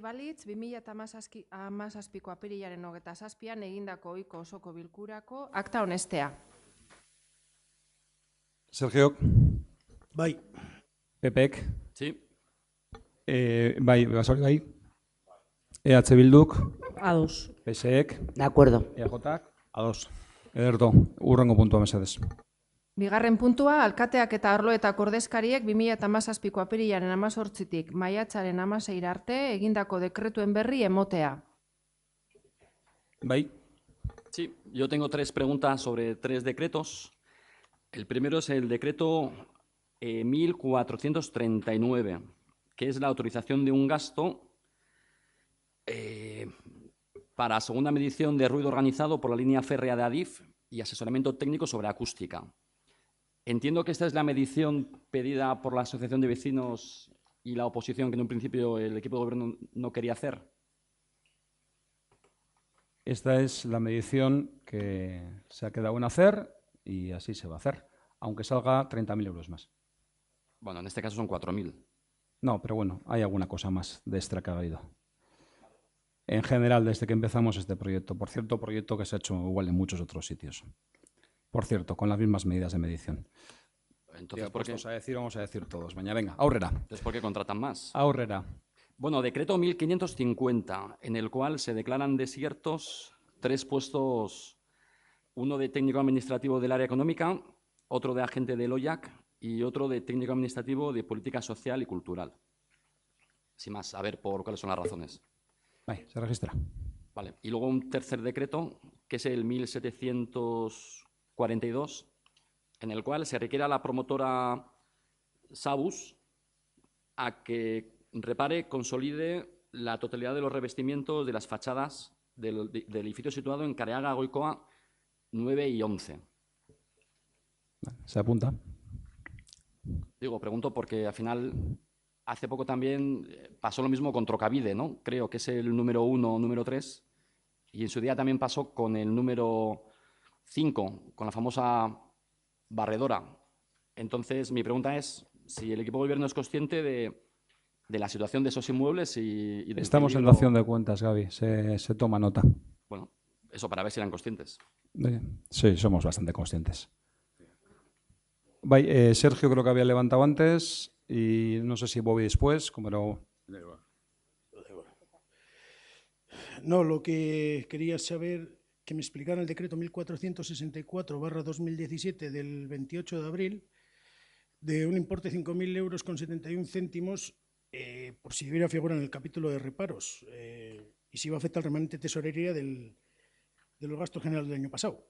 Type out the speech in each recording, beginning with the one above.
balitz, 2017ko apirilaren 27an egindako ohiko osoko bilkurako akta onestea. Sergio. Bai. Pepek. Sí. Bai, Basoli bai. EH Bilduk. Ados. PSEek. De acuerdo. EJak. Ados. Ederto, urrengo puntua mesedez. Bigarren puntua, alkateak eta arloetako ordezkariek 2017ko apirilaren 18tik maiatzaren 16 arte egindako dekretuen berri emotea. Bai. Sí, yo tengo tres preguntas sobre tres decretos. El primero es el decreto 1439, que es la autorización de un gasto para segunda medición de ruido organizado por la línea férrea de Adif y asesoramiento técnico sobre acústica. Entiendo que esta es la medición pedida por la Asociación de Vecinos y la oposición, que en un principio el equipo de gobierno no quería hacer. Esta es la medición que se ha quedado en hacer y así se va a hacer, aunque salga 30.000 euros más. Bueno, en este caso son 4.000. No, pero bueno, hay alguna cosa más de extra que ha habido. En general, desde que empezamos este proyecto. Por cierto, proyecto que se ha hecho igual en muchos otros sitios. Por cierto, con las mismas medidas de medición. Entonces, ¿por qué? Vamos a decir todos. Baina, venga, aurrera. Entonces, ¿por qué contratan más? Aurrera. Bueno, decreto 1550, en el cual se declaran desiertos 3 puestos, uno de técnico administrativo del área económica, otro de agente del OIAC y otro de técnico administrativo de política social y cultural. Sin más, a ver por cuáles son las razones. Vale, se registra. Vale. Y luego un tercer decreto, que es el 1742, en el cual se requiere a la promotora Sabus a que repare, consolide la totalidad de los revestimientos de las fachadas del edificio situado en Careaga, Goicoa 9 y 11. Se apunta. Digo, pregunto porque al final, hace poco también pasó lo mismo con Trocavide, ¿no? Creo que es el número 1 o número 3. Y en su día también pasó con el número 5, con la famosa barredora. Entonces, mi pregunta es si el equipo de gobierno es consciente de la situación de esos inmuebles y del Estamos en peligro. dación de cuentas, Gaby. Se toma nota. Bueno, eso para ver si eran conscientes. Sí, somos bastante conscientes. Sergio creo que había levantado antes y no sé si Bobby después, pero... No, lo que quería saber, que me explicara el decreto 1464/2017 del 28 de abril, de un importe de 5.000 euros con 71 céntimos, por si debiera figurar en el capítulo de reparos, y si va a afectar al remanente de tesorería de los gastos generales del año pasado.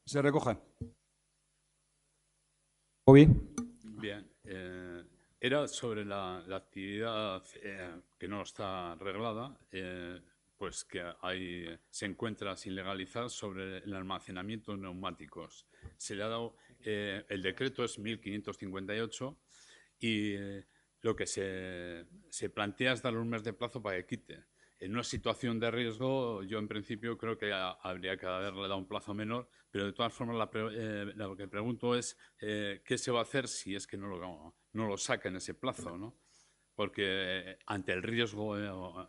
¿Se recoge? Bobby. Bien. Era sobre la actividad que no está arreglada, pues que se encuentra sin legalizar sobre el almacenamiento de neumáticos. Se le ha dado, el decreto es 1558 y lo que se plantea es darle un mes de plazo para que quite. En una situación de riesgo, yo en principio creo que habría que haberle dado un plazo menor, pero de todas formas lo que pregunto es qué se va a hacer si es que no lo saca en ese plazo, ¿no? Porque ante el riesgo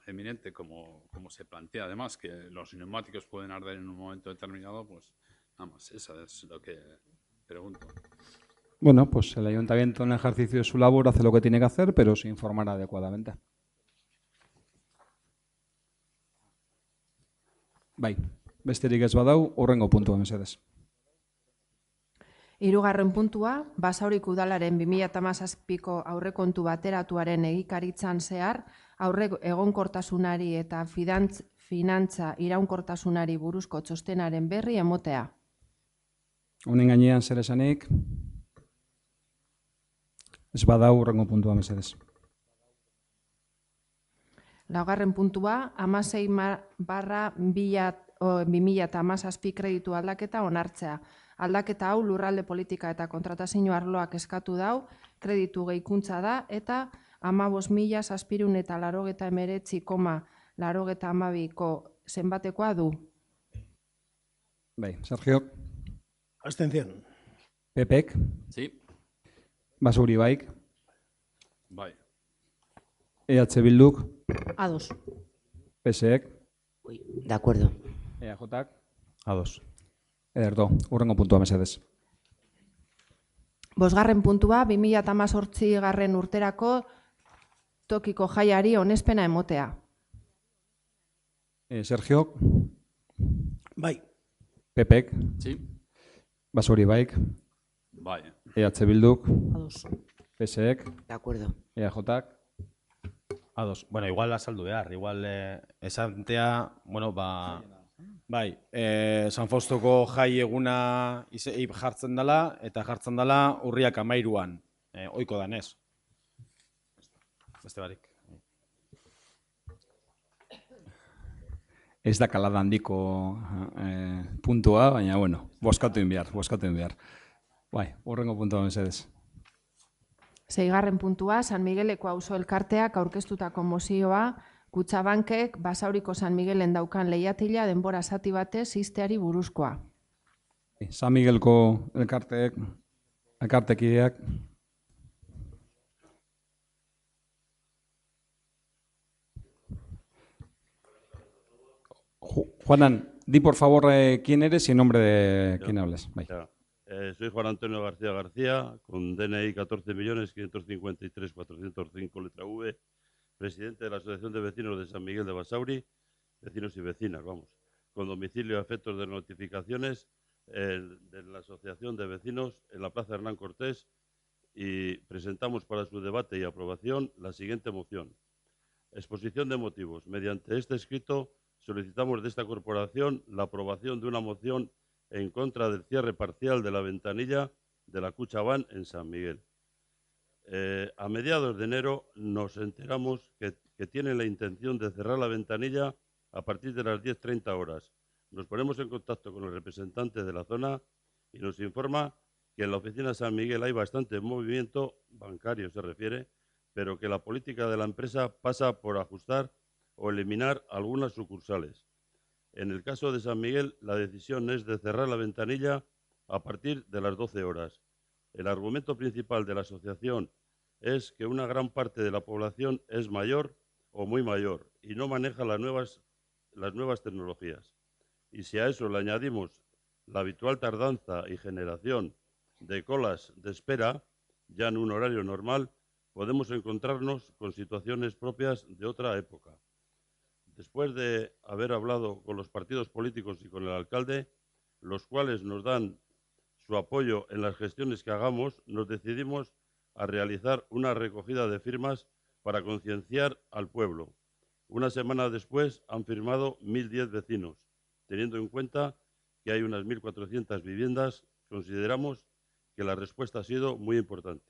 eminente, como se plantea además, que los neumáticos pueden arder en un momento determinado, pues nada más, eso es lo que pregunto. Bueno, pues el ayuntamiento en el ejercicio de su labor hace lo que tiene que hacer, pero se informará adecuadamente. Bai, besterik ez badau, hurrengo puntua mesedez. Hirugarren puntua, Basaurik udalaren 2017ko aurrekontu bateratuaren egikaritzan zehar, egonkortasunari eta finantza iraunkortasunari buruzko txostenaren berri emotea. Honen gainean zer esanik, ez badau, hurrengo puntua mesedez. Laugarren puntua, 16/2017 kreditu aldaketa onartzea. Aldaketa hau lurralde politika eta kontratazio arloak eskatu dau, kreditu gehikuntza da eta 15.789,82 zenbatekoa du. Bai, Sergio. Abstención. Pepek. Sí. Basuri baik. Bai. EH Bilduk, Ados. PSEek, De acuerdo. EAJak, Ados. ederto, hurrengo puntua mesedez. Bosgarren puntua, 2018 urterako tokiko jaiari onespena emotea. Sergiok, Bai. Pepek, Sí. Basauri baik, Bai. EH Bilduk, Ados. PSEek, De acuerdo. EAJak, Ados. Bueno, igual azaldu behar. Igual esantea, bueno, bai, San Faustoko jai eguna jartzen dela, eta jartzen dela urriak 13an. Ohiko danez. Beste barik. ez da kalada handiko puntua, baina, bueno, boskatu behar. Bai, hurrengo puntua mesedez. 6. puntua, San Migueleko auzo elkarteak aurkeztutako mozioa, Kutxabankek Basauriko San Miguelen daukan lehiatila denbora zati batez ixteari buruzkoa. San Miguelko elkartekideak, Juanan, di por favor quién eres y en nombre de quién hables. Bai. Soy Juan Antonio García, con DNI 14.553.405, letra V, presidente de la Asociación de Vecinos de San Miguel de Basauri, vecinos y vecinas, vamos, con domicilio a efectos de notificaciones de la Asociación de Vecinos en la Plaza Hernán Cortés, y presentamos para su debate y aprobación la siguiente moción. Exposición de motivos. Mediante este escrito solicitamos de esta corporación la aprobación de una moción en contra del cierre parcial de la ventanilla de la Kutxabank en San Miguel. A mediados de enero nos enteramos que tienen la intención de cerrar la ventanilla a partir de las 10:30 horas. Nos ponemos en contacto con el representante de la zona y nos informa que en la oficina de San Miguel hay bastante movimiento, bancario se refiere, pero que la política de la empresa pasa por ajustar o eliminar algunas sucursales. En el caso de San Miguel, la decisión es de cerrar la ventanilla a partir de las 12 horas. El argumento principal de la asociación es que una gran parte de la población es mayor o muy mayor y no maneja las nuevas tecnologías. Y si a eso le añadimos la habitual tardanza y generación de colas de espera, ya en un horario normal, podemos encontrarnos con situaciones propias de otra época. Después de haber hablado con los partidos políticos y con el alcalde, los cuales nos dan su apoyo en las gestiones que hagamos, nos decidimos a realizar una recogida de firmas para concienciar al pueblo. Una semana después han firmado 1.010 vecinos. Teniendo en cuenta que hay unas 1.400 viviendas, consideramos que la respuesta ha sido muy importante.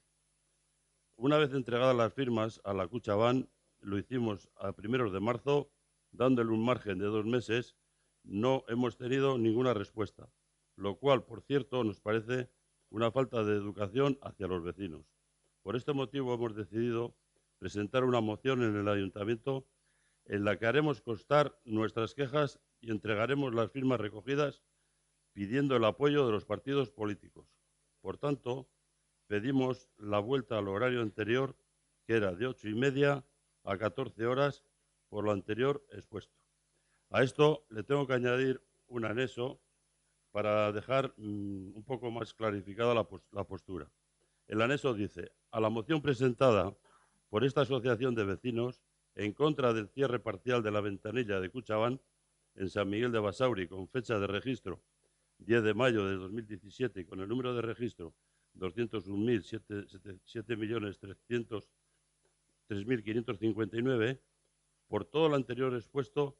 Una vez entregadas las firmas a la Kutxabank, lo hicimos a primeros de marzo, dándole un margen de 2 meses, no hemos tenido ninguna respuesta, lo cual, por cierto, nos parece una falta de educación hacia los vecinos. Por este motivo hemos decidido presentar una moción en el Ayuntamiento en la que haremos constar nuestras quejas y entregaremos las firmas recogidas pidiendo el apoyo de los partidos políticos. Por tanto, pedimos la vuelta al horario anterior, que era de 8:30 a 14 horas, por lo anterior expuesto. A esto le tengo que añadir un anexo para dejar un poco más clarificada la postura. El anexo dice: a la moción presentada por esta asociación de vecinos en contra del cierre parcial de la ventanilla de Kutxabank en San Miguel de Basauri, con fecha de registro 10 de mayo de 2017 y con el número de registro 201.7.303.559, por todo lo anterior expuesto,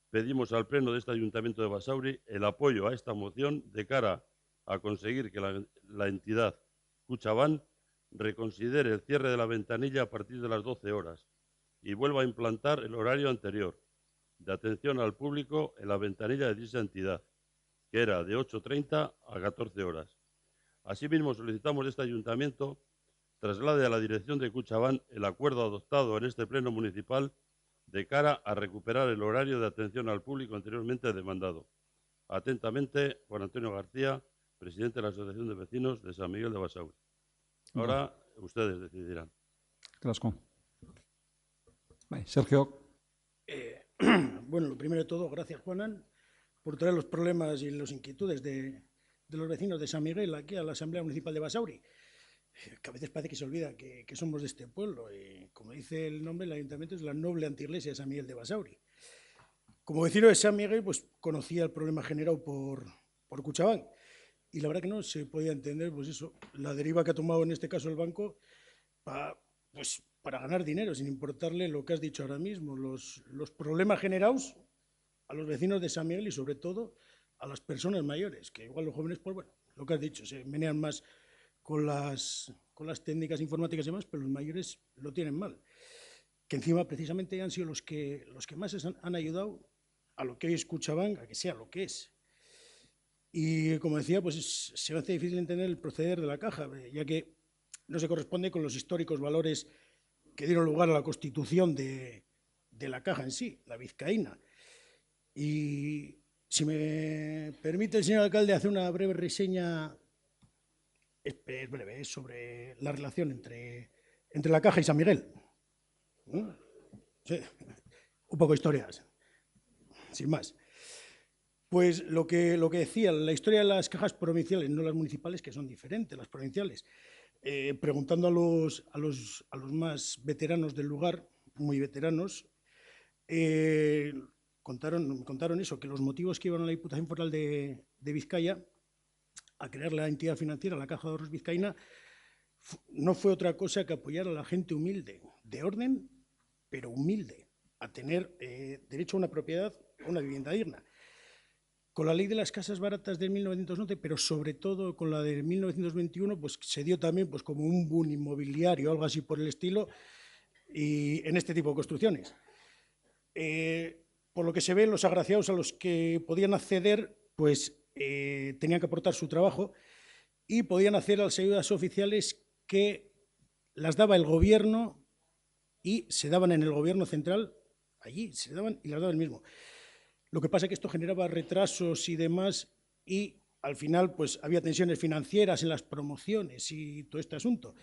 pedimos al Pleno de este Ayuntamiento de Basauri el apoyo a esta moción de cara a conseguir que la entidad Kutxabank reconsidere el cierre de la ventanilla a partir de las 12 horas y vuelva a implantar el horario anterior de atención al público en la ventanilla de dicha entidad, que era de 8:30 a 14 horas. Asimismo, solicitamos de este Ayuntamiento traslade a la dirección de Kutxabank el acuerdo adoptado en este Pleno municipal de cara a recuperar el horario de atención al público anteriormente demandado. Atentamente, Juan Antonio García, presidente de la Asociación de Vecinos de San Miguel de Basauri. Ahora ustedes decidirán. Gracias. Sergio. Bueno, lo primero de todo, gracias, Juanan, por traer los problemas y las inquietudes de los vecinos de San Miguel aquí a la Asamblea Municipal de Basauri, que a veces parece que se olvida que somos de este pueblo. Y como dice el nombre, el ayuntamiento es la noble anteiglesia de San Miguel de Basauri. Como vecino de San Miguel, pues conocía el problema generado por Kutxabank. Y la verdad que no se podía entender, pues eso, la deriva que ha tomado en este caso el banco para ganar dinero, sin importarle lo que has dicho ahora mismo, los problemas generados a los vecinos de San Miguel y sobre todo a las personas mayores, que igual los jóvenes, pues bueno, lo que has dicho, se menean más con las técnicas informáticas y demás, pero los mayores lo tienen mal. Que encima precisamente han sido los que más han ayudado a lo que hoy es Kutxabank, a que sea lo que es. Y como decía, pues se hace difícil entender el proceder de la caja, ya que no se corresponde con los históricos valores que dieron lugar a la constitución de la caja en sí, la vizcaína. Y si me permite el señor alcalde hacer una breve reseña, es breve, sobre la relación entre la caja y San Miguel. Sí, un poco de historias, sin más. Pues lo que decía, la historia de las cajas provinciales, no las municipales, que son diferentes, las provinciales. Preguntando a los más veteranos del lugar, muy veteranos, contaron eso, que los motivos que iban a la Diputación Foral de Vizcaya a crear la entidad financiera, la Caja de Ahorros Vizcaína, no fue otra cosa que apoyar a la gente humilde, de orden, pero humilde, a tener derecho a una propiedad, a una vivienda digna. Con la ley de las casas baratas de 1911, pero sobre todo con la de 1921, pues se dio también pues, como un boom inmobiliario, algo así por el estilo, y en este tipo de construcciones. Por lo que se ve, los agraciados a los que podían acceder, pues tenían que aportar su trabajo y podían hacer las ayudas oficiales que las daba el gobierno y se daban en el gobierno central, allí se daban y las daba el mismo. Lo que pasa es que esto generaba retrasos y demás y al final pues había tensiones financieras en las promociones y todo este asunto.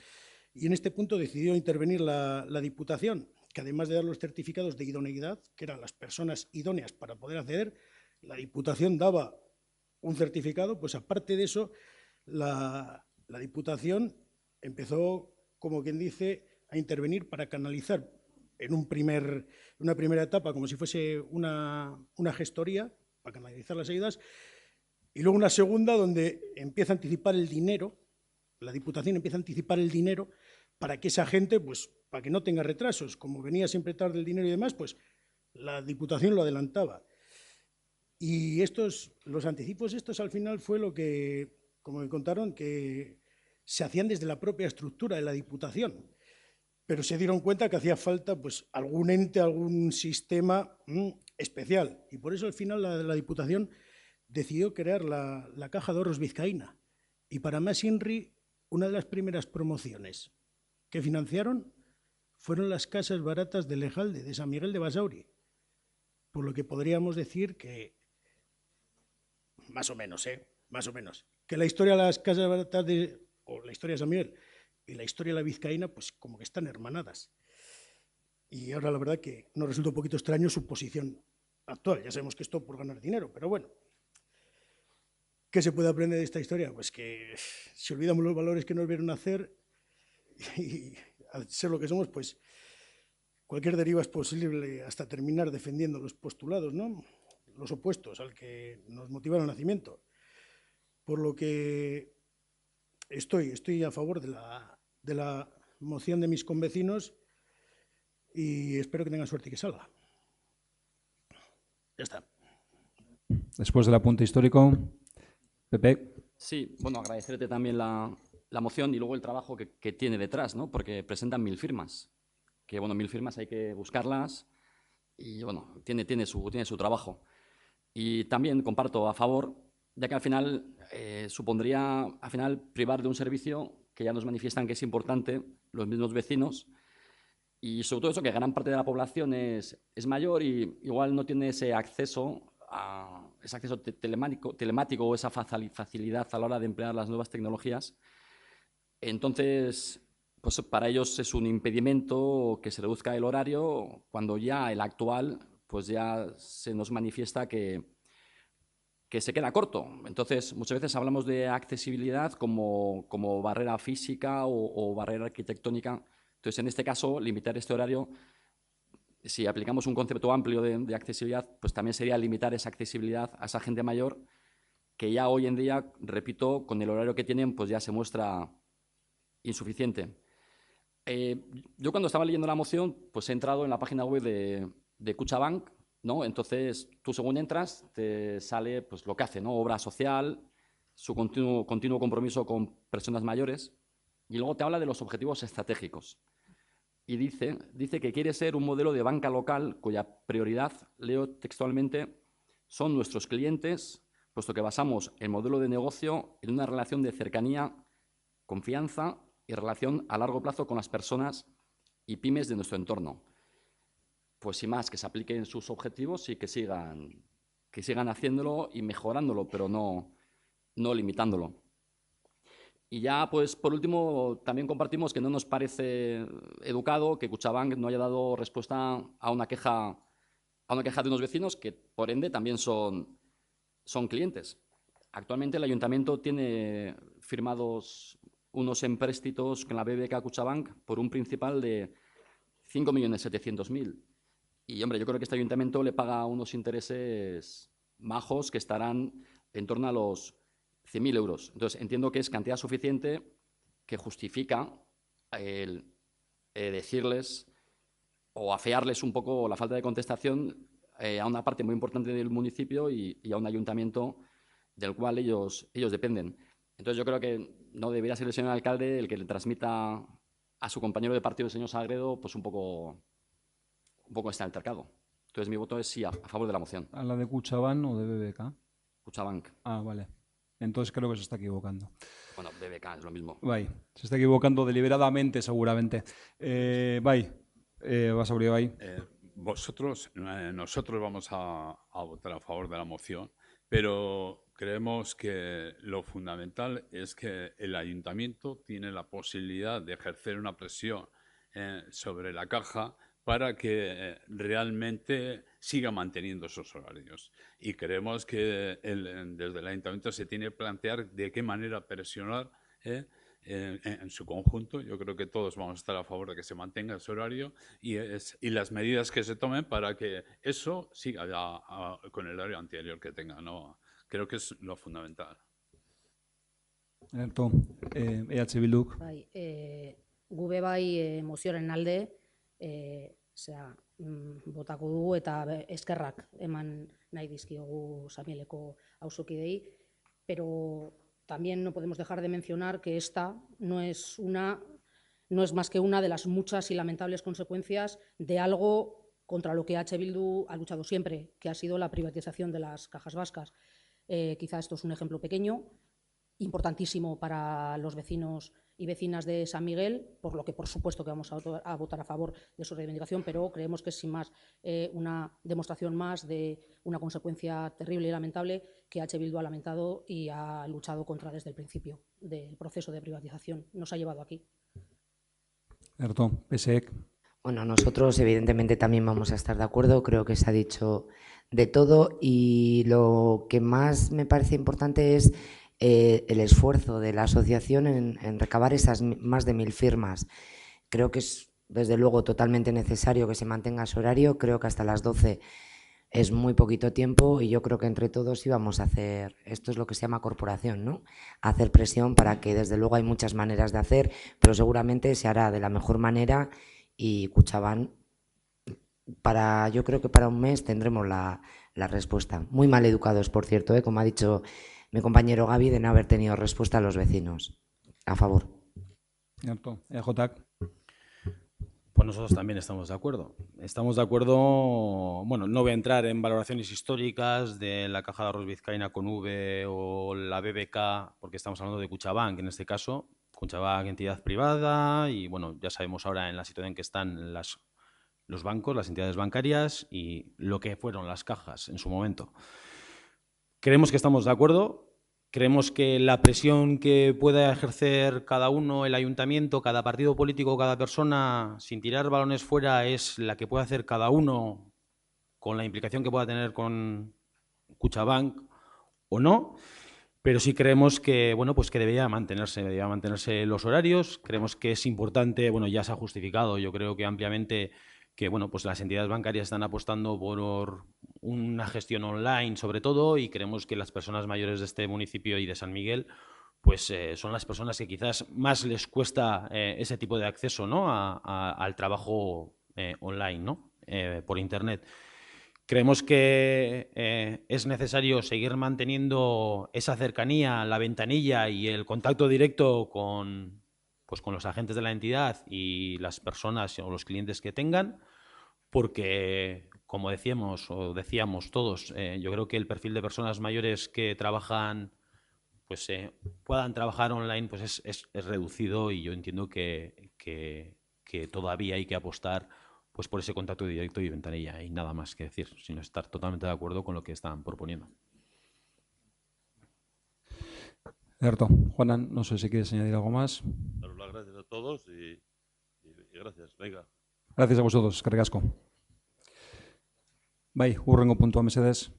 Y en este punto decidió intervenir la Diputación, que además de dar los certificados de idoneidad, que eran las personas idóneas para poder acceder, la Diputación daba un certificado, pues aparte de eso, la Diputación empezó, como quien dice, a intervenir para canalizar en una primera etapa, como si fuese una gestoría, para canalizar las ayudas, y luego una segunda donde empieza a anticipar el dinero, la Diputación empieza a anticipar el dinero para que esa gente, pues, para que no tenga retrasos, como venía siempre tarde el dinero y demás, pues la Diputación lo adelantaba. Y los anticipos estos al final fue lo que, como me contaron, que se hacían desde la propia estructura de la Diputación, pero se dieron cuenta que hacía falta pues, algún ente, algún sistema especial. Y por eso al final la Diputación decidió crear la Caja de Ahorros Vizcaína. Y para más INRI, una de las primeras promociones que financiaron fueron las casas baratas de Lejalde, de San Miguel de Basauri. Por lo que podríamos decir que, más o menos, que la historia de las casas baratas o la historia de San Miguel y la historia de la vizcaína, pues como que están hermanadas. Y ahora la verdad que nos resulta un poquito extraño su posición actual. Ya sabemos que esto por ganar dinero, pero bueno. ¿Qué se puede aprender de esta historia? Pues que si olvidamos los valores que nos vieron hacer y al ser lo que somos, pues cualquier deriva es posible hasta terminar defendiendo los postulados, ¿no? Los opuestos al que nos motivaron al nacimiento. Por lo que estoy a favor de la moción de mis convecinos y espero que tengan suerte y que salga. Ya está. Después del apunte histórico, Pepe. Sí, bueno, agradecerte también la moción y luego el trabajo que tiene detrás, ¿no? Porque presentan 1000 firmas. Que, bueno, 1000 firmas hay que buscarlas y, bueno, tiene su trabajo. Y también comparto a favor, ya que al final supondría al final privar de un servicio que ya nos manifiestan que es importante los mismos vecinos y sobre todo eso, que gran parte de la población es mayor y igual no tiene ese acceso telemático o esa facilidad a la hora de emplear las nuevas tecnologías. Entonces, pues para ellos es un impedimento que se reduzca el horario cuando ya el actual pues ya se nos manifiesta que se queda corto. Entonces, muchas veces hablamos de accesibilidad como barrera física o barrera arquitectónica. Entonces, en este caso, limitar este horario, si aplicamos un concepto amplio de accesibilidad, pues también sería limitar esa accesibilidad a esa gente mayor que ya hoy en día, repito, con el horario que tienen, pues ya se muestra insuficiente. Yo cuando estaba leyendo la moción, pues he entrado en la página web de Kutxabank, ¿no? Entonces, tú según entras, te sale pues, lo que hace, ¿no? Obra social, su continuo compromiso con personas mayores, y luego te habla de los objetivos estratégicos. Y dice que quiere ser un modelo de banca local cuya prioridad, leo textualmente, son nuestros clientes, puesto que basamos el modelo de negocio en una relación de cercanía, confianza y relación a largo plazo con las personas y pymes de nuestro entorno. Pues sin más, que se apliquen sus objetivos y que sigan haciéndolo y mejorándolo, pero no limitándolo. Y ya, pues, por último, también compartimos que no nos parece educado que Kutxabank no haya dado respuesta a una queja de unos vecinos que, por ende, también son clientes. Actualmente el ayuntamiento tiene firmados unos empréstitos con la BBK Kutxabank por un principal de 5.700.000. Y, hombre, yo creo que este ayuntamiento le paga unos intereses majos que estarán en torno a los 100.000 euros. Entonces, entiendo que es cantidad suficiente que justifica el decirles o afearles un poco la falta de contestación a una parte muy importante del municipio y a un ayuntamiento del cual ellos dependen. Entonces, yo creo que no debería ser el señor alcalde el que le transmita a su compañero de partido, el señor Sagredo, pues un poco este altercado. Entonces, mi voto es sí, a favor de la moción. ¿A la de Kutxabank o de BBK? Kutxabank. Ah, vale. Entonces creo que se está equivocando. Bueno, BBK es lo mismo. Bai, se está equivocando deliberadamente, seguramente. Bai, Basauri, bai. Nosotros vamos a votar a favor de la moción, pero creemos que lo fundamental es que el ayuntamiento tiene la posibilidad de ejercer una presión sobre la caja para que realmente siga manteniendo esos horarios. Y creemos que desde el ayuntamiento se tiene que plantear de qué manera presionar en su conjunto. Yo creo que todos vamos a estar a favor de que se mantenga ese horario y las medidas que se tomen para que eso siga ya con el horario anterior que tenga, ¿no? Creo que es lo fundamental. Erto, EH Bilduk. Bai, gube bai mozioaren alde, botako dugu eta eskerrak eman nahi dizkiogu Samieleko auzokidei, pero también no podemos dejar de mencionar que esta no es más que una de las muchas y lamentables consecuencias de algo contra lo que H. Bildu ha luchado siempre, que ha sido la privatización de las cajas vascas. Quizá esto es un ejemplo pequeño, importantísimo para los vecinos y vecinas de San Miguel, por lo que por supuesto que vamos a votar a favor de su reivindicación, pero creemos que es sin más una demostración más de una consecuencia terrible y lamentable que H. Bildu ha lamentado y ha luchado contra desde el principio del proceso de privatización. Nos ha llevado aquí. Erto, PSEK. Bueno, nosotros evidentemente también vamos a estar de acuerdo, creo que se ha dicho de todo y lo que más me parece importante es el esfuerzo de la asociación en recabar esas más de 1.000 firmas. Creo que es, desde luego, totalmente necesario que se mantenga ese horario. Creo que hasta las 12 es muy poquito tiempo y yo creo que entre todos íbamos a hacer, esto es lo que se llama corporación, ¿no? Hacer presión para que, desde luego, hay muchas maneras de hacer, pero seguramente se hará de la mejor manera y Kutxabank, yo creo que para un mes tendremos la respuesta. Muy mal educados, por cierto, como ha dicho mi compañero Gaby, de no haber tenido respuesta a los vecinos. A favor. Erto, EJak. Pues nosotros también estamos de acuerdo. Estamos de acuerdo, bueno, no voy a entrar en valoraciones históricas de la Caja de Ahorros Vizcaína con V o la BBK, porque estamos hablando de Kutxabank en este caso. Kutxabank, entidad privada, y bueno, ya sabemos ahora en la situación en que están los bancos, las entidades bancarias y lo que fueron las cajas en su momento. Creemos que estamos de acuerdo, Creemos que la presión que pueda ejercer cada uno, el ayuntamiento, cada partido político, cada persona, sin tirar balones fuera, es la que puede hacer cada uno con la implicación que pueda tener con Kutxabank o no. Pero sí creemos que, bueno, pues que debería mantenerse los horarios. Creemos que es importante, bueno, ya se ha justificado, yo creo que ampliamente, que bueno, pues las entidades bancarias están apostando por una gestión online sobre todo, y creemos que las personas mayores de este municipio y de San Miguel pues son las personas que quizás más les cuesta ese tipo de acceso, ¿no? al trabajo online, ¿no? Por Internet. Creemos que es necesario seguir manteniendo esa cercanía, la ventanilla y el contacto directo con los agentes de la entidad y las personas o los clientes que tengan, porque, como decíamos todos, yo creo que el perfil de personas mayores que trabajan, pues puedan trabajar online, pues es reducido, y yo entiendo que todavía hay que apostar pues por ese contacto directo y ventanilla, y nada más que decir, sino estar totalmente de acuerdo con lo que están proponiendo. Cierto. Juanan, no sé si quieres añadir algo más. Daros las gracias a todos y gracias. Venga. Gracias a vosotros, eskerrik asko. Bai, hurrengo puntua mesedez.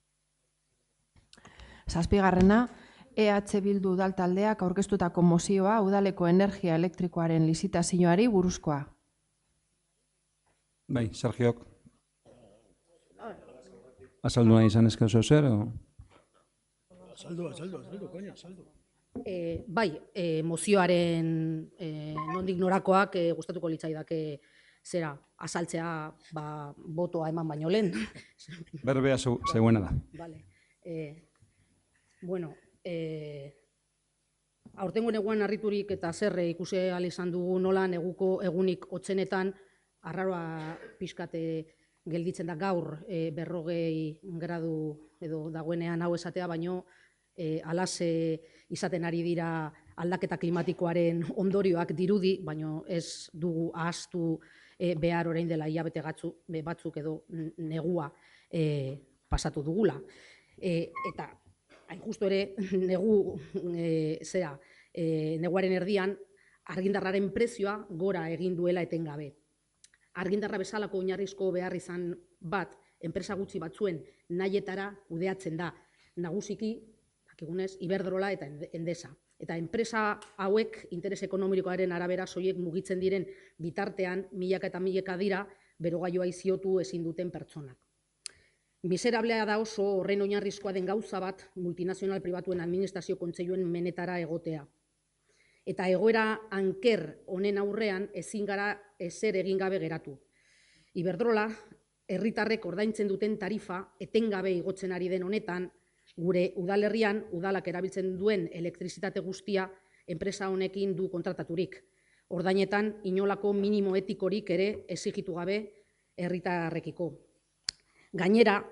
Zazpigarrena, EH Bildu udal taldeak aurkeztutako mozioa udaleko energia elektrikoaren lizitazioari buruzkoa. Bai, Sergiok. Azaldu nahi izan ezkero zer, edo? Azaldu, koño, azaldu. Bai, mozioaren nondik norakoak gustatuko litzaidake zera azaltzea botoa eman baino lehen. Berbea zegoena da. Vale. Bueno, aurtengo neguan harriturik eta zerre ikusi ahal izan dugu nola neguko egunik hotzenetan arraroa pixkate gelditzen da gaur 40 gradu edo dagoenean hau esatea, baino alase izaten ari dira aldaketa klimatikoaren ondorioak dirudi, baino ez dugu ahaztu behar orain dela hilabete batzuk edo negua pasatu dugula. Eta hain justu ere neguaren erdian argindarraren prezioa gora egin duela etengabe. Argindarra bezalako oinarrizko behar izan bat, enpresa gutxi batzuen nahietara kudeatzen da. Nagusiki, dakigunez, Iberdrola eta Endesa. Eta enpresa hauek interes ekonomikoaren arabera soilik mugitzen diren bitartean, milaka eta milaka dira, berogailua iziotu ezin duten pertsonak. Miserablea da oso horren oinarrizkoa den gauza bat multinazional pribatuen administrazio kontseiluen menetara egotea. Eta egoera anker honen aurrean ezin gara ezer egin gabe geratu. Iberdrola, herritarrek ordaintzen duten tarifa etengabe igotzen ari den honetan, gure udalerrian udalak erabiltzen duen elektrizitate guztia enpresa honekin du kontrataturik. Ordainetan inolako minimo etikorik ere exigitu gabe herritarrekiko. Gainera,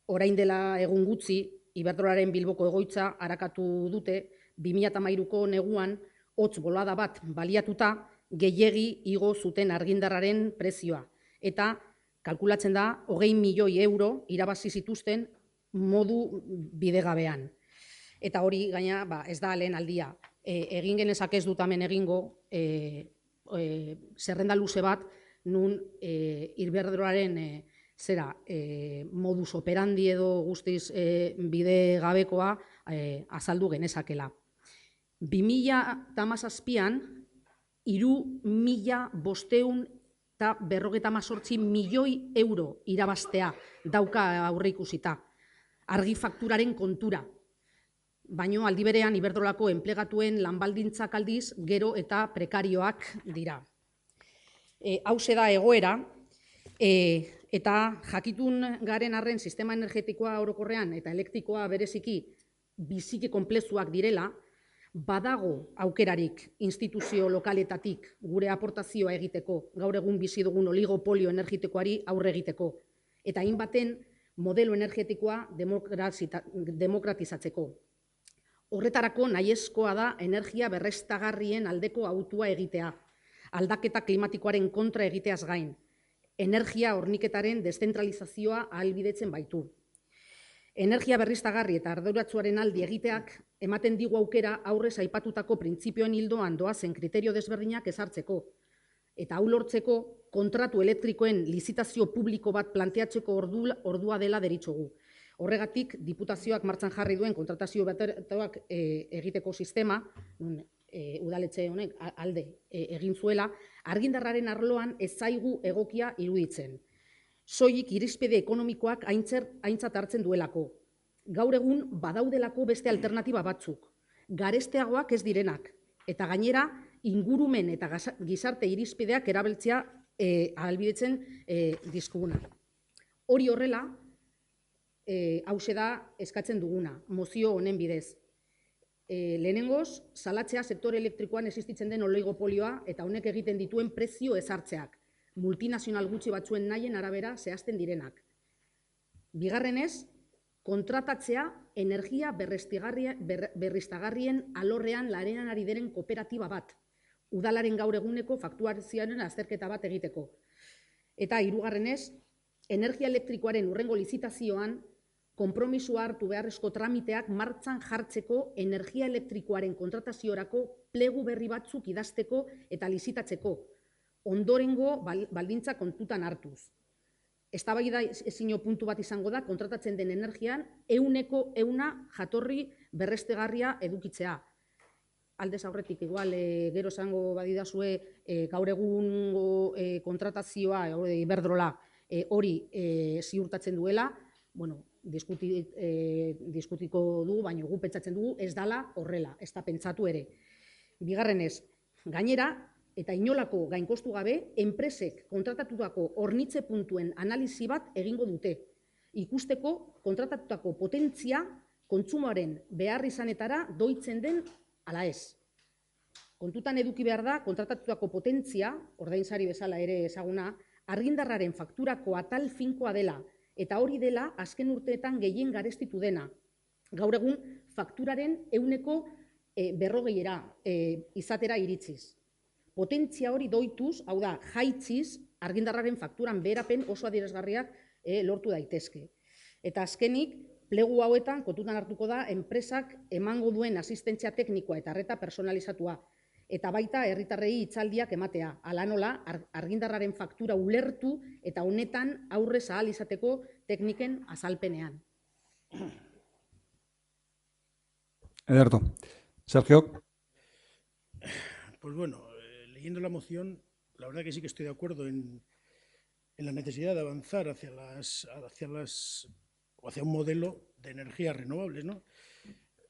orain dela egun gutxi, Iberdrolaren Bilboko egoitza arakatu dute 2013ko neguan hotz bolada bat baliatuta gehiegi igo zuten argindarraren prezioa. Eta kalkulatzen da 20 milioi euro irabazi zituzten modu bidegabean. Eta hori gaina ez da lehen aldia. Egin genezak ez dut hemen egingo zerrenda luze bat nun Iberdrolaren modus operandi edo guztiz bidegabekoa azaldu genezakela. 2017an 3.558 milioi euro irabaztea dauka aurre ikusita. Argi fakturaren kontura. Baino aldi berean Iberdrolako enplegatuen lanbaldintzak aldiz gero eta prekarioak dira. Hauxe da egoera, eta jakitun garen arren sistema energetikoa orokorrean eta elektrikoa bereziki biziki konplexuak direla, badago aukerarik instituzio lokaletatik gure aportazioa egiteko, gaur egun bizi dugun oligopolio energetikoari aurre egiteko, eta hainbaten modelo energetikoa demokratizatzeko. Horretarako nahiezkoa da energia berreztagarrien aldeko autua egitea, aldaketa klimatikoaren kontra egiteaz gain, energia horniketaren deszentralizazioa ahalbidetzen baitu. Energia berriztagarri eta arduratsuaren aldi egiteak ematen digu aukera aurrez aipatutako printzipioen ildoan doazen kriterio desberdinak ezartzeko. Eta hau lortzeko kontratu elektrikoen lizitazio publiko bat planteatzeko ordua dela deritzogu. Horregatik, diputazioak martxan jarri duen kontratazio bateratua egiteko sistema, udaletxe honek alde egin zuela, argindarraren arloan ez zaigu egokia iruditzen. Soilik irizpide ekonomikoak aintzat hartzen duelako. Gaur egun badaudelako beste alternatiba batzuk, garesteagoak ez direnak, eta gainera ingurumen eta gizarte irizpideak erabiltzea ahalbidetzen dizkuguna. Hori horrela, hauxe da eskatzen duguna, mozio honen bidez. Lehenengoz, salatzea sektore elektrikoan existitzen den oligopolioa eta honek egiten dituen prezio ezartzeak, multinazional gutxi batzuen nahien arabera zehazten direnak. Bigarrenez, kontratatzea energia berriztagarrien alorrean lanean ari diren kooperatiba bat, udalaren gaur eguneko fakturazioaren azterketa bat egiteko. Eta hirugarrenez, energia elektrikoaren hurrengo lizitazioan konpromisua hartu beharrezko tramiteak martxan jartzeko energia elektrikoaren kontrataziorako plegu berri batzuk idazteko eta lizitatzeko, ondorengo baldintza kontutan hartuz. Eztabaida ezin puntu bat izango da kontratatzen den energian 100% jatorri berriztagarria edukitzea. Aldez aurretik, igual, gero esango badidazue gaur egungo kontratazioa, Iberdrola, hori ziurtatzen duela, bueno, diskutiko dugu, baina gu pentsatzen dugu ez dala horrela, ez da pentsatu ere. Bigarrenez, gainera, eta inolako gainkostu gabe, enpresek kontratatutako hornitze puntuen analizi bat egingo dute. Ikusteko kontratatutako potentzia kontsumoaren behar izanetara doitzen den ala ez. Kontutan eduki behar da, kontratatutako potentzia, ordainsari bezala ere ezaguna, argindarraren fakturako atal finkoa dela, eta hori dela azken urteetan gehien garestitu dena. Gaur egun fakturaren 40% izatera iritsiz. Potentzia hori doituz, hau da, jaitziz, argindarraren fakturan beherapen oso adierazgarriak lortu daitezke. Eta azkenik, plegu hauetan kontutan hartuko da enpresak emango duen asistentzia teknikoa eta arreta personalizatua, eta baita herritarrei hitzaldiak ematea, hala nola argindarraren faktura ulertu eta honetan aurrez ahal izateko tekniken azalpenean. Ederto. Sergio. Pues bueno, leyendo la moción, la verdad que sí que estoy de acuerdo en la necesidad de avanzar hacia un modelo de energías renovables, ¿no?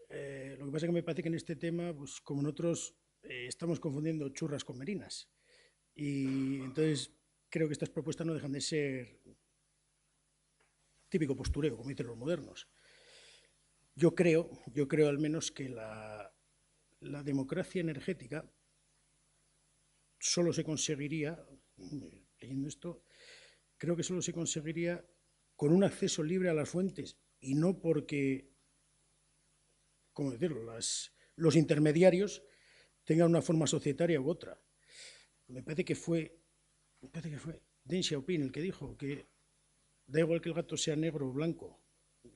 Lo que pasa es que me parece que en este tema, pues como en otros, estamos confundiendo churras con merinas. Y entonces creo que estas propuestas no dejan de ser típico postureo, como dicen los modernos. Yo creo al menos que la democracia energética solo se conseguiría, leyendo esto, creo que solo se conseguiría con un acceso libre a las fuentes y no porque, ¿cómo decirlo?, los intermediarios tengan una forma societaria u otra. Me parece que fue Deng Xiaoping el que dijo que da igual que el gato sea negro o blanco,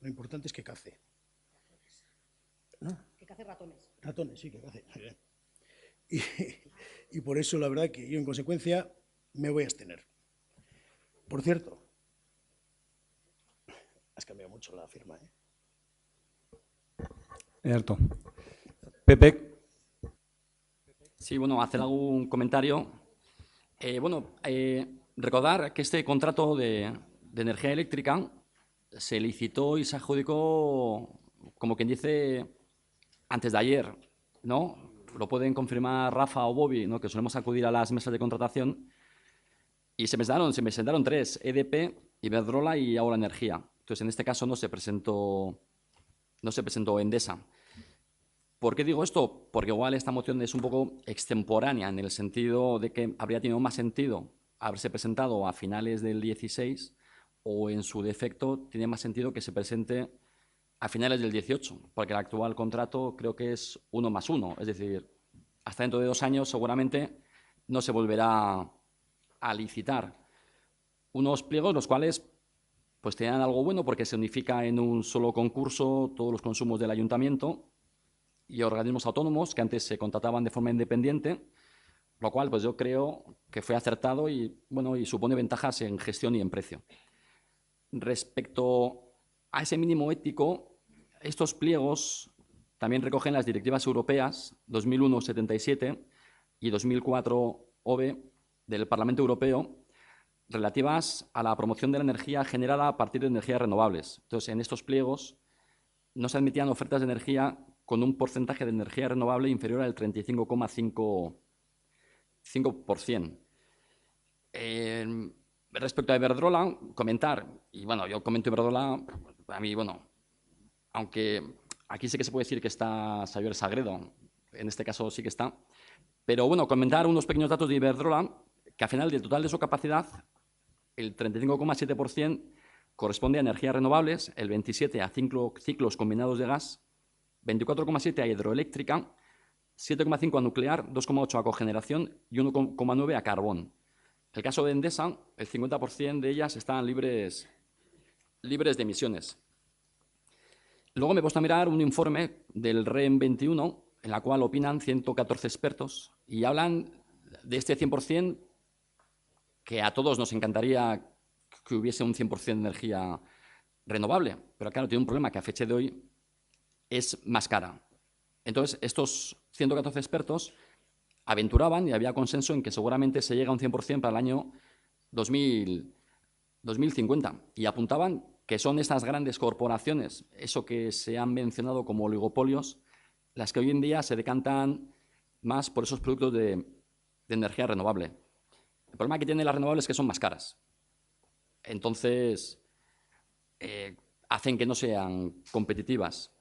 lo importante es que cace. ¿No? Que cace ratones. Ratones, sí, que cace. Y por eso, la verdad, que yo, en consecuencia, me voy a abstener. Por cierto, has cambiado mucho la firma, ¿eh? Cierto. Pepe. Sí, bueno, hacer algún comentario. Recordar que este contrato de energía eléctrica se licitó y se adjudicó, como quien dice, antes de ayer, ¿no? Lo pueden confirmar Rafa o Bobby, ¿no?, que solemos acudir a las mesas de contratación, y se presentaron tres: EDP, Iberdrola y Ahora Energía. Entonces, en este caso no se presentó Endesa. ¿Por qué digo esto? Porque igual esta moción es un poco extemporánea, en el sentido de que habría tenido más sentido haberse presentado a finales del 16, o en su defecto tiene más sentido que se presente a finales del 18, porque el actual contrato creo que es 1+1, es decir, hasta dentro de 2 años seguramente no se volverá a licitar. Unos pliegos los cuales pues tenían algo bueno porque se unifica en un solo concurso todos los consumos del ayuntamiento y organismos autónomos que antes se contrataban de forma independiente, lo cual pues yo creo que fue acertado y, bueno, y supone ventajas en gestión y en precio. Respecto a ese mínimo ético, estos pliegos también recogen las directivas europeas 2001/77 y 2004/OBE del Parlamento Europeo relativas a la promoción de la energía generada a partir de energías renovables. Entonces, en estos pliegos no se admitían ofertas de energía con un porcentaje de energía renovable inferior al 35,5%. Respecto a Iberdrola, comentar, y bueno, yo comento Iberdrola, a mí, bueno, aunque aquí sí que se puede decir que está Xavier Sagredo, en este caso sí que está, pero bueno, comentar unos pequeños datos de Iberdrola, que al final del total de su capacidad, el 35,7% corresponde a energías renovables, el 27% a ciclos combinados de gas, 24,7% a hidroeléctrica, 7,5% a nuclear, 2,8% a cogeneración y 1,9% a carbón. El caso de Endesa, el 50% de ellas están libres de emisiones. Luego me he puesto a mirar un informe del REN 21, en la cual opinan 114 expertos y hablan de este 100% que a todos nos encantaría que hubiese un 100% de energía renovable, pero claro, tiene un problema que a fecha de hoy es más cara. Entonces, estos 114 expertos aventuraban y había consenso en que seguramente se llega a un 100% para el año 2050 y apuntaban que son estas grandes corporaciones, eso que se han mencionado como oligopolios, las que hoy en día se decantan más por esos productos de energía renovable. El problema que tienen las renovables es que son más caras. Entonces, hacen que no sean competitivas.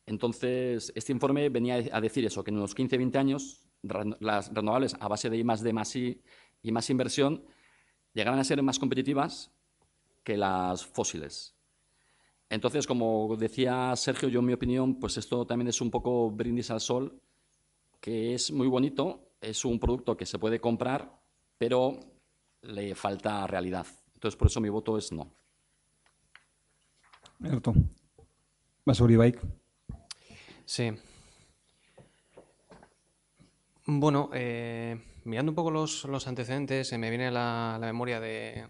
Entonces, este informe venía a decir eso, que en unos 15-20 años las renovables a base de I+D+I y más inversión llegarán a ser más competitivas que las fósiles. Entonces, como decía Sergio, yo en mi opinión, pues esto también es un poco brindis al sol, que es muy bonito, es un producto que se puede comprar, pero le falta realidad. Entonces, por eso mi voto es no. Erto. Basauri Baik. Sí. Bueno, mirando un poco los antecedentes, me viene a la memoria de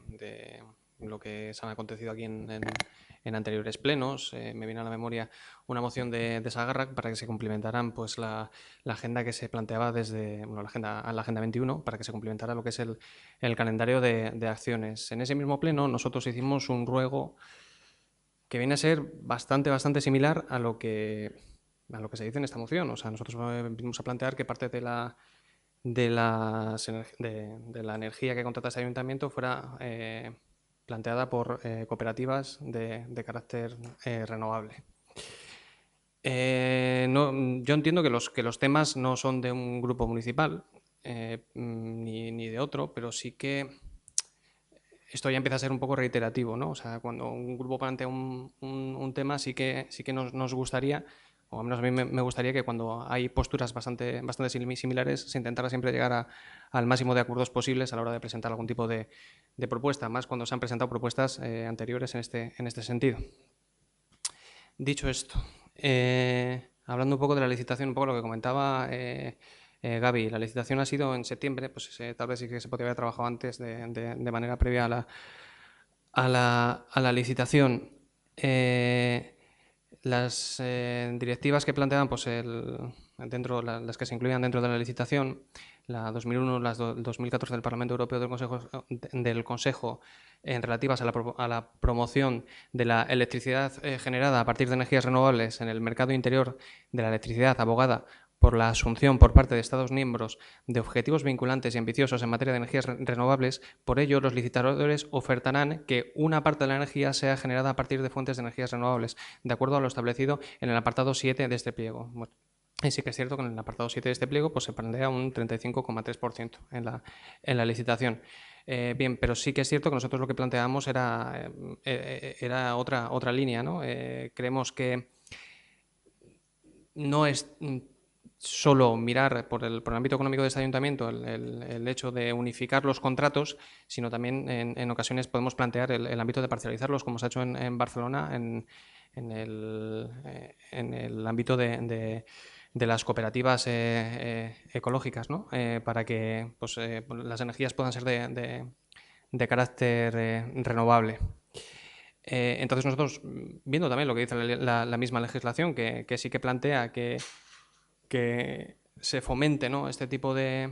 lo que se han acontecido aquí en anteriores plenos. Me viene a la memoria una moción de Sagarrak para que se cumplimentara pues, la agenda que se planteaba desde la agenda 21, para que se cumplimentara lo que es el calendario de acciones. En ese mismo pleno nosotros hicimos un ruego que viene a ser bastante similar a lo que se dice en esta moción. O sea, nosotros vinimos a plantear que parte de la energía que contrata este ayuntamiento fuera planteada por cooperativas de carácter renovable. Yo entiendo que los temas no son de un grupo municipal ni de otro, pero sí que esto ya empieza a ser un poco reiterativo, ¿no? O sea, cuando un grupo plantea un tema, sí que nos gustaría, o al menos a mí me gustaría que cuando hay posturas bastante similares se intentara siempre llegar al máximo de acuerdos posibles a la hora de presentar algún tipo de propuesta, más cuando se han presentado propuestas anteriores en este sentido. Dicho esto, hablando un poco de la licitación, un poco lo que comentaba Gaby, la licitación ha sido en septiembre, pues tal vez sí que se podría haber trabajado antes de manera previa a la licitación. Las directivas que planteaban pues las que se incluían dentro de la licitación, la 2001, las 2014 del Parlamento Europeo del Consejo relativas a la promoción de la electricidad generada a partir de energías renovables en el mercado interior de la electricidad, abogada por la asunción por parte de Estados miembros de objetivos vinculantes y ambiciosos en materia de energías renovables. Por ello, los licitadores ofertarán que una parte de la energía sea generada a partir de fuentes de energías renovables, de acuerdo a lo establecido en el apartado 7 de este pliego. Bueno, y sí que es cierto que en el apartado 7 de este pliego pues, se plantea un 35,3% en la licitación. Bien, pero sí que es cierto que nosotros lo que planteábamos era otra línea, ¿no? Creemos que no es solo mirar por el ámbito económico de este ayuntamiento el hecho de unificar los contratos, sino también en ocasiones podemos plantear el ámbito de parcializarlos, como se ha hecho en Barcelona en el ámbito de las cooperativas ecológicas, ¿no? Para que pues, las energías puedan ser de carácter renovable. Entonces nosotros, viendo también lo que dice la misma legislación, que sí que plantea que se fomente, ¿no?, este tipo de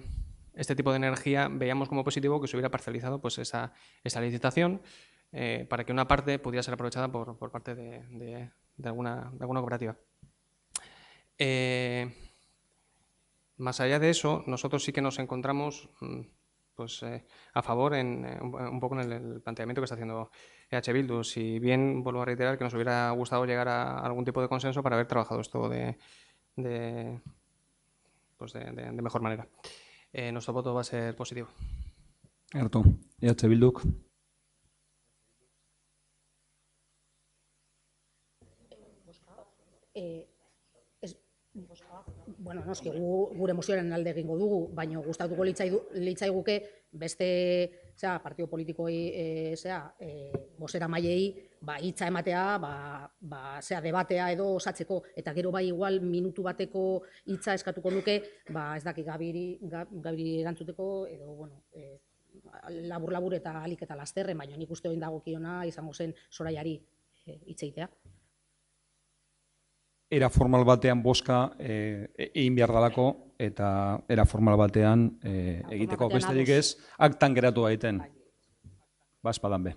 energía, veíamos como positivo que se hubiera parcializado pues, esa licitación para que una parte pudiera ser aprovechada por parte de alguna cooperativa. Más allá de eso, nosotros sí que nos encontramos pues, a favor un poco en el planteamiento que está haciendo EH Bildu. Si bien, vuelvo a reiterar, que nos hubiera gustado llegar a algún tipo de consenso para haber trabajado esto de mejor manera. Nuestro voto va a ser positivo. Erto, EH Bilduk. Bueno, noski, gure mozioaren alde egingo dugu, baina gustatuko litzaiguke beste partio politikoi bozera mailei hitza ematea, debatea edo osatzeko, eta gero bai igual minutu bateko hitza eskatuko nuke, ez daki Gabiri erantzuteko, edo, bueno, labur-labur eta alik eta lasterren, baina nik uste hori dagokiona izango zen Soraiari hitz egitea. Era formal batean bozka egin behar dalako, eta era formal batean egiteko besterik ez, aktan geratu daiten. Bazpadan be.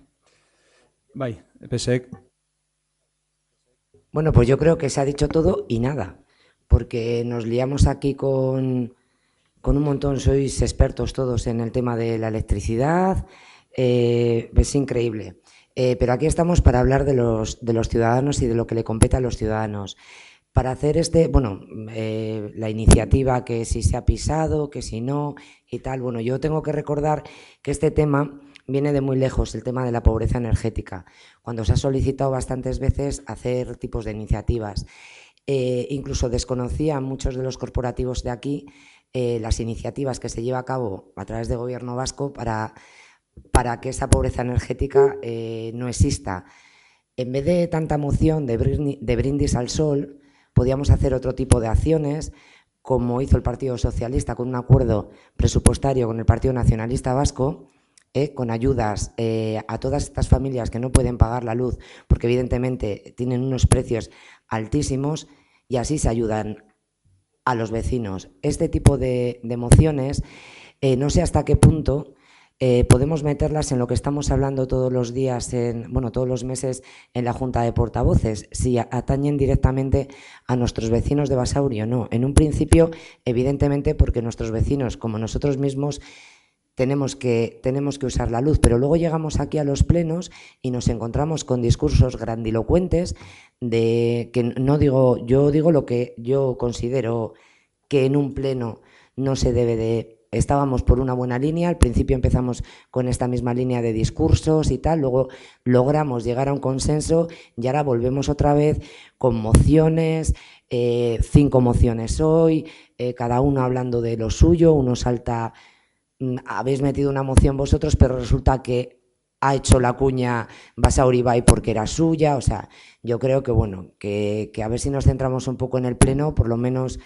Bai, EPSek. Bueno, pues yo creo que se ha dicho todo y nada, porque nos liamos aquí con un montón, sois expertos todos en el tema de la electricidad, es increíble. Pero aquí estamos para hablar de los ciudadanos y de lo que le compete a los ciudadanos. Para hacer la iniciativa, que si se ha pisado, que si no y tal, bueno, yo tengo que recordar que este tema viene de muy lejos, el tema de la pobreza energética, cuando se ha solicitado bastantes veces hacer tipos de iniciativas. Incluso desconocían muchos de los corporativos de aquí las iniciativas que se lleva a cabo a través del Gobierno vasco para que esa pobreza energética no exista. En vez de tanta moción de brindis al sol, podíamos hacer otro tipo de acciones, como hizo el Partido Socialista con un acuerdo presupuestario con el Partido Nacionalista Vasco, con ayudas a todas estas familias que no pueden pagar la luz, porque evidentemente tienen unos precios altísimos, y así se ayudan a los vecinos. Este tipo de mociones, no sé hasta qué punto podemos meterlas en lo que estamos hablando todos los días, todos los meses en la Junta de Portavoces, si atañen directamente a nuestros vecinos de Basauri o no. En un principio, evidentemente, porque nuestros vecinos, como nosotros mismos, tenemos que usar la luz, pero luego llegamos aquí a los plenos y nos encontramos con discursos grandilocuentes yo digo lo que yo considero que en un pleno no se debe de. Estábamos por una buena línea, al principio empezamos con esta misma línea de discursos y tal, luego logramos llegar a un consenso y ahora volvemos otra vez con mociones, 5 mociones hoy, cada uno hablando de lo suyo, uno salta, habéis metido una moción vosotros, pero resulta que ha hecho la cuña Basauri Bai porque era suya. O sea, yo creo que a ver si nos centramos un poco en el pleno, por lo menos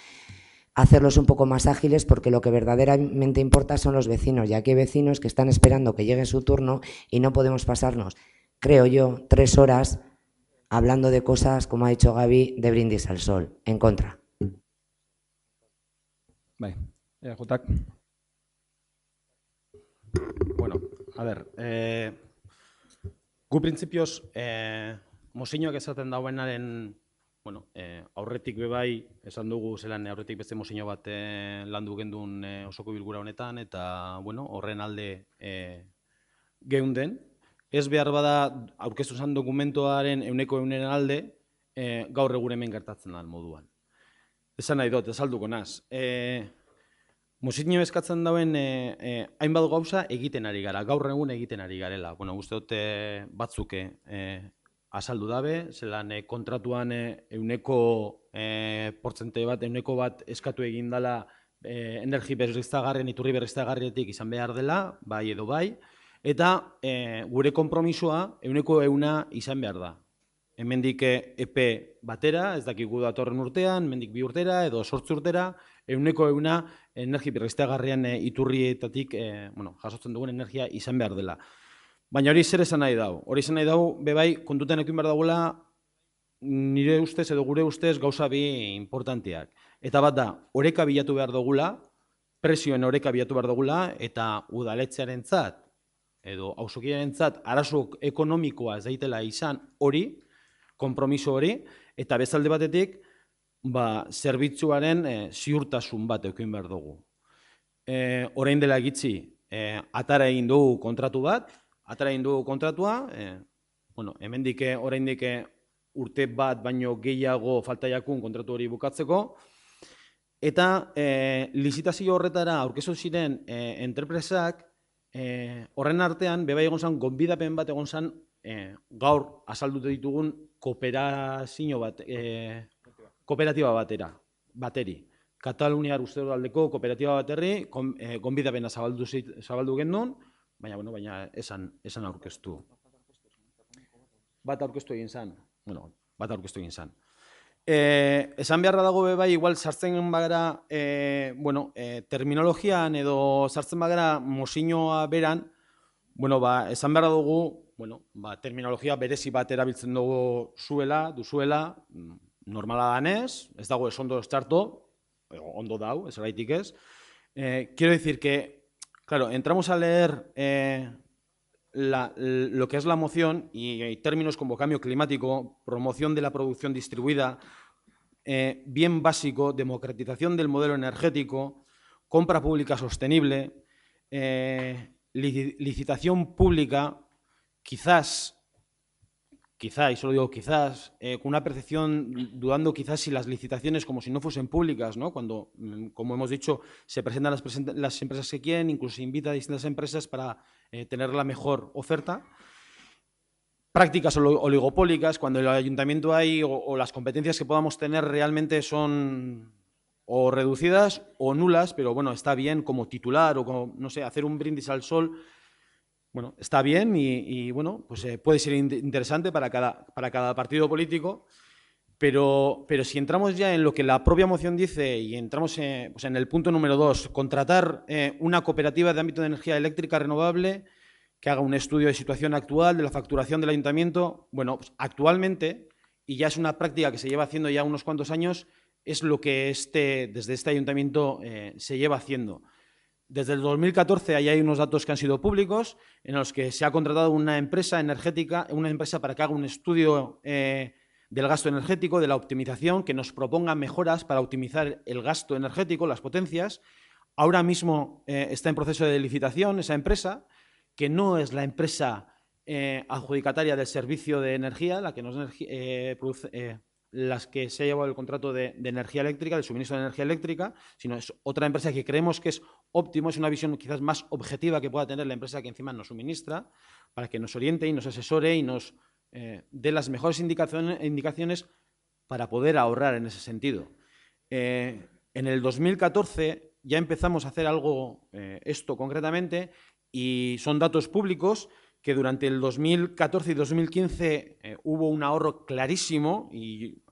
hacerlos un poco más ágiles, porque lo que verdaderamente importa son los vecinos, ya que hay vecinos que están esperando que llegue su turno y no podemos pasarnos, creo yo, 3 horas hablando de cosas, como ha dicho Gaby, de brindis al sol. En contra. Bai, Jotak. Bueno, a ver, gu printzipioz, mozinoak esaten dauenaren, aurretik bebai, esan dugu zelan aurretik beste mozino bat landu gendun osoko bilgura honetan, eta horren alde geunden. Ez behar bada aurkeztu zen dokumentoaren 100% alde, gaur egun hemen gertatzen da moduan. Esan nahi dut, azalduko naz. Mozino eskatzen dauen hainbat gauza egiten ari gara, gaur egun egiten ari garela. Uste dut batzuk azaldu dabe, zelan kontratuan 100 portzente bat, ehuneko bat eskatu egin dela energi berriztagarrien, iturri berriztagarrietik izan behar dela, bai edo bai, eta gure konpromisoa ehuneko 100 izan behar da. Hemendik epe batera, ez dakigu datorren urtean, hemendik 2 urtera edo 8 urtera, ehuneko 100 energi berriztagarrien iturrietatik jasotzen dugun energia izan behar dela. Baina hori zer esan nahi dau? Hori esan nahi dau, bebai, kontutan ekin behar dagoela, nire ustez edo gure ustez gauza bi importanteak. Eta bat da, oreka bilatu behar dugula, prezioen oreka bilatu behar dugula, eta udaletxearentzat edo auzokidearentzat arazo ekonomikoa ez daitela izan hori, konpromiso hori, eta bezalde batetik, zerbitzuaren ziurtasun bat eukin behar dugu. Orain dela gitxi, atara egin dugu kontratu bat, hemendik oraindik urte bat baino gehiago falta jakun kontratu hori bukatzeko, eta lizitazio horretara aurkeztu ziren enterpresak, horren artean, bebai egon zen, gonbidapen bat egon zen, gaur azaldute ditugun kooperatiba bateri. Kataluniar Usteldeko kooperatiba bateri, gonbidapena zabaldu genuen, baina esan aurkeztu. Bat aurkeztu egin zen. Esan beharra dago bebai, igual sartzen bagara terminologian edo sartzen bagara mozinoa beran, esan beharra dugu, terminologia berezi bat erabiltzen dugu duzuela, normala danez, ez dago ez ondo estarto, ondo dau, ez eraitik ez. Quiero decir que, claro, entramos a leer lo que es la moción y hay términos como cambio climático, promoción de la producción distribuida, bien básico, democratización del modelo energético, compra pública sostenible, licitación pública, quizás, y solo digo quizás, con una percepción dudando quizás si las licitaciones como si no fuesen públicas, ¿no? Cuando, como hemos dicho, se presentan las empresas que quieren, incluso se invita a distintas empresas para tener la mejor oferta. Prácticas oligopólicas, cuando el ayuntamiento hay o las competencias que podamos tener realmente son o reducidas o nulas, pero bueno, está bien como titular o como, no sé, hacer un brindis al sol. Bueno, está bien y bueno, pues puede ser interesante para cada partido político, pero si entramos ya en lo que la propia moción dice y entramos pues en el punto número 2, contratar una cooperativa de ámbito de energía eléctrica renovable que haga un estudio de situación actual de la facturación del ayuntamiento, bueno, pues actualmente, y ya es una práctica que se lleva haciendo ya unos cuantos años, es lo que desde este ayuntamiento se lleva haciendo. Desde el 2014 ahí hay unos datos que han sido públicos en los que se ha contratado una empresa energética, una empresa para que haga un estudio del gasto energético, de la optimización, que nos proponga mejoras para optimizar el gasto energético, las potencias. Ahora mismo está en proceso de licitación esa empresa, que no es la empresa adjudicataria del servicio de energía, la que nos produce las que se ha llevado el contrato de energía eléctrica, de suministro de energía eléctrica, sino es otra empresa que creemos que es óptimo, es una visión quizás más objetiva que pueda tener la empresa que encima nos suministra, para que nos oriente y nos asesore y nos dé las mejores indicaciones para poder ahorrar en ese sentido. En el 2014 ya empezamos a hacer algo, esto concretamente, y son datos públicos, que durante el 2014 y 2015 hubo un ahorro clarísimo y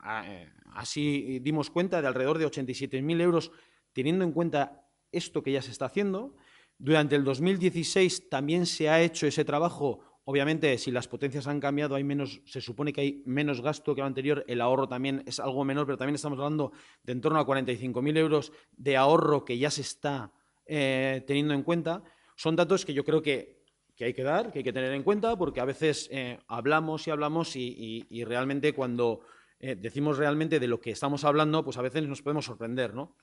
así dimos cuenta de alrededor de 87.000 euros, teniendo en cuenta esto que ya se está haciendo. Durante el 2016 también se ha hecho ese trabajo. Obviamente, si las potencias han cambiado, se supone que hay menos gasto que lo anterior, el ahorro también es algo menor, pero también estamos hablando de en torno a 45.000 euros de ahorro que ya se está teniendo en cuenta. Son datos que yo creo que hay que dar, que hay que tener en cuenta, porque a veces hablamos y realmente cuando decimos realmente de lo que estamos hablando, pues a veces nos podemos sorprender, ¿no?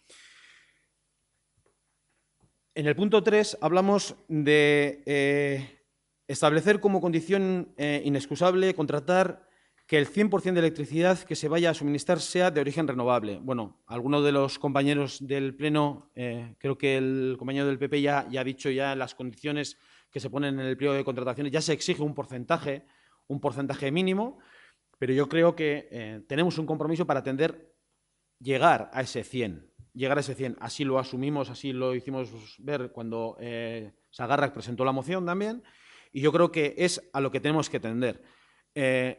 En el punto 3 hablamos de establecer como condición inexcusable contratar que el 100% de electricidad que se vaya a suministrar sea de origen renovable. Bueno, alguno de los compañeros del Pleno, creo que el compañero del PP ya ha dicho ya las condiciones que se ponen en el pliego de contrataciones, ya se exige un porcentaje mínimo, pero yo creo que tenemos un compromiso para atender llegar a ese 100. Llegar a ese 100. Así lo asumimos, así lo hicimos ver cuando Sagarrak presentó la moción también, y yo creo que es a lo que tenemos que tender.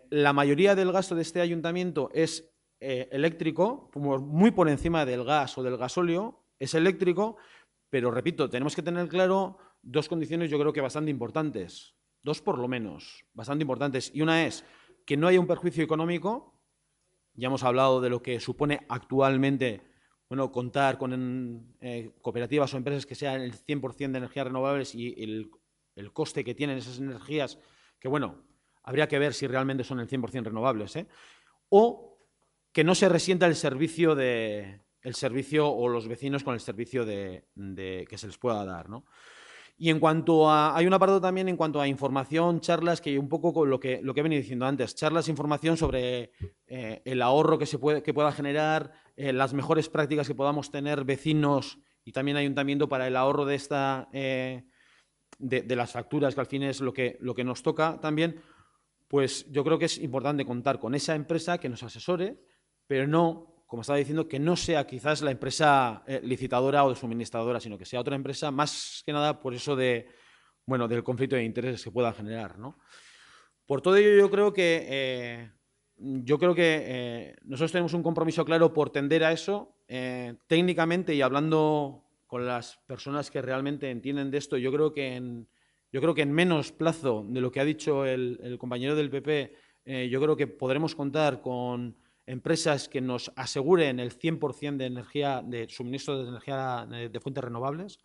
La mayoría del gasto de este ayuntamiento es eléctrico, muy por encima del gas o del gasóleo, es eléctrico, pero repito, tenemos que tener claro dos condiciones yo creo que bastante importantes, dos por lo menos, bastante importantes, y una es que no haya un perjuicio económico. Ya hemos hablado de lo que supone actualmente, bueno, contar con cooperativas o empresas que sean el 100% de energías renovables y el coste que tienen esas energías, que bueno, habría que ver si realmente son el 100% renovables, o que no se resienta el servicio o los vecinos con el servicio que se les pueda dar, ¿no? Y en cuanto a, hay un apartado también en cuanto a información, charlas, que un poco con lo que he venido diciendo antes, charlas, información sobre el ahorro que pueda generar, las mejores prácticas que podamos tener vecinos y también ayuntamiento para el ahorro de las facturas, que al fin es lo que nos toca también. Pues yo creo que es importante contar con esa empresa que nos asesore, pero no, como estaba diciendo, que no sea quizás la empresa licitadora o suministradora, sino que sea otra empresa, más que nada por eso del conflicto de intereses que pueda generar, ¿no? Por todo ello, yo creo que nosotros tenemos un compromiso claro por tender a eso. Técnicamente y hablando con las personas que realmente entienden de esto, yo creo que en menos plazo de lo que ha dicho el compañero del PP, yo creo que podremos contar con empresas que nos aseguren el 100% de energía, de suministro de energía de fuentes renovables,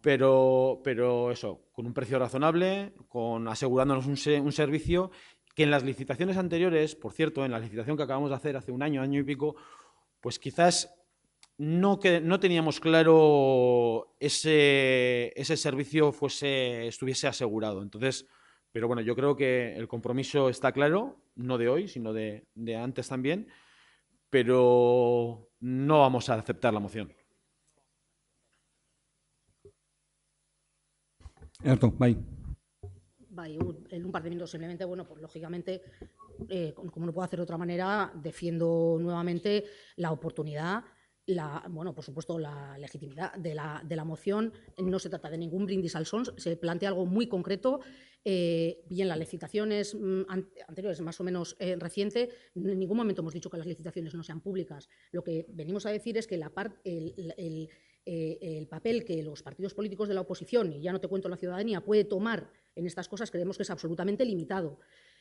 pero eso, con un precio razonable, asegurándonos un servicio que en las licitaciones anteriores, por cierto, en la licitación que acabamos de hacer hace un año y pico, pues quizás no teníamos claro ese servicio estuviese asegurado. Entonces, pero bueno, yo creo que el compromiso está claro, no de hoy, sino de antes también, pero no vamos a aceptar la moción. Bai. En un par de minutos simplemente, bueno, pues lógicamente, como no puedo hacer de otra manera, defiendo nuevamente la oportunidad, por supuesto, la legitimidad de la moción. No se trata de ningún brindis al sol, se plantea algo muy concreto. Bien, las licitaciones anteriores, más o menos reciente, en ningún momento hemos dicho que las licitaciones no sean públicas. Lo que venimos a decir es que el papel que los partidos políticos de la oposición, y ya no te cuento la ciudadanía, puede tomar en estas cosas, creemos que es absolutamente limitado.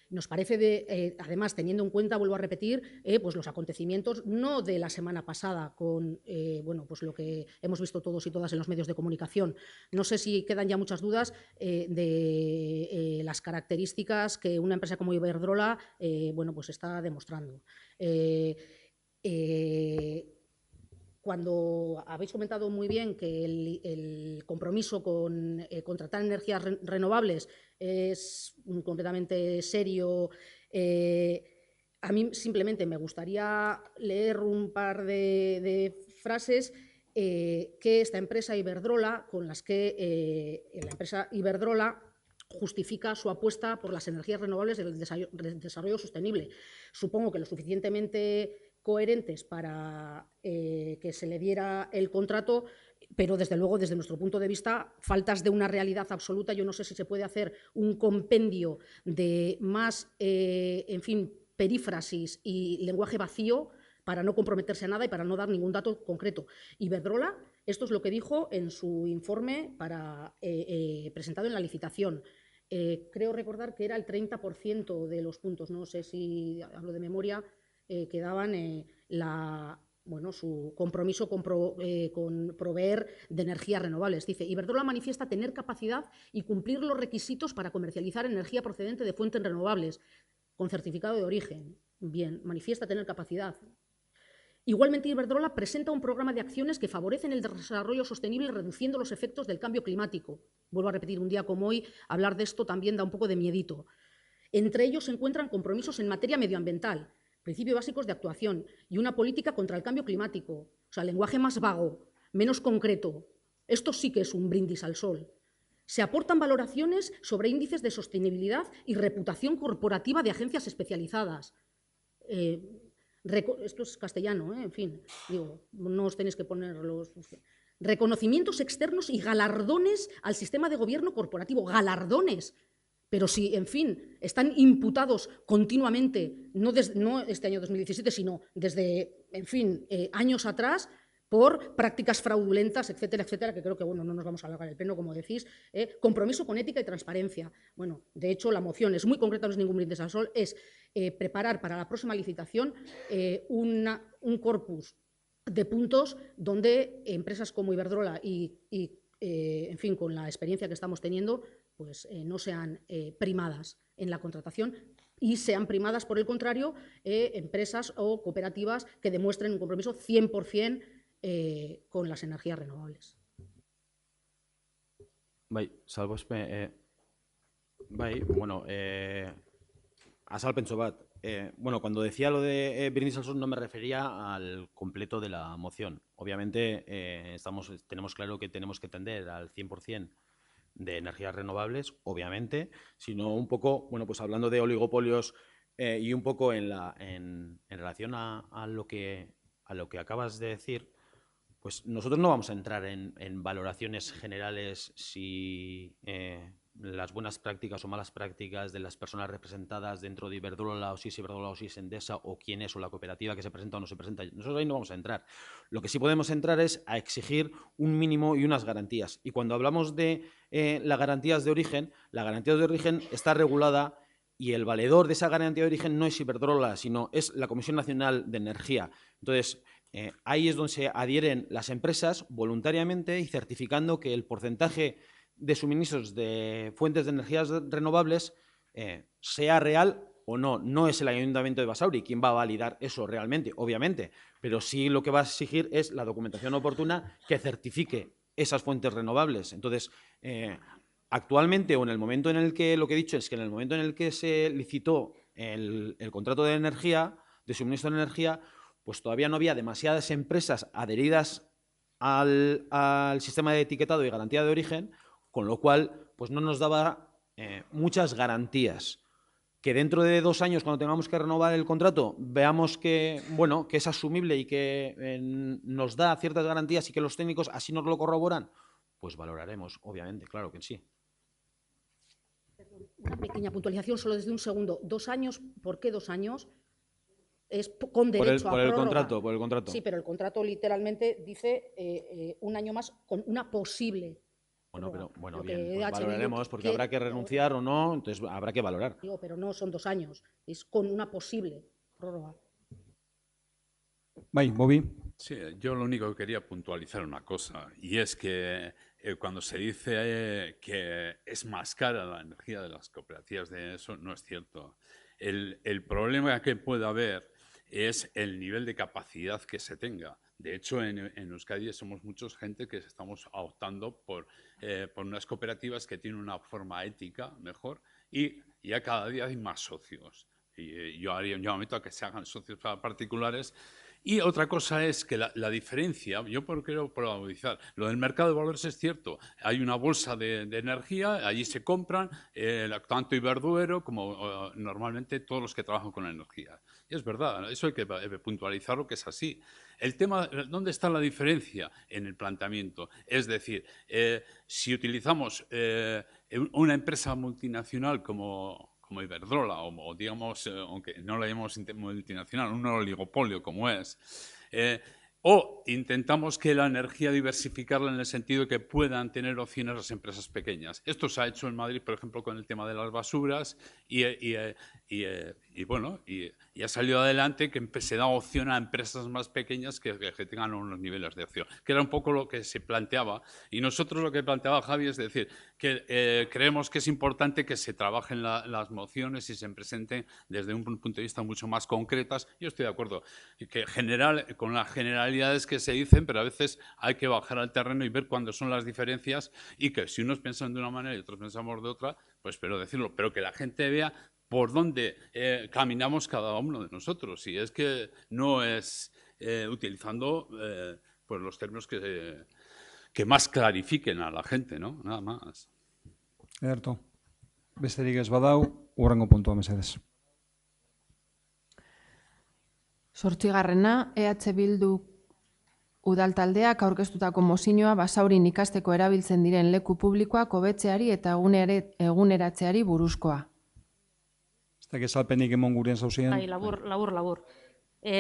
Nos parece, además, teniendo en cuenta, vuelvo a repetir, pues los acontecimientos no de la semana pasada con pues lo que hemos visto todos y todas en los medios de comunicación. No sé si quedan ya muchas dudas de las características que una empresa como Iberdrola pues está demostrando. Cuando habéis comentado muy bien que el compromiso con contratar energías renovables es completamente serio, a mí simplemente me gustaría leer un par de frases que esta empresa Iberdrola, con las que la empresa Iberdrola justifica su apuesta por las energías renovables del desarrollo sostenible. Supongo que lo suficientemente coherentes para que se le diera el contrato, pero desde luego, desde nuestro punto de vista, faltas de una realidad absoluta. Yo no sé si se puede hacer un compendio de más, perífrasis y lenguaje vacío para no comprometerse a nada y para no dar ningún dato concreto. Iberdrola, esto es lo que dijo en su informe presentado en la licitación. Creo recordar que era el 30% de los puntos, no sé si hablo de memoria, que daban su compromiso con proveer de energías renovables. Dice, Iberdrola manifiesta tener capacidad y cumplir los requisitos para comercializar energía procedente de fuentes renovables con certificado de origen. Bien, manifiesta tener capacidad. Igualmente, Iberdrola presenta un programa de acciones que favorecen el desarrollo sostenible reduciendo los efectos del cambio climático. Vuelvo a repetir, un día como hoy, hablar de esto también da un poco de miedito. Entre ellos se encuentran compromisos en materia medioambiental, principios básicos de actuación y una política contra el cambio climático. O sea, lenguaje más vago, menos concreto. Esto sí que es un brindis al sol. Se aportan valoraciones sobre índices de sostenibilidad y reputación corporativa de agencias especializadas. esto es castellano, en fin, digo, no os tenéis que poner los... Reconocimientos externos y galardones al sistema de gobierno corporativo, galardones. Pero si, en fin, están imputados continuamente, no este año 2017, sino desde, en fin, años atrás, por prácticas fraudulentas, etcétera, etcétera, que creo que, bueno, no nos vamos a alargar el pleno, como decís, compromiso con ética y transparencia. Bueno, de hecho, la moción es muy concreta, no es ningún brindis al sol, es preparar para la próxima licitación un corpus de puntos donde empresas como Iberdrola y en fin, con la experiencia que estamos teniendo, pues no sean primadas en la contratación y sean primadas, por el contrario, empresas o cooperativas que demuestren un compromiso 100% con las energías renovables. Salbuespen, bueno, azalpentso bat. Bueno, cuando decía lo de brindis al sol no me refería al completo de la moción. Obviamente tenemos claro que tenemos que tender al 100% de energías renovables, obviamente, sino un poco, bueno, pues hablando de oligopolios y un poco en relación a lo que acabas de decir, pues nosotros no vamos a entrar en valoraciones generales si las buenas prácticas o malas prácticas de las personas representadas dentro de Iberdrola o si es Iberdrola o si es Endesa o quién es o la cooperativa que se presenta o no se presenta. Nosotros ahí no vamos a entrar. Lo que sí podemos entrar es a exigir un mínimo y unas garantías. Y cuando hablamos de las garantías de origen, la garantía de origen está regulada y el valedor de esa garantía de origen no es Iberdrola, sino es la Comisión Nacional de Energía. Entonces, ahí es donde se adhieren las empresas voluntariamente y certificando que el porcentaje de suministros de fuentes de energías renovables sea real o no. No es el Ayuntamiento de Basauri quien va a validar eso realmente, obviamente, pero sí lo que va a exigir es la documentación oportuna que certifique esas fuentes renovables. Entonces, actualmente o en el momento en el que, lo que he dicho es que en el momento en el que se licitó el contrato de energía, de suministro de energía, pues todavía no había demasiadas empresas adheridas al sistema de etiquetado y garantía de origen, con lo cual pues no nos daba muchas garantías. Que dentro de 2 años, cuando tengamos que renovar el contrato, veamos que, bueno, que es asumible y que nos da ciertas garantías y que los técnicos así nos lo corroboran, pues valoraremos, obviamente, claro que sí. Una pequeña puntualización, solo desde un segundo. 2 años, ¿por qué 2 años? Es con derecho a prórroga. Por el contrato. Sí, pero el contrato literalmente dice 1 año más con una posible. Bueno, pero Lo bien, que pues valoraremos porque habrá que renunciar o no, entonces habrá que valorar. Digo, pero no son 2 años, es con una posible prórroga. Bobby. Sí, yo lo único que quería puntualizar una cosa, y es que cuando se dice que es más cara la energía de las cooperativas, de eso no es cierto. El problema que puede haber es el nivel de capacidad que se tenga. De hecho, en Euskadi somos muchos gente que estamos optando por unas cooperativas que tienen una forma ética mejor y ya cada día hay más socios. Y yo haría un llamamiento a que se hagan socios particulares. Y otra cosa es que la diferencia, yo quiero profundizar, lo del mercado de valores es cierto, hay una bolsa de energía, allí se compran tanto Iberdrola como normalmente todos los que trabajan con la energía. Y es verdad, eso hay que puntualizarlo que es así. El tema, ¿dónde está la diferencia en el planteamiento? Es decir, si utilizamos una empresa multinacional como Iberdrola, o digamos, aunque no la llamemos multinacional, un oligopolio como es, o intentamos que la energía diversificarla en el sentido de que puedan tener opciones las empresas pequeñas. Esto se ha hecho en Madrid, por ejemplo, con el tema de las basuras y ha salido adelante que se da opción a empresas más pequeñas que tengan unos niveles de opción, que era un poco lo que se planteaba. Y nosotros lo que planteaba Javi es decir que creemos que es importante que se trabajen las mociones y se presenten desde un punto de vista mucho más concretas. Yo estoy de acuerdo que con las generalidades que se dicen, pero a veces hay que bajar al terreno y ver cuándo son las diferencias y que si unos piensan de una manera y otros pensamos de otra, pues espero decirlo, pero que la gente vea por dónde caminamos cada uno de nosotros. Y es que no es utilizando pues los términos que más clarifiquen a la gente, ¿no? Nada más. Ederto. Besterik ez badau, hurrengo puntua mesedez. Zortzigarrena, EH Bildu udaltaldeak aurkeztutako mozioa Basaurin ikasteko erabiltzen diren leku publikoak hobetzeari eta eguneratzeari buruzkoa. Ez da gezalpenik emon gurean zauzien? Bai, labur.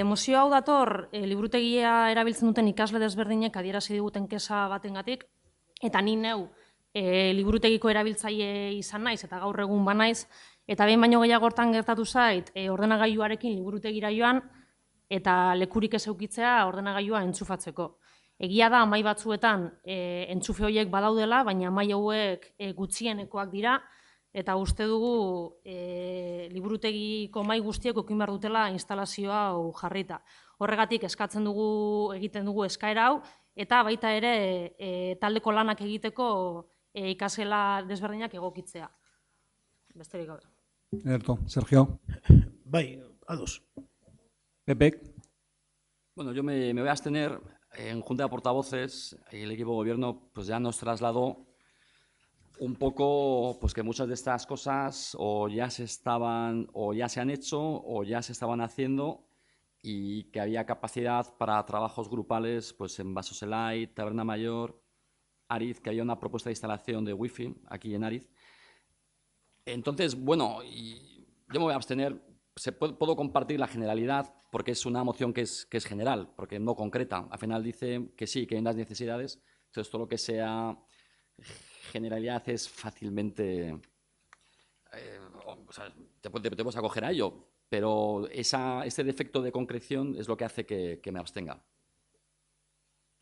Mozio hau dator, liburutegia erabiltzen duten ikasle desberdinek adierazi diguten kesa batengatik, eta ni neu liburutegiko erabiltzaile izan naiz, eta gaur egun banaiz, eta behin baino gehiago hortan gertatu zait, ordenagailuarekin liburutegira joan, eta lekurik ez eukitzea ordenagailua entzufatzeko. Egia da, amai batzuetan entzufe horiek badaudela, baina amai hauek gutxienekoak dira, eta uste dugu liburutegiko mahai guztiek eukin behar dutela instalazioa hau jarrita. Horregatik eskatzen dugu, egiten dugu eskaera hau, eta baita ere taldeko lanak egiteko ikasgela desberdinak egokitzea. Besterik gabe. Ederto, Sergio. Bai, ados. Pepek. Bueno, yo me voy a abstener. En Junta de Portavoces, el equipo de gobierno pues ya nos trasladó un poco pues que muchas de estas cosas o ya se han hecho o ya se estaban haciendo y que había capacidad para trabajos grupales pues en Basoselay, Taberna Mayor, Ariz, que había una propuesta de instalación de wifi aquí en Ariz. Entonces, bueno, yo me voy a abstener. Puedo compartir la generalidad porque es una moción que es general, porque no concreta. Al final dice que sí, que hay unas necesidades. Entonces, todo lo que sea generalidad es fácilmente... te puedes acoger a ello, pero este defecto de concreción es lo que hace que me abstenga.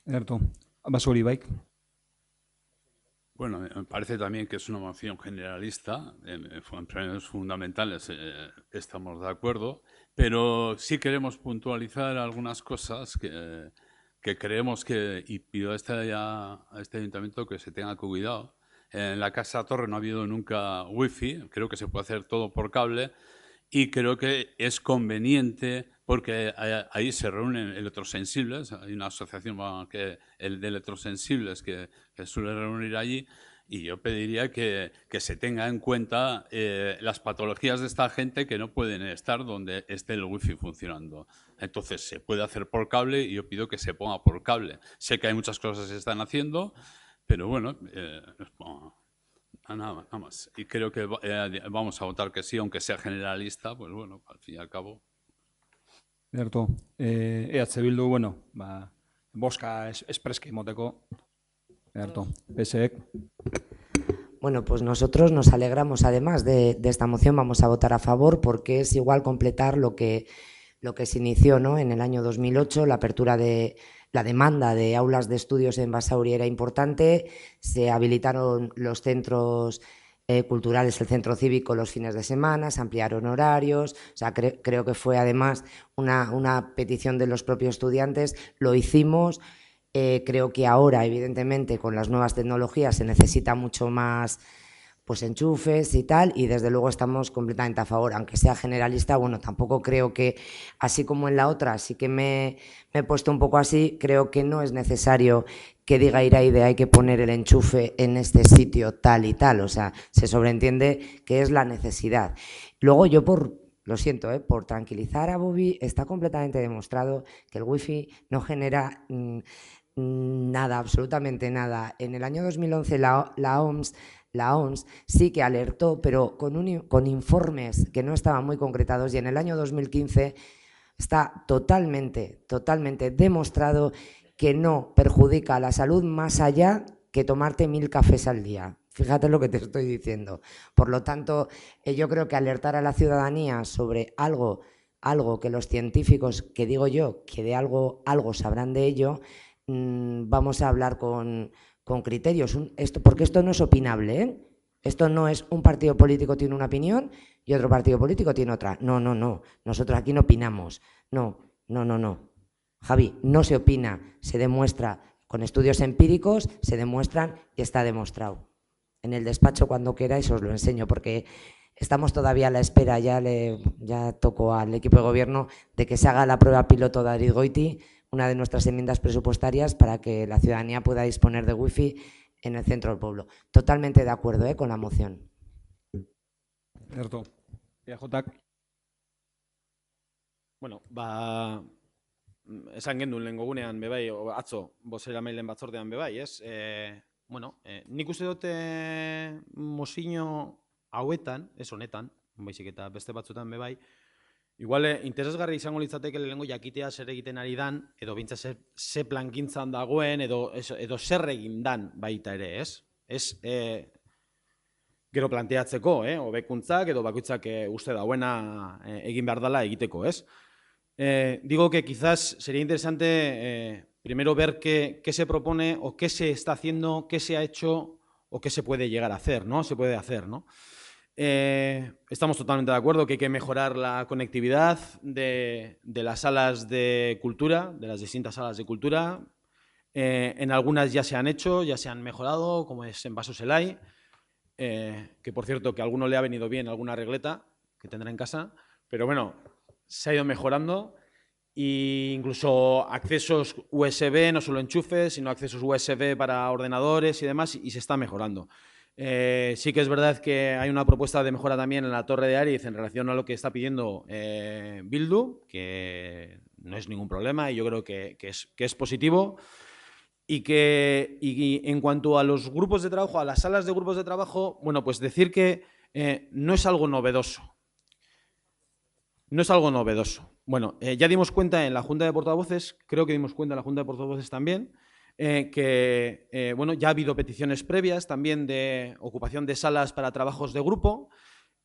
Cierto. Basauri, Baik. Bueno, me parece también que es una moción generalista, en premios fundamentales estamos de acuerdo, pero sí queremos puntualizar algunas cosas que creemos que, y pido a este ayuntamiento que se tenga cuidado. En la Casa Torre no ha habido nunca wifi, creo que se puede hacer todo por cable y creo que es conveniente porque ahí se reúnen electrosensibles, hay una asociación de electrosensibles que suele reunir allí y yo pediría que se tenga en cuenta las patologías de esta gente que no pueden estar donde esté el wifi funcionando. Entonces se puede hacer por cable y yo pido que se ponga por cable. Sé que hay muchas cosas que se están haciendo, pero bueno, nada más. Y creo que vamos a votar que sí, aunque sea generalista, pues bueno, al fin y al cabo. Cierto. EH Bildu, bueno, boska espreski moteko. Cierto. PSEK. Bueno, pues nosotros nos alegramos además de esta moción, vamos a votar a favor porque es igual completar lo que se inició, ¿no? En el año 2008, la apertura de la demanda de aulas de estudios en Basauri era importante, se habilitaron los centros culturales, el centro cívico los fines de semana, se ampliaron horarios, o sea, creo que fue además una petición de los propios estudiantes, lo hicimos. Creo que ahora, evidentemente, con las nuevas tecnologías se necesita mucho más pues enchufes y tal, y desde luego estamos completamente a favor, aunque sea generalista. Bueno, tampoco creo que, así como en la otra, sí que me he puesto un poco así, creo que no es necesario que diga Iraide hay que poner el enchufe en este sitio tal y tal, o sea, se sobreentiende que es la necesidad. Luego yo lo siento, por tranquilizar a Bobby, está completamente demostrado que el wifi no genera nada, absolutamente nada. En el año 2011 la OMS sí que alertó, pero con informes que no estaban muy concretados, y en el año 2015 está totalmente demostrado que no perjudica a la salud más allá que tomarte 1000 cafés al día. Fíjate lo que te estoy diciendo. Por lo tanto, yo creo que alertar a la ciudadanía sobre algo que los científicos, que digo yo, que de algo sabrán de ello, vamos a hablar con criterios, porque esto no es opinable, ¿eh? Esto no es un partido político tiene una opinión y otro partido político tiene otra. No. Nosotros aquí no opinamos. No. Javi, no se opina, se demuestra con estudios empíricos, se demuestran y está demostrado. En el despacho, cuando queráis, os lo enseño, porque estamos todavía a la espera, ya tocó al equipo de gobierno, de que se haga la prueba piloto de Arizgoiti, una de nuestras enmiendas presupuestarias, para que la ciudadanía pueda disponer de wifi en el centro del pueblo. Totalmente de acuerdo con la moción. Cierto. EJ. Bueno, esan gendun lehengo gunean bebai, atzo, bozera mailen batzordean bebai, ez? Nik uste dut mozio hauetan, ez honetan, baizik eta beste batzutan bebai, igual interesgarri izango litzateke lehengo jakitea zer egiten ari dan, edo bintza ze plangintzan dagoen, edo zer egin dan baita ere, ez? Ez gero planteatzeko, hobekuntzak edo bakoitzak uste dauena egin behar dela egiteko, ez? Digo que quizás sería interesante primero ver qué se propone o qué se está haciendo, qué se ha hecho o qué se puede llegar a hacer, ¿no? Se puede hacer, ¿no? Estamos totalmente de acuerdo que hay que mejorar la conectividad de las salas de cultura, de las distintas salas de cultura. En algunas ya se han hecho, ya se han mejorado, como es en Basozelai, que por cierto que a alguno le ha venido bien alguna regleta que tendrá en casa, pero bueno, se ha ido mejorando, e incluso accesos USB, no solo enchufes, sino accesos USB para ordenadores y demás, y se está mejorando. Sí que es verdad que hay una propuesta de mejora también en la Torre de Ariz en relación a lo que está pidiendo Bildu, que no es ningún problema y yo creo que es positivo. Y en cuanto a los grupos de trabajo, a las salas de grupos de trabajo, bueno, pues decir que no es algo novedoso. No es algo novedoso. Bueno, ya dimos cuenta en la Junta de Portavoces, creo que dimos cuenta en la Junta de Portavoces también, bueno, ya ha habido peticiones previas también de ocupación de salas para trabajos de grupo.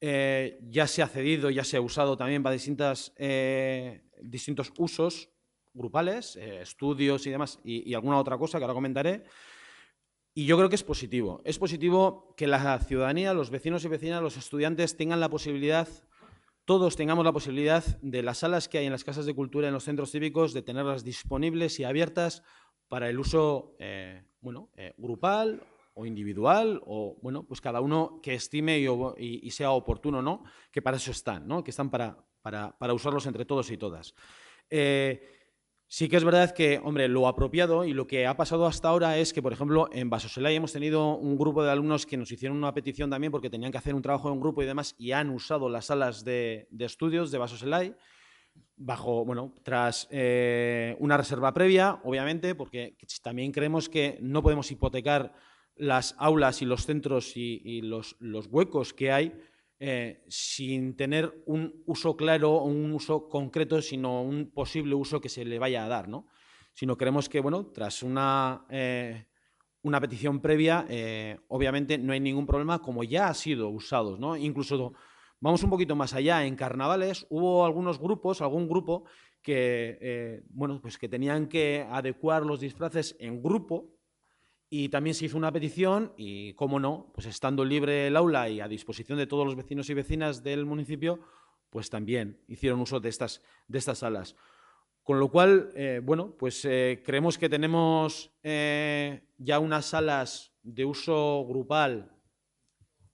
Ya se ha cedido, ya se ha usado también para distintos usos grupales, estudios y demás, y alguna otra cosa que ahora comentaré. Y yo creo que es positivo. Es positivo que la ciudadanía, los vecinos y vecinas, los estudiantes tengan la posibilidad, todos tengamos la posibilidad de las salas que hay en las casas de cultura, en los centros cívicos, de tenerlas disponibles y abiertas para el uso grupal o individual, o bueno, pues cada uno que estime y sea oportuno, ¿no? Que para eso están, ¿no? Que están para usarlos entre todos y todas. Sí que es verdad que, hombre, lo apropiado y lo que ha pasado hasta ahora es que, por ejemplo, en Basozelai hemos tenido un grupo de alumnos que nos hicieron una petición también porque tenían que hacer un trabajo en grupo y demás, y han usado las salas de estudios de Basozelai bajo, bueno, tras una reserva previa, obviamente, porque también creemos que no podemos hipotecar las aulas y los centros y los huecos que hay sin tener un uso claro o un uso concreto, sino un posible uso que se le vaya a dar, ¿no? Sino creemos que, bueno, tras una petición previa, obviamente no hay ningún problema, como ya ha sido usados, ¿no? Incluso vamos un poquito más allá. En carnavales hubo algún grupo que, bueno, pues que tenían que adecuar los disfraces en grupo, y también se hizo una petición y, cómo no, pues estando libre el aula y a disposición de todos los vecinos y vecinas del municipio, pues también hicieron uso de estas salas. Con lo cual, bueno, pues creemos que tenemos ya unas salas de uso grupal,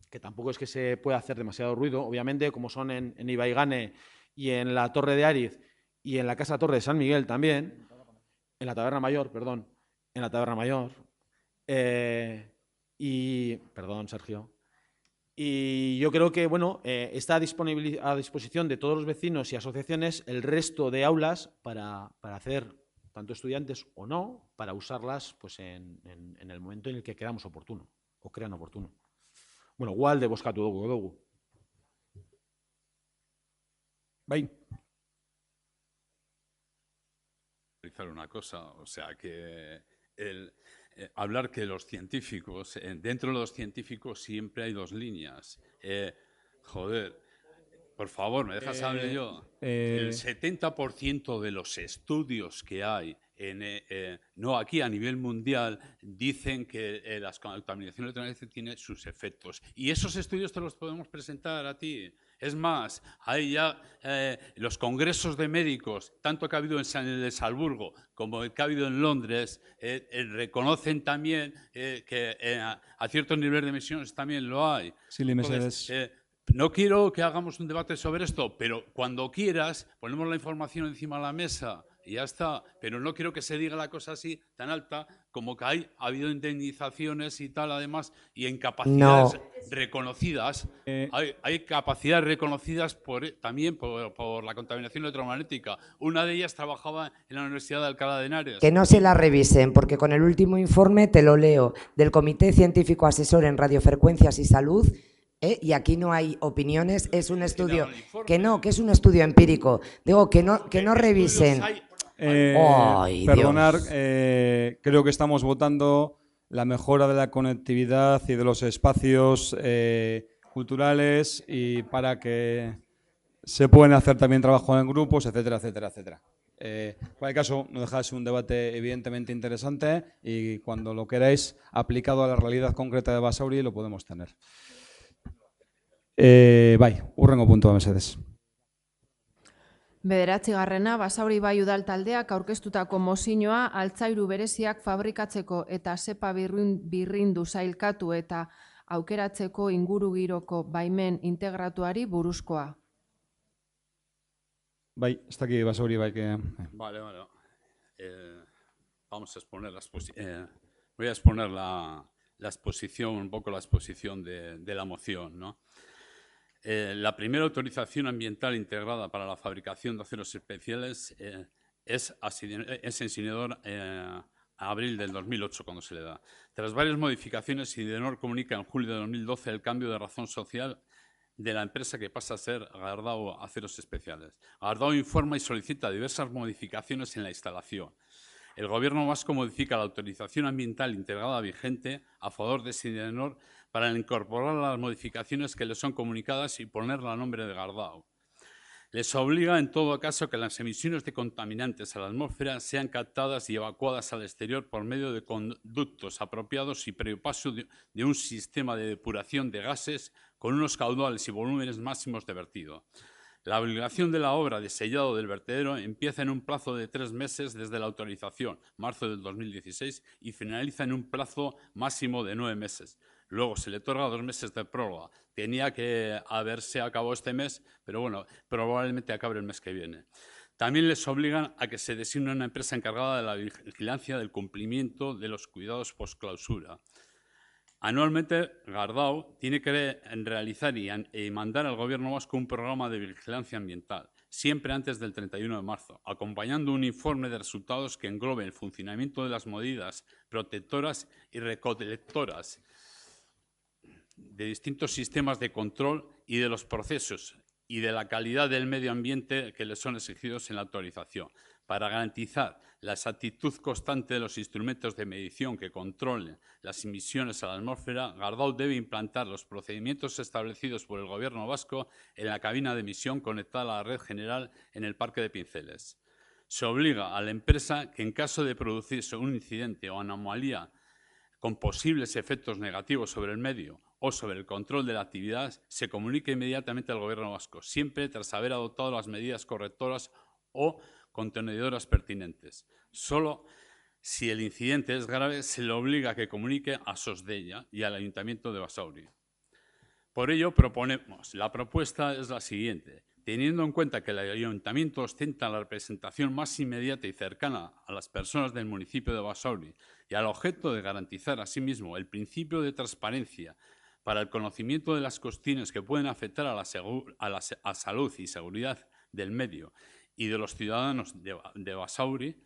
que tampoco es que se pueda hacer demasiado ruido, obviamente, como son en Ibaigane y en la Torre de Ariz y en la Casa Torre de San Miguel también, en la Taberna Mayor, perdón, en la Taberna Mayor. Perdón, Sergio. Y yo creo que, bueno, está a disposición de todos los vecinos y asociaciones el resto de aulas para hacer, tanto estudiantes o no, para usarlas pues en el momento en el que creamos oportuno o crean oportuno. Bueno, igual de bozkatu dugu. Bai. Una cosa, o sea, que hablar que los científicos, dentro de los científicos siempre hay dos líneas. Joder, por favor, ¿me dejas hablar yo? El 70% de los estudios que hay, no aquí, a nivel mundial, dicen que la contaminación electromagnética tiene sus efectos. Y esos estudios te los podemos presentar a ti. Es más, hay ya los congresos de médicos, tanto que ha habido en el de Salzburgo como el que ha habido en Londres, reconocen también que a ciertos niveles de emisiones también lo hay. Sí, entonces, no quiero que hagamos un debate sobre esto, pero cuando quieras ponemos la información encima de la mesa y ya está. Pero no quiero que se diga la cosa así tan alta, como que ha habido indemnizaciones y tal, además, y en capacidades reconocidas. Hay capacidades reconocidas también por la contaminación electromagnética. Una de ellas trabajaba en la Universidad de Alcalá de Henares. Que no se la revisen, porque con el último informe, te lo leo, del Comité Científico Asesor en Radiofrecuencias y Salud, y aquí no hay opiniones, es un estudio, que es un estudio empírico. Digo, que no revisen. Perdonar, creo que estamos votando la mejora de la conectividad y de los espacios culturales y para que se puedan hacer también trabajo en grupos, etcétera, etcétera, etcétera. En cualquier caso, no deja de ser un debate evidentemente interesante y cuando lo queráis aplicado a la realidad concreta de Basauri lo podemos tener. Bai, hurrengo puntua mesedez. Bederatzigarrena, Basauri bai udal taldeak aurkeztutako mozioa altzairu bereziak fabrikatzeko eta zepa birrindu sailkatu eta aukeratzeko ingurugiroko baimen integratuari buruzkoa. Bai, ez daki Basauri bai que... Vale. Vamos a exponer voy a exponer la exposición, un poco la exposición de la moción, ¿no? La primera autorización ambiental integrada para la fabricación de aceros especiales es en Sidenor a abril del 2008 cuando se le da. Tras varias modificaciones, Sidenor comunica en julio de 2012 el cambio de razón social de la empresa que pasa a ser Gardau Aceros Especiales. Gardau informa y solicita diversas modificaciones en la instalación. El Gobierno vasco modifica la autorización ambiental integrada vigente a favor de Sidenor para incorporar las modificaciones que le son comunicadas y ponerla a nombre de Gardau. Les obliga, en todo caso, que las emisiones de contaminantes a la atmósfera sean captadas y evacuadas al exterior por medio de conductos apropiados y previo paso de un sistema de depuración de gases con unos caudales y volúmenes máximos de vertido. La obligación de la obra de sellado del vertedero empieza en un plazo de 3 meses desde la autorización, marzo del 2016, y finaliza en un plazo máximo de 9 meses. Luego se le otorga 2 meses de prórroga. Tenía que haberse acabado este mes, pero bueno, probablemente acabe el mes que viene. También les obligan a que se designe una empresa encargada de la vigilancia del cumplimiento de los cuidados postclausura. Anualmente, Gardau tiene que realizar y mandar al Gobierno vasco un programa de vigilancia ambiental, siempre antes del 31 de marzo, acompañando un informe de resultados que englobe el funcionamiento de las medidas protectoras y recolectoras de distintos sistemas de control y de los procesos y de la calidad del medio ambiente que les son exigidos en la autorización. Para garantizar la exactitud constante de los instrumentos de medición que controlen las emisiones a la atmósfera, Gardau debe implantar los procedimientos establecidos por el Gobierno vasco en la cabina de emisión conectada a la red general en el Parque de Pinceles. Se obliga a la empresa que en caso de producirse un incidente o anomalía con posibles efectos negativos sobre el medio o sobre el control de la actividad, se comunique inmediatamente al Gobierno vasco, siempre tras haber adoptado las medidas correctoras o contenedoras pertinentes. Solo si el incidente es grave, se le obliga a que comunique a Sosdella y al Ayuntamiento de Basauri. Por ello, la propuesta es la siguiente. Teniendo en cuenta que el Ayuntamiento ostenta la representación más inmediata y cercana a las personas del municipio de Basauri y al objeto de garantizar asimismo el principio de transparencia para el conocimiento de las cuestiones que pueden afectar a la salud y seguridad del medio y de los ciudadanos de Basauri,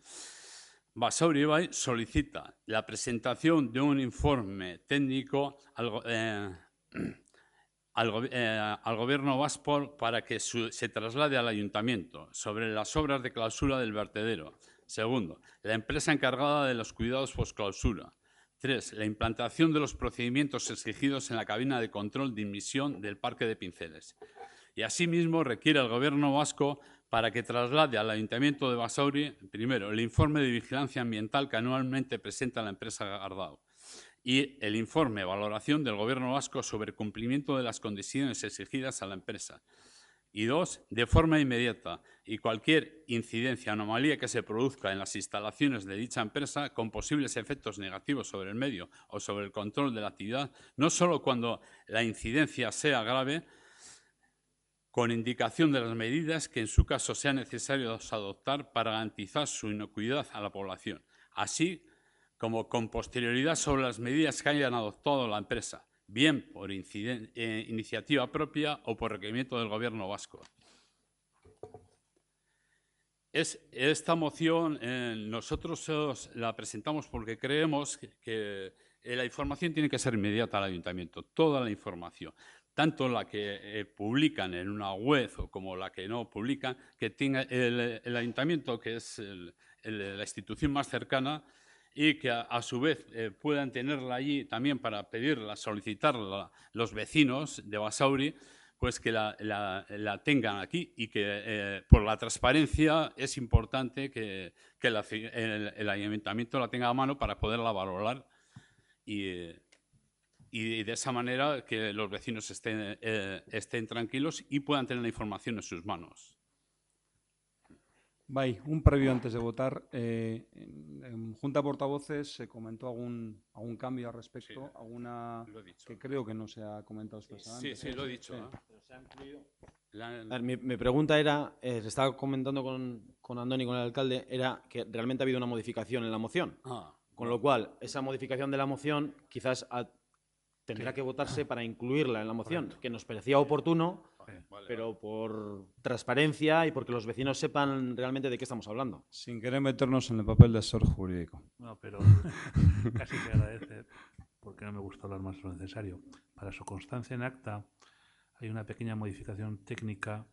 Basauri Bai solicita la presentación de un informe técnico al Gobierno vasco para que se traslade al Ayuntamiento sobre las obras de clausura del vertedero. Segundo, la empresa encargada de los cuidados postclausura. 3. La implantación de los procedimientos exigidos en la cabina de control de emisión del Parque de Pinceles. Y asimismo requiere al Gobierno vasco para que traslade al Ayuntamiento de Basauri, primero, el informe de vigilancia ambiental que anualmente presenta la empresa Gardau y el informe de valoración del Gobierno vasco sobre el cumplimiento de las condiciones exigidas a la empresa. Y 2, de forma inmediata y cualquier incidencia o anomalía que se produzca en las instalaciones de dicha empresa con posibles efectos negativos sobre el medio o sobre el control de la actividad, no solo cuando la incidencia sea grave, con indicación de las medidas que en su caso sea necesario adoptar para garantizar su inocuidad a la población, así como con posterioridad sobre las medidas que hayan adoptado la empresa, bien por iniciativa propia o por requerimiento del Gobierno vasco. Esta moción nosotros la presentamos porque creemos que la información tiene que ser inmediata al ayuntamiento, toda la información, tanto la que publican en una web como la que no publican, que tenga el ayuntamiento, que es la institución más cercana, y que a su vez puedan tenerla allí también para pedirla, solicitarla los vecinos de Basauri, pues que la tengan aquí y que por la transparencia es importante que el ayuntamiento la tenga a mano para poderla valorar y de esa manera que los vecinos estén tranquilos y puedan tener la información en sus manos. Bai, un previo antes de votar. En Junta de Portavoces se comentó algún cambio al respecto, Sí, alguna lo he dicho. que creo que no se ha comentado expresamente. Sí, lo he dicho. A ver, mi pregunta era, se estaba comentando con Andoni, con el alcalde, era que realmente ha habido una modificación en la moción. Con lo cual, esa modificación de la moción quizás tendrá que votarse para incluirla en la moción, que nos parecía oportuno, pero por transparencia y porque los vecinos sepan realmente de qué estamos hablando. Sin querer meternos en el papel de asesor jurídico. No, pero casi se agradece, porque no me gusta hablar más de lo necesario. Para su constancia en acta, hay una pequeña modificación técnica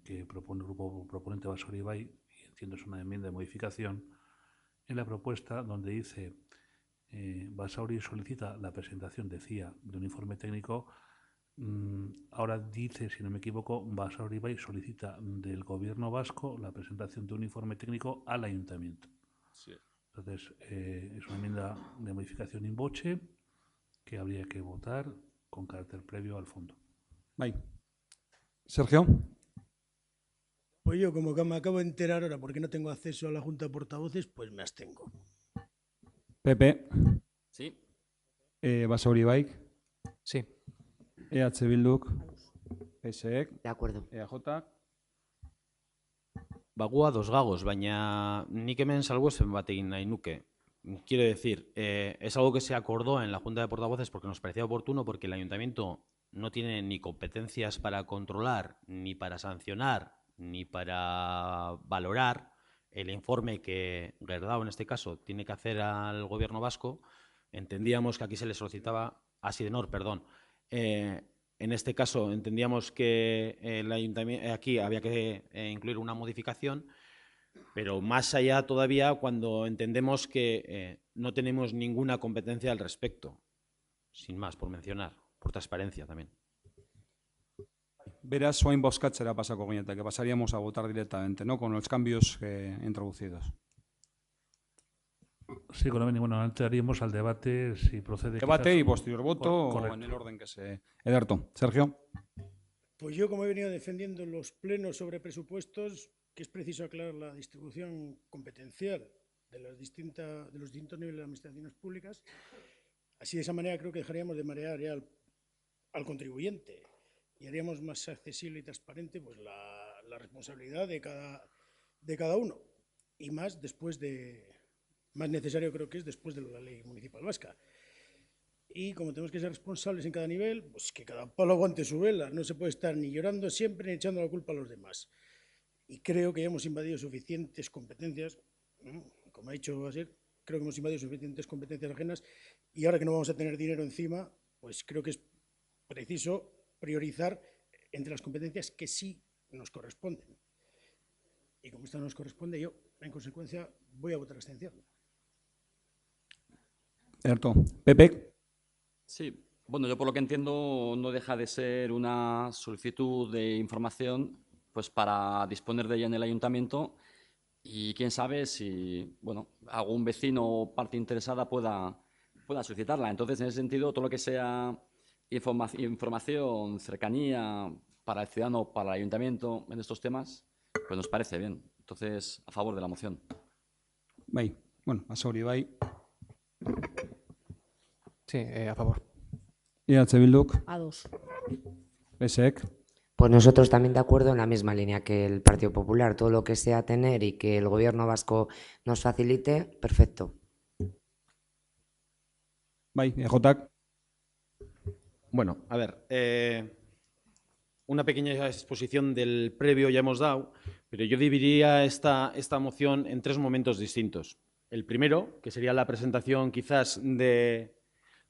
que propone el grupo proponente Basauri Bai, y entiendo es una enmienda de modificación, en la propuesta donde dice Basauri solicita la presentación, decía, de un informe técnico. Ahora dice, si no me equivoco, Basauri Bai solicita del Gobierno vasco la presentación de un informe técnico al ayuntamiento. Sí. Entonces, es una enmienda de modificación in voce que habría que votar con carácter previo al fondo. Bai. Sergio. Pues yo, como que me acabo de enterar ahora porque no tengo acceso a la Junta de Portavoces, pues me abstengo. Pepe. Sí. Basauri Bai. Sí. EH Bilduk. PSEek. De acuerdo. EAJ. Bagua dos gagos, baina nik hemen salbuespen bat egin nahi nuke. Quiero decir, es algo que se acordó en la Junta de Portavoces porque nos parecía oportuno, porque el ayuntamiento no tiene ni competencias para controlar, ni para sancionar, ni para valorar el informe que Gerdau, en este caso, tiene que hacer al Gobierno vasco. Entendíamos que aquí se le solicitaba, a Sidenor, perdón. En este caso entendíamos que el ayuntamiento, aquí había que incluir una modificación, pero más allá todavía cuando entendemos que no tenemos ninguna competencia al respecto. Sin más, por mencionar, por transparencia también. Beraz, oain bozkatzera pasako gineteke, pasaríamos a votar directamente, ¿no? Con los cambios introducidos. Sí, con bueno, antes haríamos al debate si procede. Debate y posterior voto o en el orden que se... Ederto. Sergio. Pues yo, como he venido defendiendo los plenos sobre presupuestos, que es preciso aclarar la distribución competencial de los distintos niveles de administraciones públicas, así de esa manera creo que dejaríamos de marear ya al contribuyente y haríamos más accesible y transparente pues, la responsabilidad de cada uno, y más necesario creo que es después de la ley municipal vasca. Y como tenemos que ser responsables en cada nivel, pues que cada palo aguante su vela. No se puede estar ni llorando siempre ni echando la culpa a los demás. Y creo que ya hemos invadido suficientes competencias, como ha dicho Basir, creo que hemos invadido suficientes competencias ajenas, y ahora que no vamos a tener dinero encima, pues creo que es preciso priorizar entre las competencias que sí nos corresponden. Y como esto no nos corresponde, yo, en consecuencia, voy a votar abstención. Cierto. Pepe. Sí, bueno, yo por lo que entiendo no deja de ser una solicitud de información pues para disponer de ella en el ayuntamiento y quién sabe si, bueno, algún vecino o parte interesada pueda solicitarla. Entonces, en ese sentido, todo lo que sea información, cercanía para el ciudadano, para el ayuntamiento en estos temas, pues nos parece bien. Entonces, a favor de la moción. Bai. Bueno, Basauri Bai. Sí, a favor. EH Bilduk. A dos. PSEek. Pues nosotros también de acuerdo en la misma línea que el Partido Popular. Todo lo que sea tener y que el Gobierno vasco nos facilite, perfecto. Bai, EJak. Bueno, a ver, una pequeña exposición del previo ya hemos dado, pero yo dividiría esta moción en 3 momentos distintos. El primero, que sería la presentación quizás de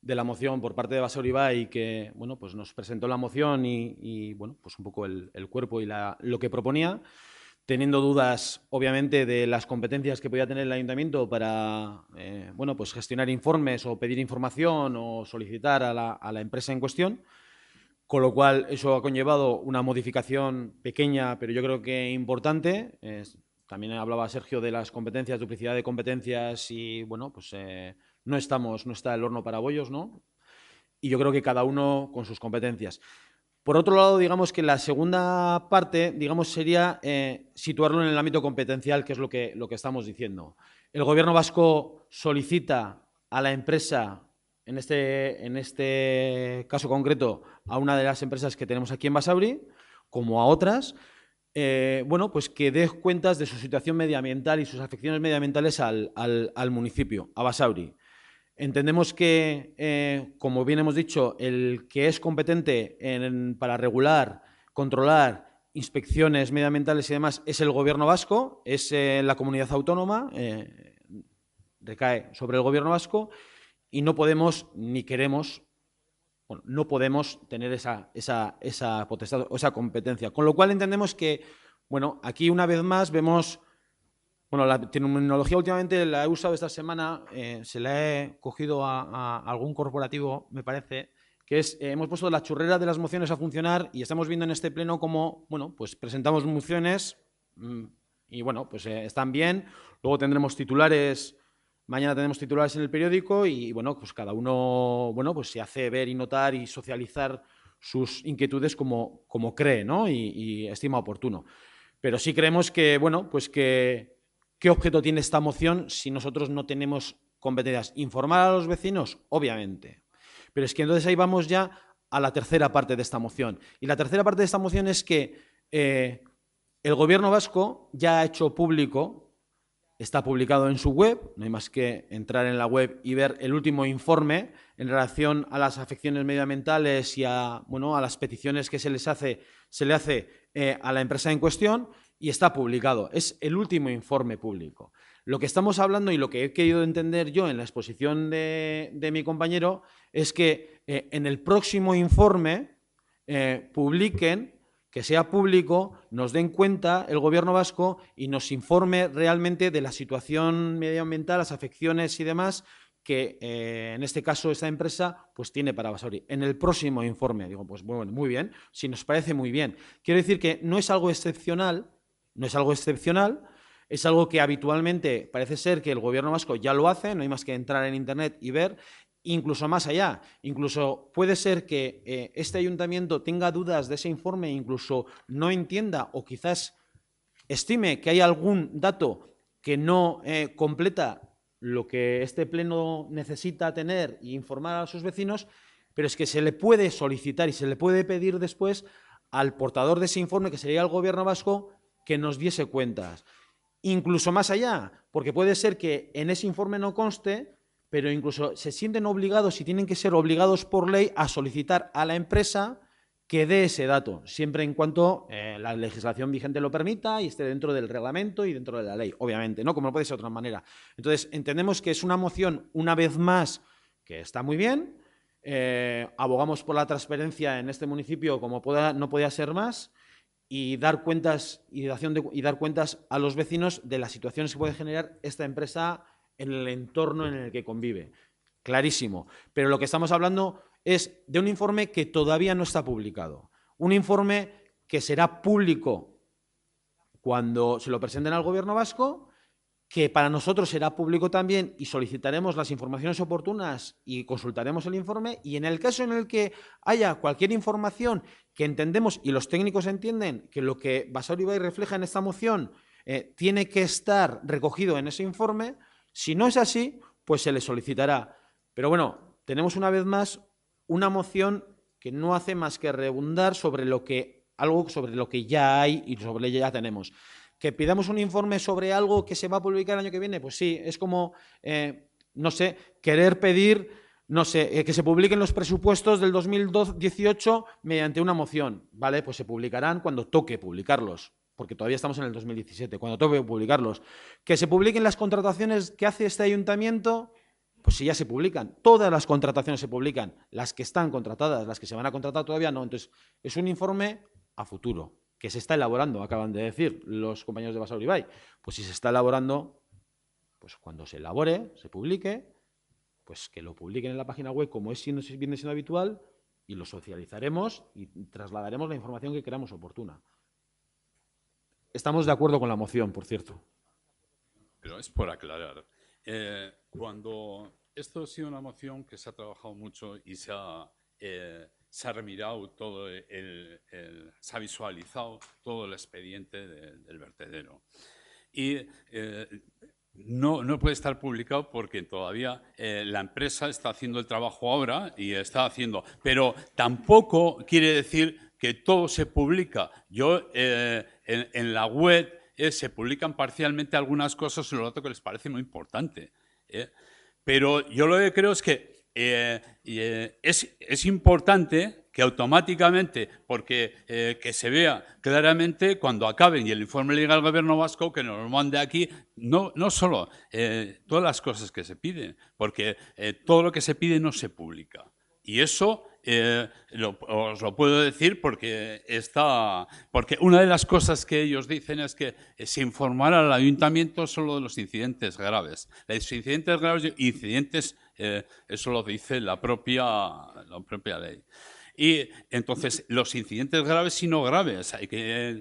la moción por parte de Basauri Bai, que bueno, pues nos presentó la moción y bueno, pues un poco el cuerpo y lo que proponía, teniendo dudas, obviamente, de las competencias que podía tener el ayuntamiento para bueno, pues gestionar informes o pedir información o solicitar a la empresa en cuestión, con lo cual eso ha conllevado una modificación pequeña, pero yo creo que importante. También hablaba Sergio de las competencias, duplicidad de competencias y, bueno, pues no está el horno para bollos, ¿no? Y yo creo que cada uno con sus competencias. Por otro lado, digamos que la segunda parte, digamos, sería situarlo en el ámbito competencial, que es lo que estamos diciendo. El Gobierno vasco solicita a la empresa, en este caso concreto, a una de las empresas que tenemos aquí en Basauri, como a otras, bueno, pues que dé cuentas de su situación medioambiental y sus afecciones medioambientales al municipio, a Basauri. Entendemos que, como bien hemos dicho, el que es competente para regular, controlar inspecciones medioambientales y demás es el Gobierno vasco, es la comunidad autónoma, recae sobre el Gobierno vasco y no podemos ni queremos, bueno, no podemos tener esa potestad o esa competencia. Con lo cual entendemos que, bueno, aquí una vez más vemos. Bueno, la terminología últimamente la he usado esta semana, se la he cogido a algún corporativo, me parece, que es, hemos puesto la churrera de las mociones a funcionar y estamos viendo en este pleno cómo, bueno, pues presentamos mociones y, bueno, pues están bien, luego tendremos titulares, mañana tendremos titulares en el periódico y, bueno, pues cada uno, bueno, pues se hace ver y notar y socializar sus inquietudes como cree, ¿no? Y estima oportuno. Pero sí creemos que, bueno, pues que ¿qué objeto tiene esta moción si nosotros no tenemos competencias? ¿Informar a los vecinos? Obviamente. Pero es que entonces ahí vamos ya a la tercera parte de esta moción. Y la tercera parte de esta moción es que el Gobierno vasco ya ha hecho público, está publicado en su web, no hay más que entrar en la web y ver el último informe en relación a las afecciones medioambientales y a las peticiones que se le hace a la empresa en cuestión. Y está publicado, es el último informe público. Lo que estamos hablando y lo que he querido entender yo en la exposición de mi compañero es que en el próximo informe publiquen, que sea público, nos den cuenta el Gobierno vasco y nos informe realmente de la situación medioambiental, las afecciones y demás que en este caso esta empresa pues tiene para Basauri. En el próximo informe, digo, pues bueno, muy bien, si nos parece muy bien. Quiero decir que no es algo excepcional. No es algo excepcional, es algo que habitualmente parece ser que el Gobierno vasco ya lo hace, no hay más que entrar en Internet y ver, incluso más allá. Incluso puede ser que este ayuntamiento tenga dudas de ese informe, incluso no entienda o quizás estime que hay algún dato que no completa lo que este pleno necesita tener e informar a sus vecinos, pero es que se le puede solicitar y se le puede pedir después al portador de ese informe, que sería el Gobierno vasco, que nos diese cuentas. Incluso más allá, porque puede ser que en ese informe no conste, pero incluso se sienten obligados y tienen que ser obligados por ley a solicitar a la empresa que dé ese dato, siempre en cuanto la legislación vigente lo permita y esté dentro del reglamento y dentro de la ley, obviamente, ¿no? Como no puede ser de otra manera. Entonces, entendemos que es una moción, una vez más, que está muy bien. Abogamos por la transparencia en este municipio como no podía ser más. Y dar cuentas dar cuentas a los vecinos de las situaciones que puede generar esta empresa en el entorno en el que convive. Clarísimo. Pero lo que estamos hablando es de un informe que todavía no está publicado. Un informe que será público cuando se lo presenten al Gobierno vasco, que para nosotros será público también y solicitaremos las informaciones oportunas y consultaremos el informe, y en el caso en el que haya cualquier información que entendemos y los técnicos entienden que lo que Basauri Bai refleja en esta moción tiene que estar recogido en ese informe, si no es así, pues se le solicitará. Pero bueno, tenemos una vez más una moción que no hace más que redundar sobre algo sobre lo que ya hay y sobre lo que ya tenemos. Que pidamos un informe sobre algo que se va a publicar el año que viene, pues sí, es como, no sé, querer pedir no sé, que se publiquen los presupuestos del 2018 mediante una moción, ¿vale? Pues se publicarán cuando toque publicarlos, porque todavía estamos en el 2017, cuando toque publicarlos. Que se publiquen las contrataciones que hace este ayuntamiento, pues si ya se publican, todas las contrataciones se publican, las que están contratadas, las que se van a contratar todavía no. Entonces, es un informe a futuro, que se está elaborando, acaban de decir los compañeros de Basauri Bai. Pues si se está elaborando, pues cuando se elabore, se publique, pues que lo publiquen en la página web como viene siendo habitual y lo socializaremos y trasladaremos la información que creamos oportuna. Estamos de acuerdo con la moción, por cierto. Pero es por aclarar. Cuando esto ha sido una moción que se ha trabajado mucho y se ha remirado todo se ha visualizado todo el expediente del vertedero. Y no puede estar publicado porque todavía la empresa está haciendo el trabajo ahora y está haciendo, pero tampoco quiere decir que todo se publica. Yo en la web se publican parcialmente algunas cosas sobre lo que les parece muy importante. Pero yo lo que creo es que es importante que automáticamente, porque que se vea claramente cuando acaben y el informe le diga al Gobierno vasco que nos lo mande aquí, no solo todas las cosas que se piden, porque todo lo que se pide no se publica. Y eso os lo puedo decir porque una de las cosas que ellos dicen es que se informará al ayuntamiento solo de los incidentes graves. Los incidentes graves y incidentes, eso lo dice la propia ley. Y entonces los incidentes graves y no graves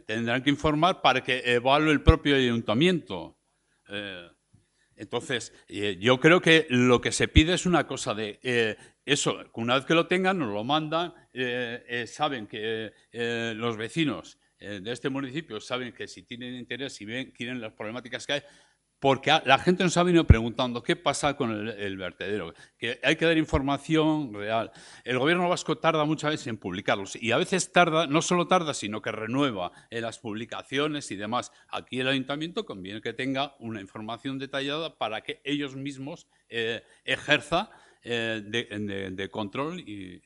tendrán que informar para que evalúe el propio ayuntamiento. Entonces, yo creo que lo que se pide es una cosa de eso, una vez que lo tengan, nos lo mandan, saben que los vecinos de este municipio saben que si tienen interés y quieren las problemáticas que hay, porque la gente nos ha venido preguntando qué pasa con el vertedero, que hay que dar información real. El Gobierno vasco tarda muchas veces en publicarlos y a veces tarda, no solo tarda, sino que renueva las publicaciones y demás. Aquí el ayuntamiento conviene que tenga una información detallada para que ellos mismos ejerza de control y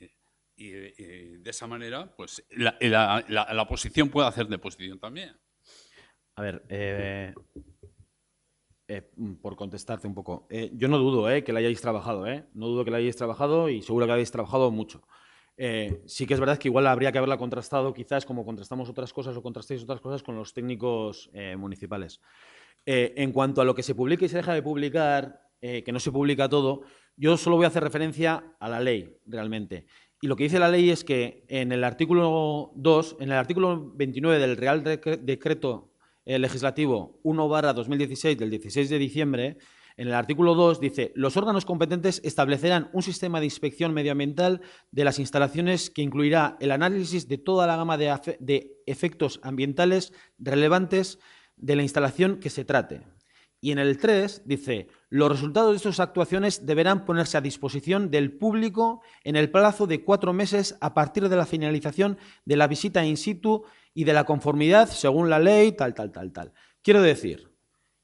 de esa manera pues la oposición puede hacer de oposición también. A ver, por contestarte un poco, yo no dudo que la hayáis trabajado, no dudo que la hayáis trabajado y seguro que la habéis trabajado mucho. Sí que es verdad que igual habría que haberla contrastado, quizás como contrastamos otras cosas o contrastéis otras cosas con los técnicos municipales. En cuanto a lo que se publica y se deja de publicar, que no se publica todo, yo solo voy a hacer referencia a la ley, realmente. Y lo que dice la ley es que en el artículo 2, en el artículo 29 del Real Decreto Legislativo 1/2016 del 16 de diciembre, en el artículo 2 dice: los órganos competentes establecerán un sistema de inspección medioambiental de las instalaciones que incluirá el análisis de toda la gama de efectos ambientales relevantes de la instalación que se trate. Y en el 3 dice: los resultados de estas actuaciones deberán ponerse a disposición del público en el plazo de 4 meses a partir de la finalización de la visita in situ y de la conformidad según la ley, tal. Quiero decir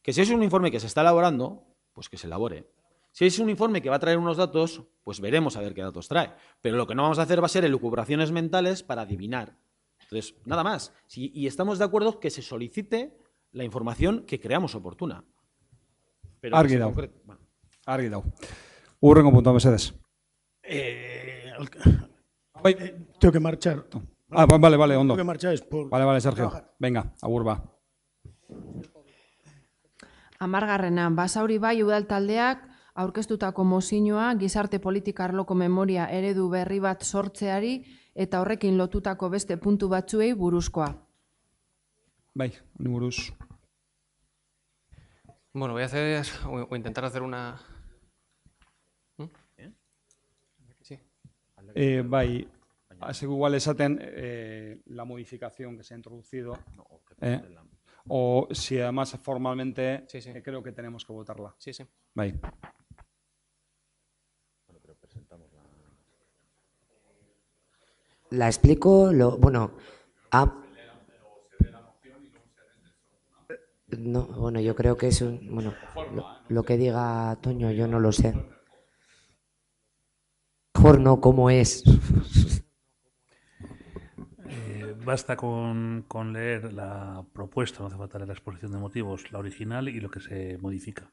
que si es un informe que se está elaborando, pues que se elabore. Si es un informe que va a traer unos datos, pues veremos a ver qué datos trae. Pero lo que no vamos a hacer va a ser elucubraciones mentales para adivinar. Entonces, nada más. Y estamos de acuerdo que se solicite la información que creamos oportuna. Pero Argi dago. Argi dago. Hurrengo puntua mesedez. Tengo que marchar. Vale, ondo. Tengo que marchar es por... Vale, Sergio. trabajar. Venga, agur ba. 10. Basauri Bai udal taldeak aurkeztutako mozioa gizarte politika arloko memoria eredu berri bat sortzeari eta horrekin lotutako beste puntu batzuei buruzkoa. Bai, honi buruz. Bueno, voy a hacer o intentar hacer una... Sí. Bai, así que igual esaten la modificación que se ha introducido, o si además formalmente Sí. creo que tenemos que votarla. Sí. Bai. La explico, no, bueno, yo creo que es lo que diga Toño, yo no lo sé. mejor, ¿no? ¿Cómo es? Basta con leer la propuesta, no hace falta leer la exposición de motivos, la original y lo que se modifica.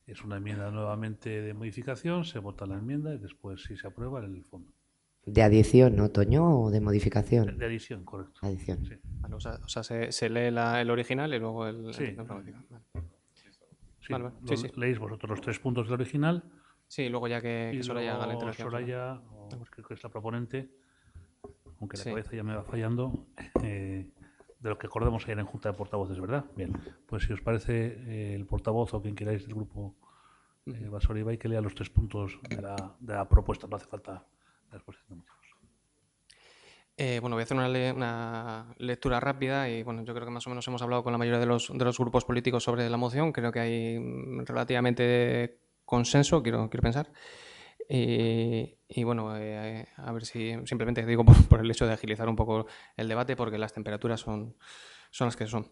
Es una enmienda nuevamente de modificación, se vota la enmienda y después, si se aprueba, el fondo. ¿De adición, no, Toño, o de modificación? De adición, correcto. Adición. Sí. Vale, o sea, se lee el original y luego el... Sí. Vale. Sí, Vale. Sí. Leéis vosotros los 3 puntos del original. Sí, luego ya que Soraya haga la intervención. Soraya, creo que es la proponente, aunque la Sí. cabeza ya me va fallando, de lo que acordamos ayer en Junta de Portavoces, ¿verdad? Bien, pues si os parece, el portavoz o quien queráis del grupo Basauri Bai, que lea los 3 puntos de la propuesta, no hace falta la exposición de motivos. Bueno, voy a hacer una lectura rápida y bueno, yo creo que más o menos hemos hablado con la mayoría de los grupos políticos sobre la moción. Creo que hay relativamente consenso, quiero pensar. Y bueno, a ver si simplemente digo por el hecho de agilizar un poco el debate, porque las temperaturas son las que son.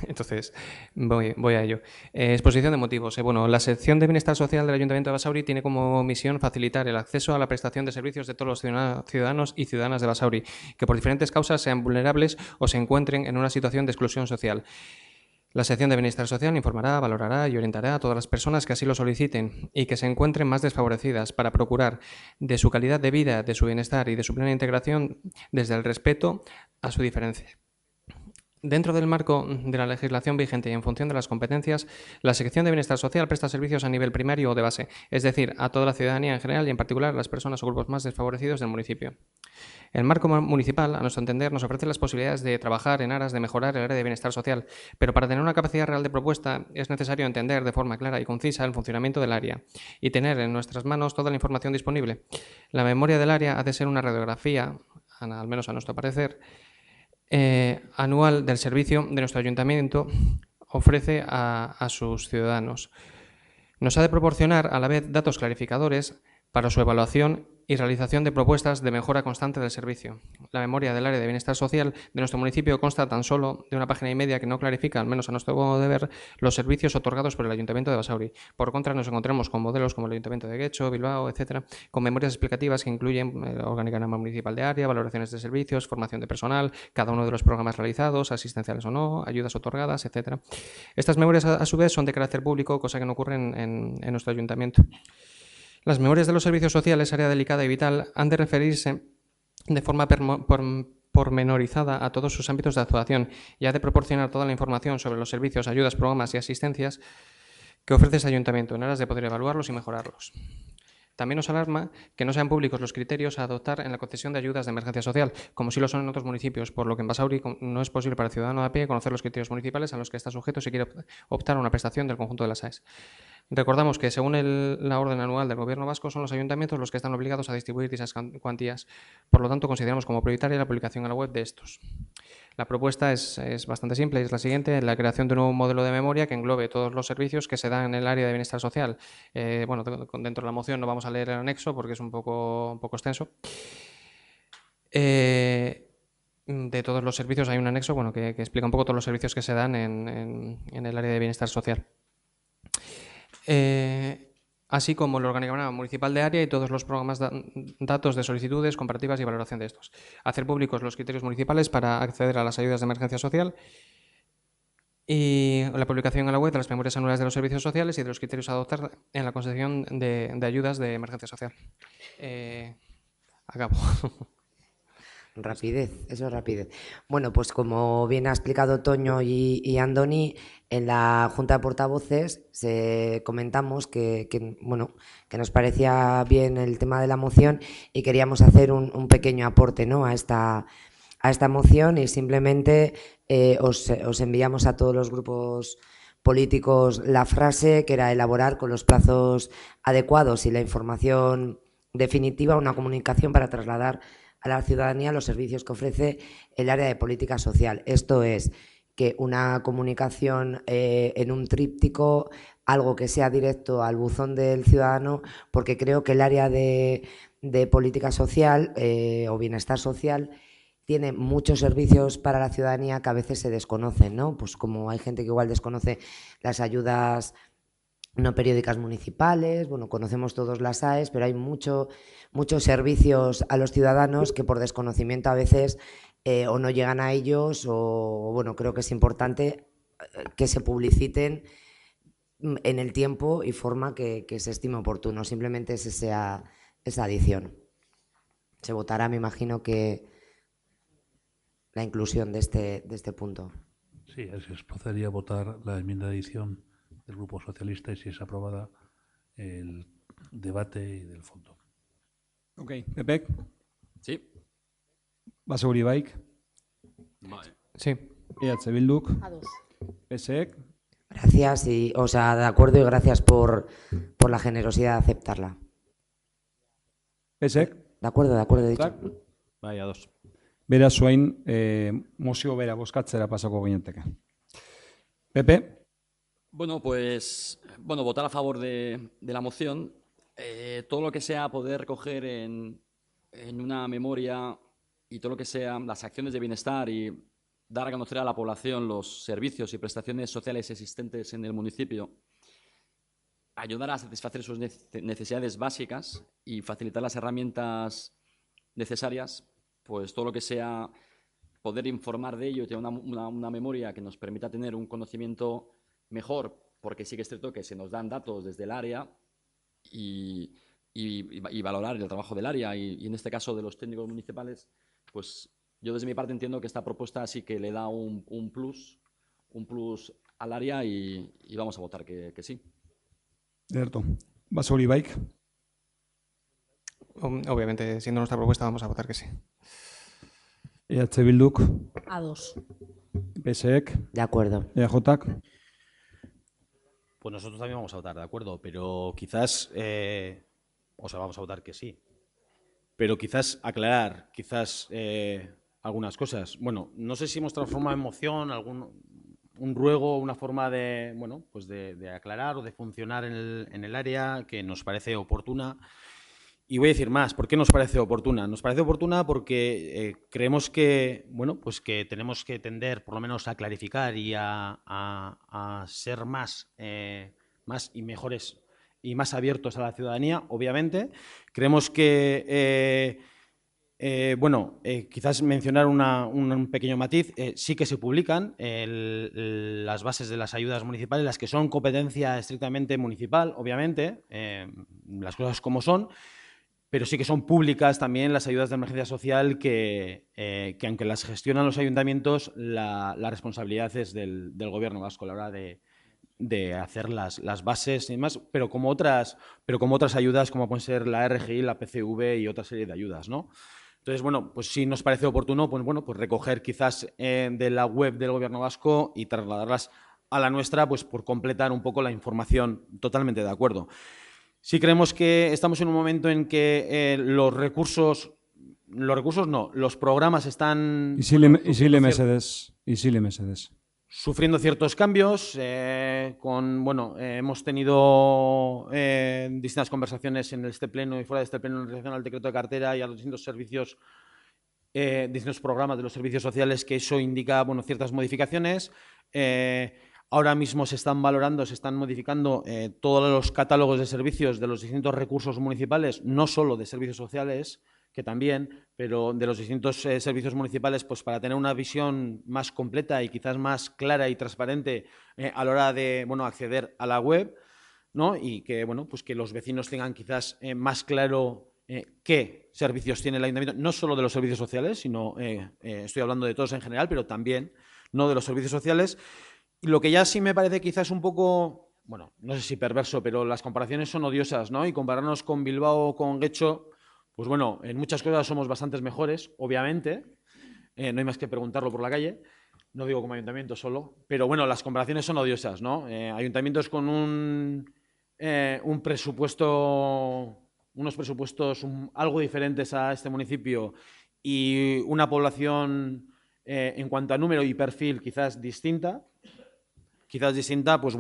Entonces, voy a ello. Exposición de motivos. Bueno, la sección de Bienestar Social del Ayuntamiento de Basauri tiene como misión facilitar el acceso a la prestación de servicios de todos los ciudadanos y ciudadanas de Basauri, que por diferentes causas sean vulnerables o se encuentren en una situación de exclusión social. La sección de Bienestar Social informará, valorará y orientará a todas las personas que así lo soliciten y que se encuentren más desfavorecidas para procurar de su calidad de vida, de su bienestar y de su plena integración desde el respeto a su diferencia. Dentro del marco de la legislación vigente y en función de las competencias, la sección de Bienestar Social presta servicios a nivel primario o de base, es decir, a toda la ciudadanía en general y en particular a las personas o grupos más desfavorecidos del municipio. El marco municipal, a nuestro entender, nos ofrece las posibilidades de trabajar en aras de mejorar el área de bienestar social, pero para tener una capacidad real de propuesta es necesario entender de forma clara y concisa el funcionamiento del área y tener en nuestras manos toda la información disponible. La memoria del área ha de ser una radiografía, al menos a nuestro parecer, anual del servicio de nuestro ayuntamiento ofrece a sus ciudadanos. Nos ha de proporcionar a la vez datos clarificadores para su evaluación y realización de propuestas de mejora constante del servicio. La memoria del área de bienestar social de nuestro municipio consta tan solo de una página y media que no clarifica, al menos a nuestro modo de ver, los servicios otorgados por el Ayuntamiento de Basauri. Por contra, nos encontramos con modelos como el Ayuntamiento de Guecho, Bilbao, etcétera, con memorias explicativas que incluyen el organigrama municipal de área, valoraciones de servicios, formación de personal, cada uno de los programas realizados, asistenciales o no, ayudas otorgadas, etcétera. Estas memorias, a su vez, son de carácter público, cosa que no ocurre en nuestro ayuntamiento. Las memorias de los servicios sociales, área delicada y vital, han de referirse de forma pormenorizada a todos sus ámbitos de actuación y ha de proporcionar toda la información sobre los servicios, ayudas, programas y asistencias que ofrece ese ayuntamiento en aras de poder evaluarlos y mejorarlos. También nos alarma que no sean públicos los criterios a adoptar en la concesión de ayudas de emergencia social, como sí lo son en otros municipios, por lo que en Basauri no es posible para el ciudadano de a pie conocer los criterios municipales a los que está sujeto si quiere optar a una prestación del conjunto de las AES. Recordamos que, según la orden anual del Gobierno vasco, son los ayuntamientos los que están obligados a distribuir dichas cuantías. Por lo tanto, consideramos como prioritaria la publicación en la web de estos. La propuesta es bastante simple y es la siguiente: la creación de un nuevo modelo de memoria que englobe todos los servicios que se dan en el área de bienestar social. Bueno, dentro de la moción no vamos a leer el anexo porque es un poco extenso. De todos los servicios hay un anexo que explica un poco todos los servicios que se dan en el área de bienestar social. Así como el organigrama municipal de área y todos los programas, datos de solicitudes, comparativas y valoración de estos. Hacer públicos los criterios municipales para acceder a las ayudas de emergencia social y la publicación en la web de las memorias anuales de los servicios sociales y de los criterios a adoptar en la concesión de ayudas de emergencia social. Acabo. Rapidez, eso es rapidez. Bueno, pues como bien ha explicado Toño y Andoni, en la Junta de Portavoces comentamos que nos parecía bien el tema de la moción y queríamos hacer un pequeño aporte, ¿no?, a esta moción, y simplemente os enviamos a todos los grupos políticos la frase que era elaborar con los plazos adecuados y la información definitiva una comunicación para trasladar a la ciudadanía los servicios que ofrece el área de política social. Esto es, que una comunicación en un tríptico, algo que sea directo al buzón del ciudadano, porque creo que el área de política social o bienestar social tiene muchos servicios para la ciudadanía que a veces se desconocen, ¿no? Pues como hay gente que igual desconoce las ayudas no periódicas municipales, bueno, conocemos todos las AES, pero hay muchos servicios a los ciudadanos que por desconocimiento a veces o no llegan a ellos o, bueno, creo que es importante que se publiciten en el tiempo y forma que se estime oportuno. Simplemente es esa adición. Se votará, me imagino, que la inclusión de este punto. Sí, se procedería a votar la enmienda de adición del Grupo Socialista y si es aprobada el debate del fondo. Ok, Pepek. Sí. Basauri Baik. Vale. Sí. EH Bilduk. A2. PSEK. Gracias, o sea, de acuerdo y gracias por la generosidad de aceptarla. PSEK. De acuerdo, he dicho. Bai, A2. Beraz, zuain, mozio bera bozkatzera pasako gineteke. Pepe. Bueno, pues votar a favor de la moción. Todo lo que sea poder recoger en una memoria y todo lo que sean las acciones de bienestar y dar a conocer a la población los servicios y prestaciones sociales existentes en el municipio, ayudar a satisfacer sus necesidades básicas y facilitar las herramientas necesarias, pues todo lo que sea poder informar de ello y tener una memoria que nos permita tener un conocimiento mejor, porque sí que es cierto que se nos dan datos desde el área y valorar el trabajo del área y en este caso de los técnicos municipales, pues yo desde mi parte entiendo que esta propuesta sí que le da un plus al área y vamos a votar que sí. Cierto. Basauri Baik. Obviamente, siendo nuestra propuesta, vamos a votar que sí. EH Bilduk. A2. PSEK. De acuerdo. EAJak. Pues nosotros también vamos a votar, de acuerdo, pero quizás, vamos a votar que sí. Pero quizás aclarar, algunas cosas. Bueno, no sé si hemos transformado en moción un ruego, una forma de, bueno, pues de aclarar o de funcionar en el área que nos parece oportuna. Y voy a decir más. ¿Por qué nos parece oportuna? Nos parece oportuna porque creemos que, bueno, pues que tenemos que tender, por lo menos, a clarificar y a ser más y mejores y más abiertos a la ciudadanía, obviamente. Creemos que, quizás mencionar un pequeño matiz, sí que se publican las bases de las ayudas municipales, las que son competencia estrictamente municipal, obviamente, las cosas como son, pero sí que son públicas también las ayudas de emergencia social que aunque las gestionan los ayuntamientos, la responsabilidad es del Gobierno vasco a la hora de hacer las bases y demás, pero como otras ayudas como pueden ser la RGI, la PCV y otra serie de ayudas, ¿no? Entonces, bueno, pues sí nos parece oportuno, pues recoger quizás de la web del Gobierno vasco y trasladarlas a la nuestra, pues por completar un poco la información. Totalmente de acuerdo. Sí creemos que estamos en un momento en que los programas están sufriendo ciertos cambios. Hemos tenido distintas conversaciones en este pleno y fuera de este pleno en relación al decreto de cartera y a los distintos servicios, distintos programas de los servicios sociales, que eso indica ciertas modificaciones. Ahora mismo se están valorando, se están modificando todos los catálogos de servicios de los distintos recursos municipales, no solo de servicios sociales, que también, pero de los distintos servicios municipales, pues para tener una visión más completa y quizás más clara y transparente a la hora de acceder a la web, ¿no? Y que, pues que los vecinos tengan quizás más claro qué servicios tiene el ayuntamiento, no solo de los servicios sociales, sino estoy hablando de todos en general, pero también no de los servicios sociales. Y lo que ya sí me parece quizás un poco, no sé si perverso, pero las comparaciones son odiosas, ¿no? Y compararnos con Bilbao o con Getxo, pues en muchas cosas somos bastantes mejores, obviamente. No hay más que preguntarlo por la calle. No digo como ayuntamiento solo, pero las comparaciones son odiosas, ¿no? Ayuntamientos con unos presupuestos algo diferentes a este municipio y una población en cuanto a número y perfil quizás distinta, pues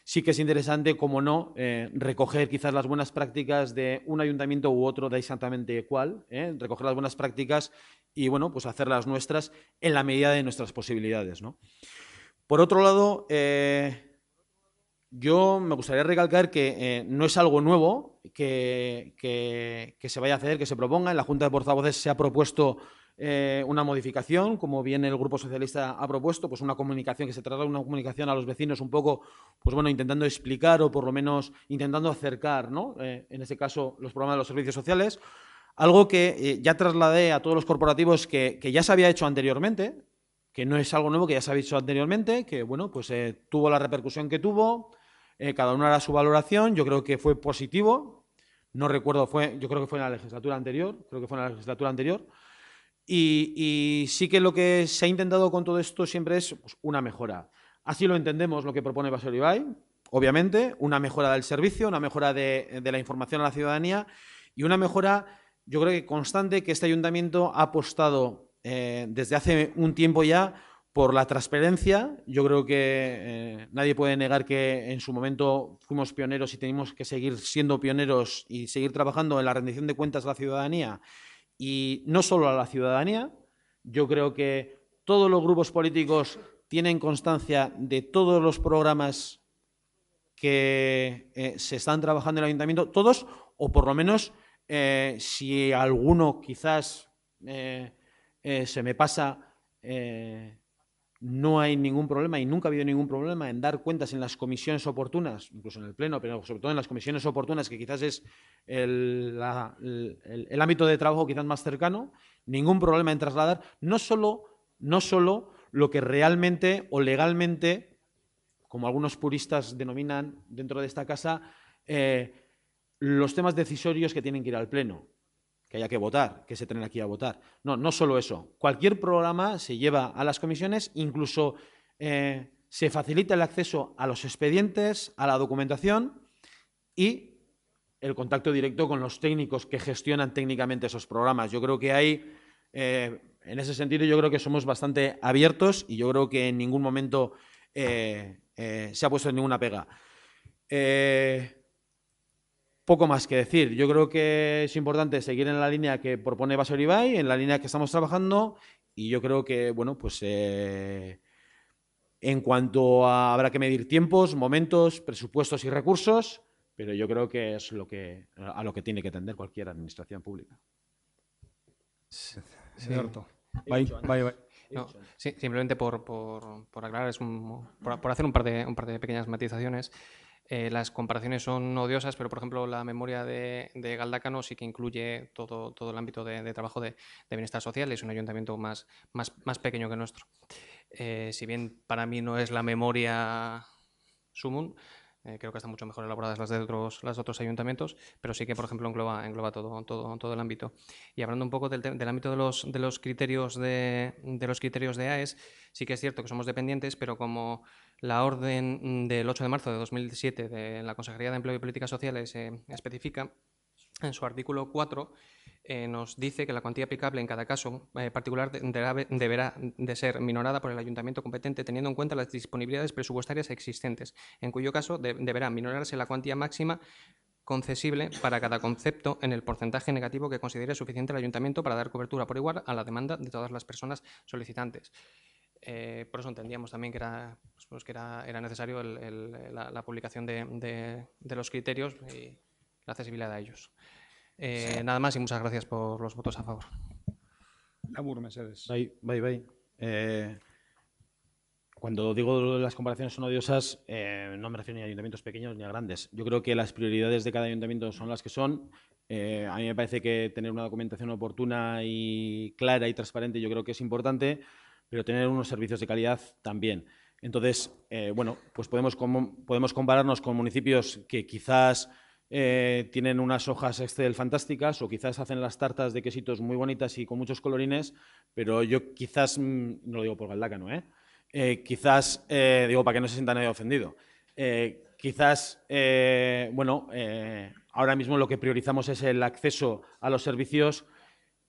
sí que es interesante, como no, recoger quizás las buenas prácticas de un ayuntamiento u otro, da exactamente cuál, recoger las buenas prácticas y, pues hacerlas nuestras en la medida de nuestras posibilidades, ¿no? Por otro lado, yo me gustaría recalcar que no es algo nuevo que se vaya a hacer, que se proponga. En la Junta de Portavoces se ha propuesto una modificación, como bien el Grupo Socialista ha propuesto, pues una comunicación, que se traslade una comunicación a los vecinos un poco, pues bueno, intentando explicar o por lo menos intentando acercar, ¿no? En este caso, los programas de los servicios sociales. Algo que ya trasladé a todos los corporativos que ya se había hecho anteriormente, que no es algo nuevo, que ya se había hecho anteriormente, que bueno, pues tuvo la repercusión que tuvo, cada uno hará su valoración, yo creo que fue positivo, no recuerdo, yo creo que fue en la legislatura anterior, y sí que lo que se ha intentado con todo esto siempre es pues, una mejora. Así lo entendemos lo que propone Baserri Bai, obviamente, una mejora del servicio, una mejora de la información a la ciudadanía y una mejora, yo creo que constante, que este ayuntamiento ha apostado desde hace un tiempo ya por la transparencia. Yo creo que nadie puede negar que en su momento fuimos pioneros y tenemos que seguir siendo pioneros y seguir trabajando en la rendición de cuentas a la ciudadanía. Y no solo a la ciudadanía, yo creo que todos los grupos políticos tienen constancia de todos los programas que se están trabajando en el ayuntamiento, todos, o por lo menos si alguno quizás se me pasa, no hay ningún problema y nunca ha habido ningún problema en dar cuentas en las comisiones oportunas, incluso en el Pleno, pero sobre todo en las comisiones oportunas, que quizás es el ámbito de trabajo quizás más cercano, ningún problema en trasladar no solo lo que realmente o legalmente, como algunos puristas denominan dentro de esta casa, los temas decisorios que tienen que ir al Pleno, que haya que votar, que se tengan aquí a votar. No solo eso. Cualquier programa se lleva a las comisiones, incluso se facilita el acceso a los expedientes, a la documentación y el contacto directo con los técnicos que gestionan técnicamente esos programas. Yo creo que hay, en ese sentido, yo creo que somos bastante abiertos y yo creo que en ningún momento se ha puesto ninguna pega. Poco más que decir. Yo creo que es importante seguir en la línea que propone Baserri Bai, en la línea que estamos trabajando, y yo creo que, bueno, pues en cuanto a habrá que medir tiempos, momentos, presupuestos y recursos, pero yo creo que es a lo que tiene que tender cualquier administración pública. Cierto. No, sí, simplemente por aclarar, por hacer un par de pequeñas matizaciones. Las comparaciones son odiosas, pero por ejemplo la memoria de Galdácano sí que incluye todo el ámbito de trabajo de bienestar social. Es un ayuntamiento más pequeño que el nuestro. Si bien para mí no es la memoria sumum, creo que están mucho mejor elaboradas las de otros ayuntamientos, pero sí que, por ejemplo, engloba todo el ámbito. Y hablando un poco del ámbito de los criterios de AES, sí que es cierto que somos dependientes, pero como la orden del 8 de marzo de 2007 de la Consejería de Empleo y Políticas Sociales especifica en su artículo 4, nos dice que la cuantía aplicable en cada caso particular deberá de ser minorada por el ayuntamiento competente teniendo en cuenta las disponibilidades presupuestarias existentes, en cuyo caso deberá minorarse la cuantía máxima concesible para cada concepto en el porcentaje negativo que considere suficiente el ayuntamiento para dar cobertura por igual a la demanda de todas las personas solicitantes. Por eso entendíamos también que era necesario la publicación de los criterios y la accesibilidad a ellos. Nada más y muchas gracias por los votos a favor. Labur, Mercedes. Bye. Cuando digo las comparaciones son odiosas, no me refiero ni a ayuntamientos pequeños ni a grandes. Yo creo que las prioridades de cada ayuntamiento son las que son. A mí me parece que tener una documentación oportuna y clara y transparente yo creo que es importante, pero tener unos servicios de calidad también. Entonces, bueno, pues podemos compararnos con municipios que quizás tienen unas hojas Excel fantásticas o quizás hacen las tartas de quesitos muy bonitas y con muchos colorines, pero yo quizás, no lo digo por Galdácano, quizás, digo para que no se sienta nadie ofendido, quizás, ahora mismo lo que priorizamos es el acceso a los servicios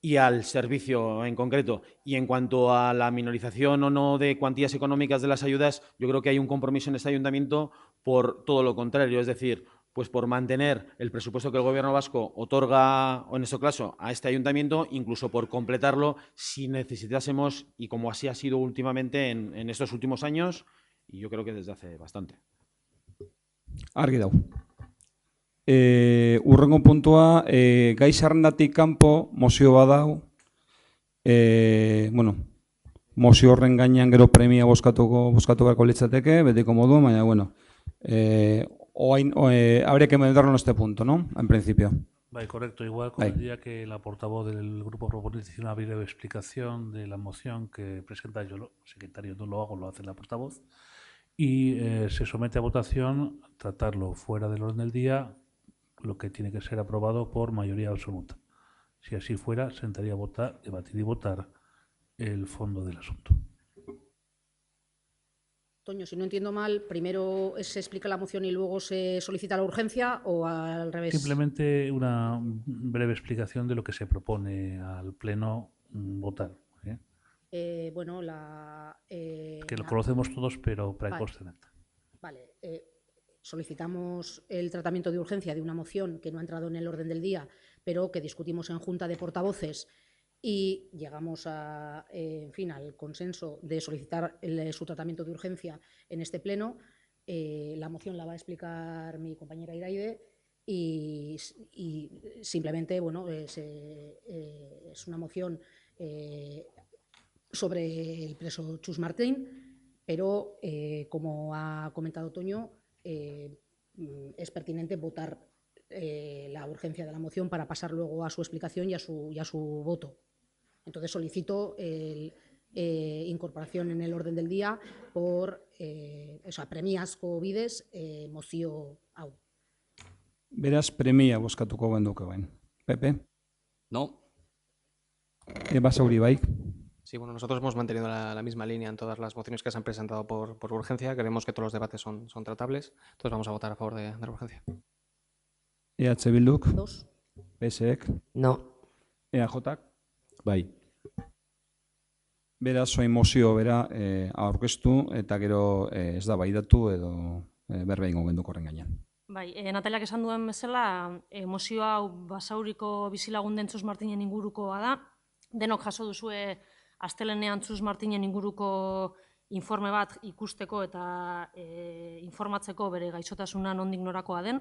y al servicio en concreto. Y en cuanto a la minorización o no de cuantías económicas de las ayudas, yo creo que hay un compromiso en este ayuntamiento por todo lo contrario, es decir, pues por mantener el presupuesto que el Gobierno vasco otorga, o en este caso, a este ayuntamiento, incluso por completarlo si necesitásemos, y como así ha sido últimamente en estos últimos años, y yo creo que desde hace bastante. Argi dau. Urrengo puntua, gai zerrendatik kanpo mozio badau, mozio horren gainean gero premia bozkatu beharko litzateke, betiko modu, baina, habría que meterlo en este punto, ¿no? En principio. Vale, correcto. Igual convendría que la portavoz del grupo proponente hiciera una breve explicación de la moción que presenta yo, secretario, no lo hago, lo hace la portavoz, y se somete a votación, tratarlo fuera del orden del día, lo que tiene que ser aprobado por mayoría absoluta. Si así fuera, se entraría a votar, debatir y votar el fondo del asunto. Toño, si no entiendo mal, primero se explica la moción y luego se solicita la urgencia, ¿o al revés? Simplemente una breve explicación de lo que se propone al Pleno votar. Que lo conocemos todos, pero para que conste en acta. Vale. Solicitamos el tratamiento de urgencia de una moción que no ha entrado en el orden del día, pero que discutimos en Junta de Portavoces y llegamos al consenso de solicitar su tratamiento de urgencia en este Pleno. La moción la va a explicar mi compañera Iraide y simplemente es una moción sobre el preso Chus Martín, pero como ha comentado Toño, es pertinente votar la urgencia de la moción para pasar luego a su explicación y a su voto. Entonces solicito incorporación en el orden del día por premiazko bidez mozio hau. Beraz, premia bozkatuko genduke bain. Pepe? No. Basauri, bai. Sí, bueno, nosotros hemos mantenido la misma línea en todas las mociones que se han presentado por urgencia. Creemos que todos los debates son tratables. Entonces vamos a votar a favor de la urgencia. EH Bilduk? 2. PSek? No. EAJak? Bai. Beraz, soin mozio bera aurkeztu eta gero ez da baidatu edo berba ingo genduko horren gainean. Bai, Nataliak esan duen bezala, mozio hau Basauriko bizilagunden Chus Martinen ingurukoa da. Denok jaso duzue astelehenean Chus Martinen inguruko informe bat ikusteko eta informatzeko bere gaixotasuna nondik norakoa den.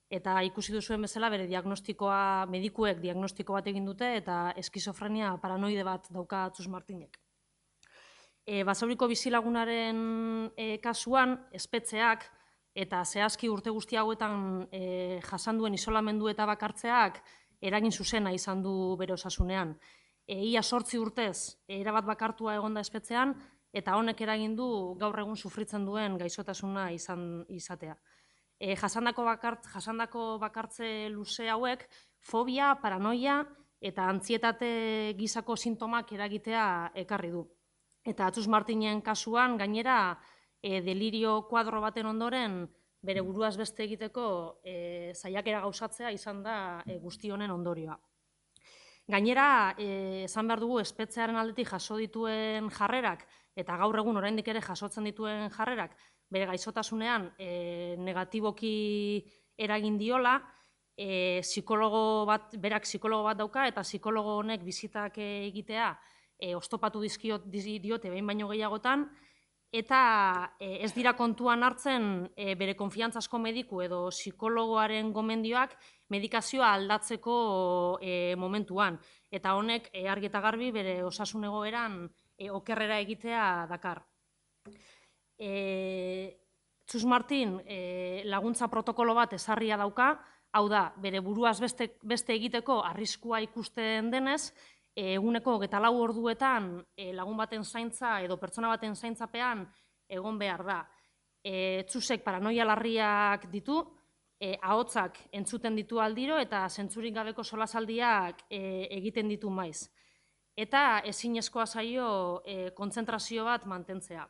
Eta ikusi duzuen bezala bere diagnostikoa, medikuek diagnostiko bat egin dute eta eskizofrenia paranoide bat dauka Chus Martinek. Basauriko bizilagunaren kasuan, espetxeak eta zehazki urte guzti hauetan jasan duen isolamendu eta bakartzeak eragin zuzena izan du bere osasunean. Ia 8 urtez erabat bakartua egonda espetxean eta honek eragin du gaur egun sufritzen duen gaixotasuna izatea. Jasandako bakartze luze hauek fobia, paranoia eta antzietate gizako sintomak eragitea ekarri du. Eta Chus Martinen kasuan gainera delirio kuadro baten ondoren bere buruaz beste egiteko saiakera gauzatzea izan da guzti honen ondorioa. Gainera, esan behar dugu espetxearen aldetik jaso dituen jarrerak eta gaur egun oraindik ere jasotzen dituen jarrerak bere gaixotasunean negatiboki eragin diola, berak psikologo bat dauka eta psikologo honek bizitak egitea oztopatu diote behin baino gehiagotan, eta ez dira kontuan hartzen bere konfiantzazko mediku edo psikologoaren gomendioak medikazioa aldatzeko momentuan. Eta honek argi eta garbi bere osasun egoeran okerrera egitea dakar. Chus Martin laguntza protokolo bat ezarria dauka, hau da, bere buruaz beste egiteko arriskua ikusten denez, eguneko 24 orduetan lagun baten zaintza edo pertsona baten zaintzapean egon behar da. Chusek paranoia larriak ditu, ahotsak entzuten ditu aldiro eta zentzurik gabeko solasaldiak egiten ditu maiz. Eta ezinezkoa zaio kontzentrazio bat mantentzea.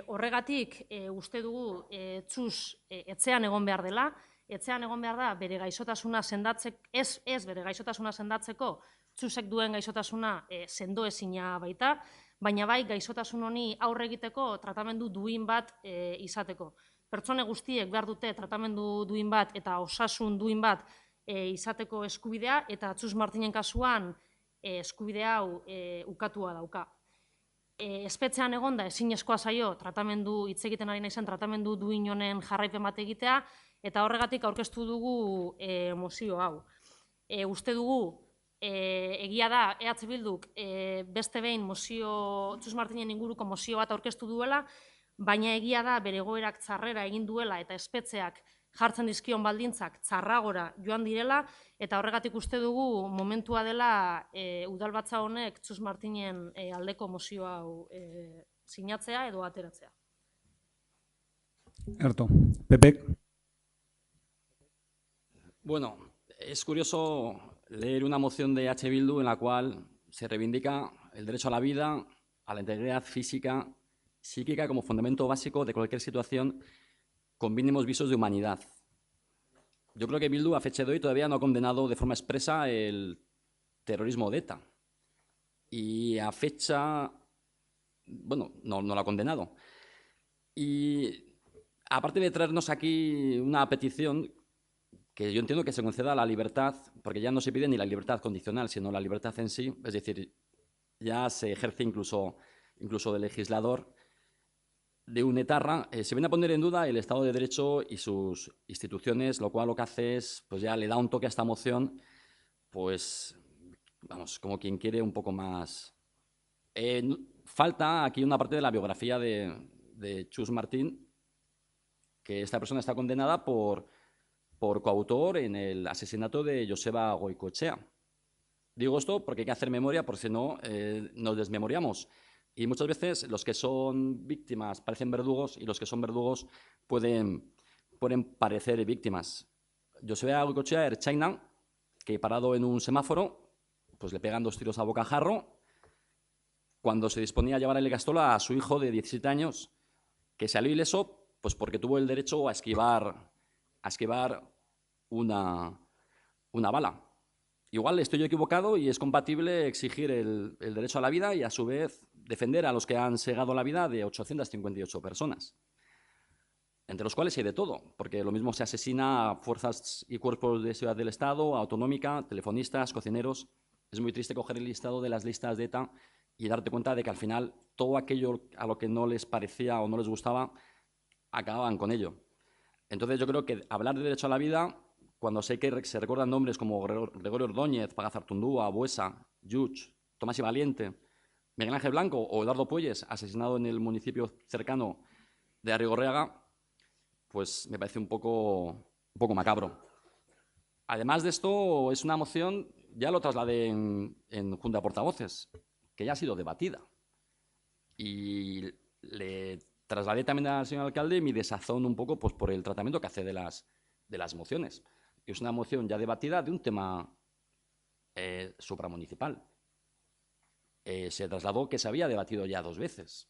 Horregatik uste dugu Chus etxean egon behar dela, etxean egon behar da bere gaixotasuna bere gaixotasuna sendatzeko, Chusek duen gaixotasuna sendoezina baita, baina bai gaixotasun honi aurre egiteko tratamendu duin bat izateko. Pertsone guztiek behar dute tratamendu duin bat eta osasun duin bat izateko eskubidea, eta Chus Martinen kasuan eskubide hau ukatua dauka. espetxean egonda ezinezkoa zaio tratamendu, hitz egiten ari naizen tratamendu duin honen jarraipen bat egitea, eta horregatik aurkeztu dugu mozio hau. Uste dugu, egia da, EH Bilduk beste behin Txus Martinen inguruko mozio bat aurkeztu duela, baina egia da bere egoerak txarrera egin duela eta espetxeak jartzen dizkion baldintzak txarragora joan direla, eta horregatik uste dugu momentua dela udalbatza honek Txus Martinen aldeko mozio hau sinatzea edo ateratzea. Erto, Pepek. Bueno, es curioso leer una moción de EH Bildu en la cual se reivindica el derecho a la vida, a la integridad física, psíquica como fundamento básico de cualquier situación con mínimos visos de humanidad. Yo creo que Bildu a fecha de hoy todavía no ha condenado de forma expresa el terrorismo de ETA. Y a fecha, bueno, no lo ha condenado. Y aparte de traernos aquí una petición que yo entiendo que se conceda la libertad, porque ya no se pide ni la libertad condicional, sino la libertad en sí, es decir, ya se ejerce incluso de legislador de un etarra, se viene a poner en duda el Estado de Derecho y sus instituciones, lo cual lo que hace es, pues ya le da un toque a esta moción, pues, vamos, como quien quiere un poco más. Falta aquí una parte de la biografía de Txus Martín, que esta persona está condenada por coautor en el asesinato de Joseba Goikoetxea. Digo esto porque hay que hacer memoria, porque si no nos desmemoriamos. Y muchas veces los que son víctimas parecen verdugos y los que son verdugos pueden parecer víctimas. Joseba Goikoetxea, ertzaina, que parado en un semáforo, pues le pegan 2 tiros a bocajarro cuando se disponía a llevar a la Ikastola a su hijo de 17 años, que salió ileso pues porque tuvo el derecho a esquivar una bala. Igual estoy yo equivocado y es compatible exigir el derecho a la vida y a su vez defender a los que han segado la vida de 858 personas, entre los cuales hay de todo, porque lo mismo se asesina a fuerzas y cuerpos de seguridad del Estado, a autonómica, telefonistas, cocineros. Es muy triste coger el listado de las listas de ETA y darte cuenta de que al final todo aquello a lo que no les parecía o no les gustaba, acababan con ello. Entonces yo creo que hablar de derecho a la vida, cuando se recuerdan nombres como Gregorio Ordóñez, Pagazartundúa, Buesa, Lluch, Tomás y Valiente, Miguel Ángel Blanco o Eduardo Puelles, asesinado en el municipio cercano de Arrigorriaga, pues me parece un poco macabro. Además de esto, es una moción, ya lo trasladé en Junta de Portavoces, que ya ha sido debatida. Y le trasladé también al señor alcalde mi desazón un poco pues, por el tratamiento que hace de las mociones. Es una moción ya debatida de un tema supramunicipal. Se trasladó que se había debatido ya 2 veces.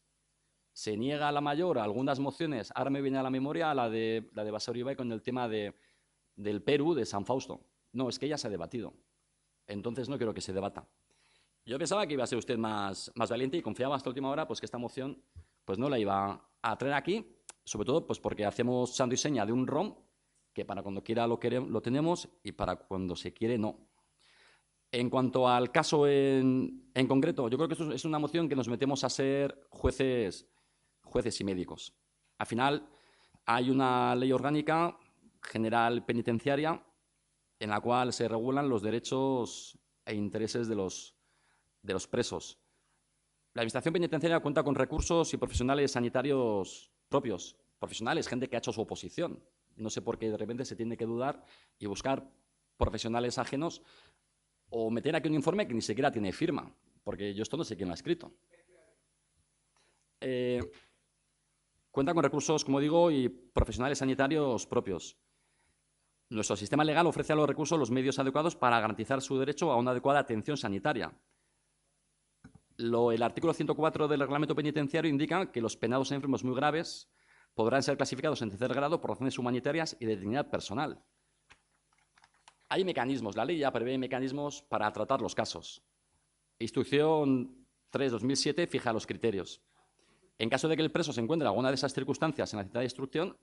Se niega a la mayor a algunas mociones. Ahora me viene a la memoria la de Basauri Bai con el tema del Perú, de San Fausto. No, es que ya se ha debatido. Entonces no quiero que se debata. Yo pensaba que iba a ser usted más valiente y confiaba hasta última hora pues, que esta moción pues, no la iba a traer aquí, sobre todo pues, porque hacemos santo y seña de un ROM que para cuando quiera lo tenemos y para cuando se quiere no. En cuanto al caso en concreto, yo creo que esto es una moción que nos metemos a ser jueces y médicos. Al final hay una ley orgánica general penitenciaria en la cual se regulan los derechos e intereses de los presos. La Administración Penitenciaria cuenta con recursos y profesionales sanitarios propios, profesionales, gente que ha hecho su oposición. No sé por qué de repente se tiene que dudar y buscar profesionales ajenos o meter aquí un informe que ni siquiera tiene firma, porque yo esto no sé quién lo ha escrito. Cuenta con recursos, como digo, y profesionales sanitarios propios. Nuestro sistema legal ofrece a los recursos los medios adecuados para garantizar su derecho a una adecuada atención sanitaria. El artículo 104 del reglamento penitenciario indica que los penados enfermos muy graves podrán ser clasificados en 3er grado por razones humanitarias y de dignidad personal. Hay mecanismos, la ley ya prevé mecanismos para tratar los casos. Instrucción 3/2007 fija los criterios. En caso de que el preso se encuentre en alguna de esas circunstancias en la citada instrucción,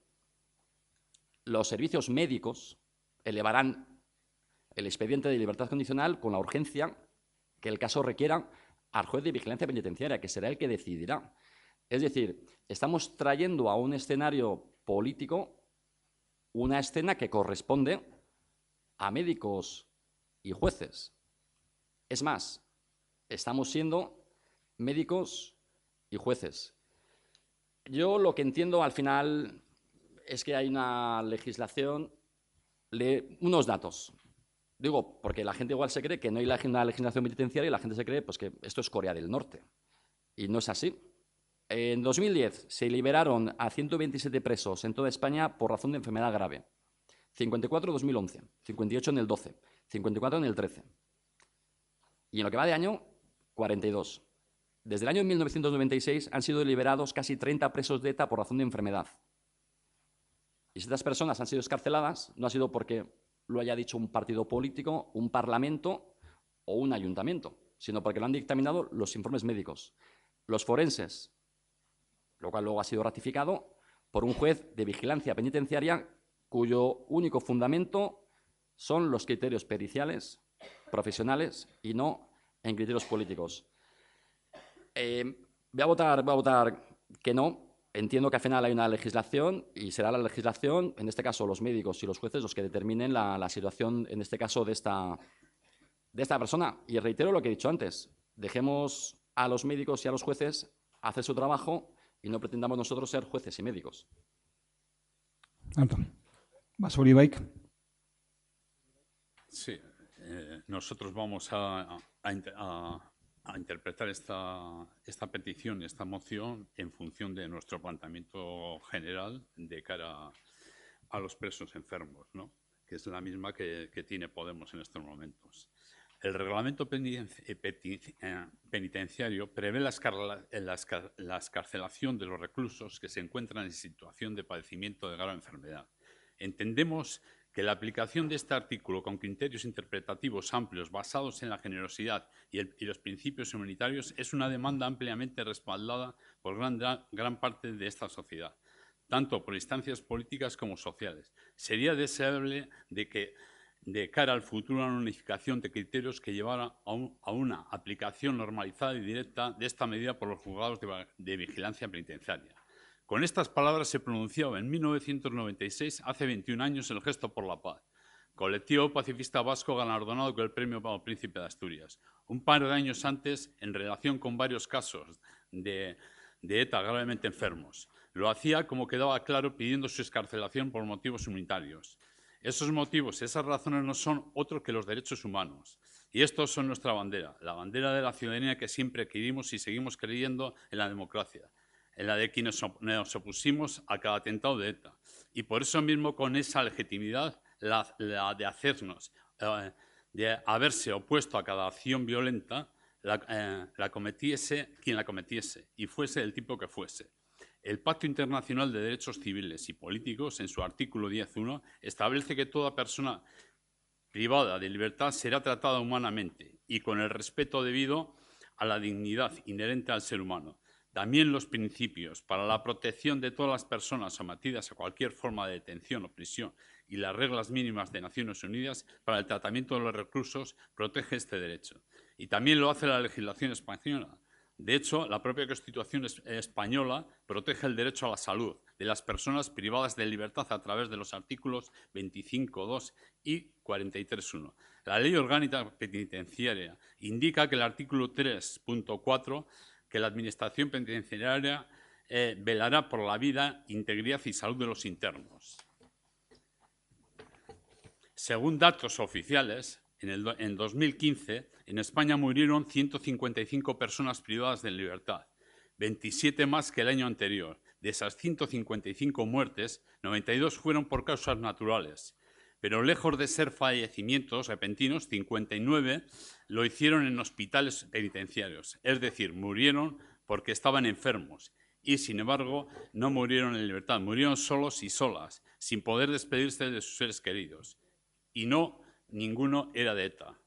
los servicios médicos elevarán el expediente de libertad condicional con la urgencia que el caso requiera al juez de vigilancia penitenciaria, que será el que decidirá. Es decir, estamos trayendo a un escenario político una escena que corresponde a médicos y jueces. Es más, estamos siendo médicos y jueces. Yo lo que entiendo al final es que hay una legislación, unos datos. Digo, porque la gente igual se cree que no hay una legislación penitenciaria y la gente se cree pues, que esto es Corea del Norte. Y no es así. En 2010 se liberaron a 127 presos en toda España por razón de enfermedad grave. 54 en 2011, 58 en el 12, 54 en el 13. Y en lo que va de año, 42. Desde el año 1996 han sido liberados casi 30 presos de ETA por razón de enfermedad. Y si estas personas han sido excarceladas, no ha sido porque lo haya dicho un partido político, un parlamento o un ayuntamiento, sino porque lo han dictaminado los informes médicos, los forenses, lo cual luego ha sido ratificado por un juez de vigilancia penitenciaria cuyo único fundamento son los criterios periciales, profesionales y no en criterios políticos. Voy a votar que no. Entiendo que al final hay una legislación y será la legislación, en este caso los médicos y los jueces, los que determinen la situación, en este caso, de esta persona. Y reitero lo que he dicho antes. Dejemos a los médicos y a los jueces hacer su trabajo y no pretendamos nosotros ser jueces y médicos. Basauri Baik. Sí, nosotros vamos a interpretar esta petición, esta moción, en función de nuestro planteamiento general de cara a los presos enfermos, ¿no? Que es la misma que tiene Podemos en estos momentos. El reglamento penitenciario prevé la excarcelación de los reclusos que se encuentran en situación de padecimiento de grave enfermedad. Entendemos que la aplicación de este artículo con criterios interpretativos amplios basados en la generosidad y los principios humanitarios es una demanda ampliamente respaldada por gran parte de esta sociedad, tanto por instancias políticas como sociales. Sería deseable de cara al futuro una unificación de criterios que llevara a una aplicación normalizada y directa de esta medida por los juzgados de vigilancia penitenciaria. Con estas palabras se pronunciaba en 1996, hace 21 años, el Gesto por la Paz, colectivo pacifista vasco galardonado con el Premio Príncipe de Asturias. Un par de años antes, en relación con varios casos de ETA gravemente enfermos. Lo hacía, como quedaba claro, pidiendo su excarcelación por motivos humanitarios. Esos motivos, esas razones no son otros que los derechos humanos. Y estos son nuestra bandera, la bandera de la ciudadanía que siempre querimos y seguimos creyendo en la democracia, en la de quienes nos opusimos a cada atentado de ETA. Y por eso mismo, con esa legitimidad, la de hacernos, de haberse opuesto a cada acción violenta, la cometiese quien la cometiese, y fuese el tipo que fuese. El Pacto Internacional de Derechos Civiles y Políticos, en su artículo 10.1, establece que toda persona privada de libertad será tratada humanamente y con el respeto debido a la dignidad inherente al ser humano. También los principios para la protección de todas las personas sometidas a cualquier forma de detención o prisión y las reglas mínimas de Naciones Unidas para el tratamiento de los reclusos protege este derecho. Y también lo hace la legislación española. De hecho, la propia Constitución española protege el derecho a la salud de las personas privadas de libertad a través de los artículos 25.2 y 43.1. La Ley Orgánica Penitenciaria indica que el artículo 3.4 que la Administración Penitenciaria velará por la vida, integridad y salud de los internos. Según datos oficiales, en 2015, en España murieron 155 personas privadas de libertad, 27 más que el año anterior. De esas 155 muertes, 92 fueron por causas naturales, pero lejos de ser fallecimientos repentinos, 59 lo hicieron en hospitales penitenciarios, es decir, murieron porque estaban enfermos y, sin embargo, no murieron en libertad, murieron solos y solas, sin poder despedirse de sus seres queridos. Y no, ninguno era de ETA.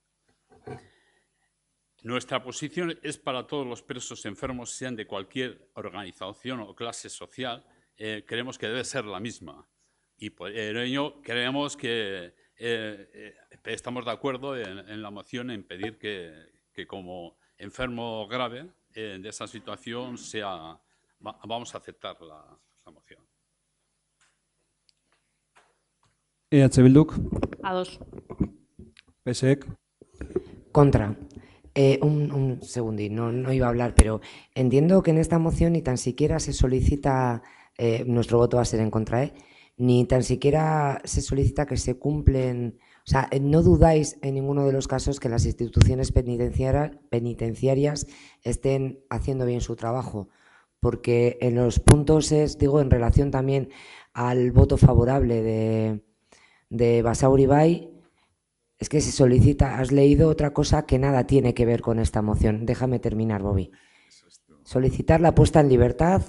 Nuestra posición es para todos los presos enfermos, sean de cualquier organización o clase social, creemos que debe ser la misma. Y por ello creemos que estamos de acuerdo en la moción en pedir que como enfermo grave de esa situación vamos a aceptar la moción. EH Bilduk, Ados. PSEK, Contra. Un segundín, no iba a hablar, pero entiendo que en esta moción ni tan siquiera se solicita, nuestro voto va a ser en contra, ni tan siquiera se solicita que se cumplen, o sea, no dudáis en ninguno de los casos que las instituciones penitenciarias estén haciendo bien su trabajo, porque en los puntos digo, en relación también al voto favorable de Basauri Bai, es que se solicita, has leído otra cosa que nada tiene que ver con esta moción. Déjame terminar, Bobby. Solicitar la puesta en libertad,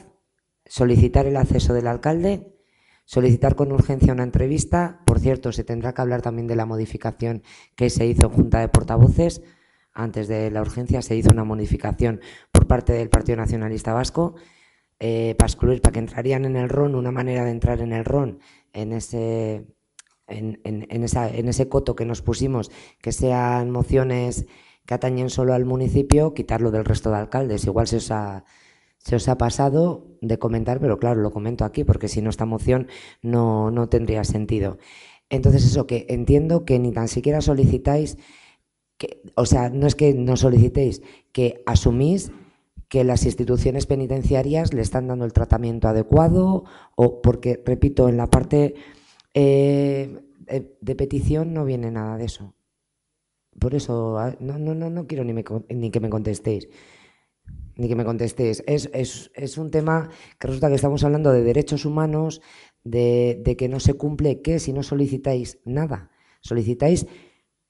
solicitar el acceso del alcalde, solicitar con urgencia una entrevista. Por cierto, se tendrá que hablar también de la modificación que se hizo en Junta de Portavoces. Antes de la urgencia se hizo una modificación por parte del Partido Nacionalista Vasco para excluir, para que entrarían en el RON, una manera de entrar en el RON en ese coto que nos pusimos, que sean mociones que atañen solo al municipio, quitarlo del resto de alcaldes. Igual se os ha pasado de comentar, pero claro, lo comento aquí, porque si no esta moción no tendría sentido. Entonces eso, que entiendo que ni tan siquiera solicitáis, o sea, no es que no solicitéis, que asumís que las instituciones penitenciarias le están dando el tratamiento adecuado, o porque, repito, en la parte de petición no viene nada de eso. Por eso no quiero ni que me contestéis. Ni que me contestéis. Es un tema que resulta que estamos hablando de derechos humanos, de que no se cumple, ¿qué? Si no solicitáis nada. Solicitáis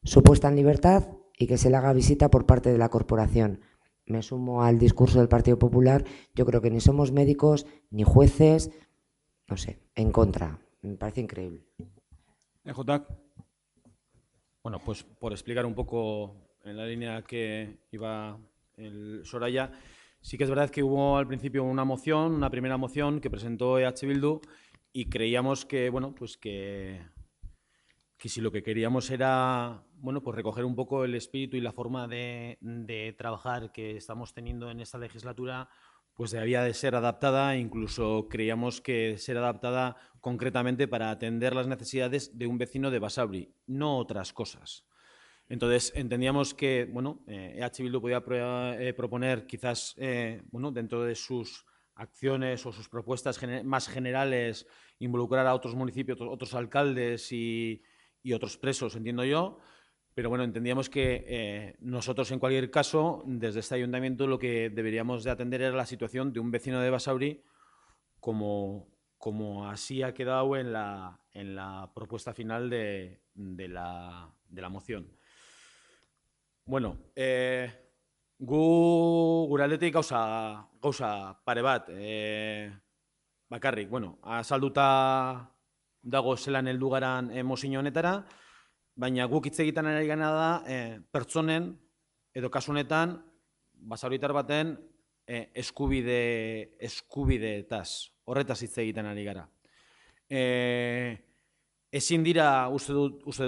su puesta en libertad y que se le haga visita por parte de la corporación. Me sumo al discurso del Partido Popular. Yo creo que ni somos médicos, ni jueces, no sé, en contra. Me parece increíble. EJ. Bueno, pues por explicar un poco en la línea que iba el Soraya, sí que es verdad que hubo al principio una primera moción que presentó EH Bildu y creíamos que, bueno, pues que si lo que queríamos era, bueno, pues recoger un poco el espíritu y la forma de trabajar que estamos teniendo en esta legislatura, pues debía de ser adaptada, incluso creíamos que ser adaptada concretamente para atender las necesidades de un vecino de Basauri, no otras cosas. Entonces, entendíamos que, bueno, EH Bildu podía proponer quizás, bueno, dentro de sus acciones o sus propuestas más generales, involucrar a otros municipios, otros alcaldes y otros presos, entiendo yo. Pero bueno, entendíamos que nosotros, en cualquier caso, desde este ayuntamiento, lo que deberíamos de atender era la situación de un vecino de Basauri, como así ha quedado en la propuesta final de la moción. Bueno, gure aldetik gauza pare bat, bakarrik, bueno, azalduta dago zelan heldu garan mozio honetara, baina guk hitz egiten ari gana da pertsonen, edo kasu honetan, basauritar baten eskubideetaz, horretaz hitz egiten ari gara. Ezin dira, uste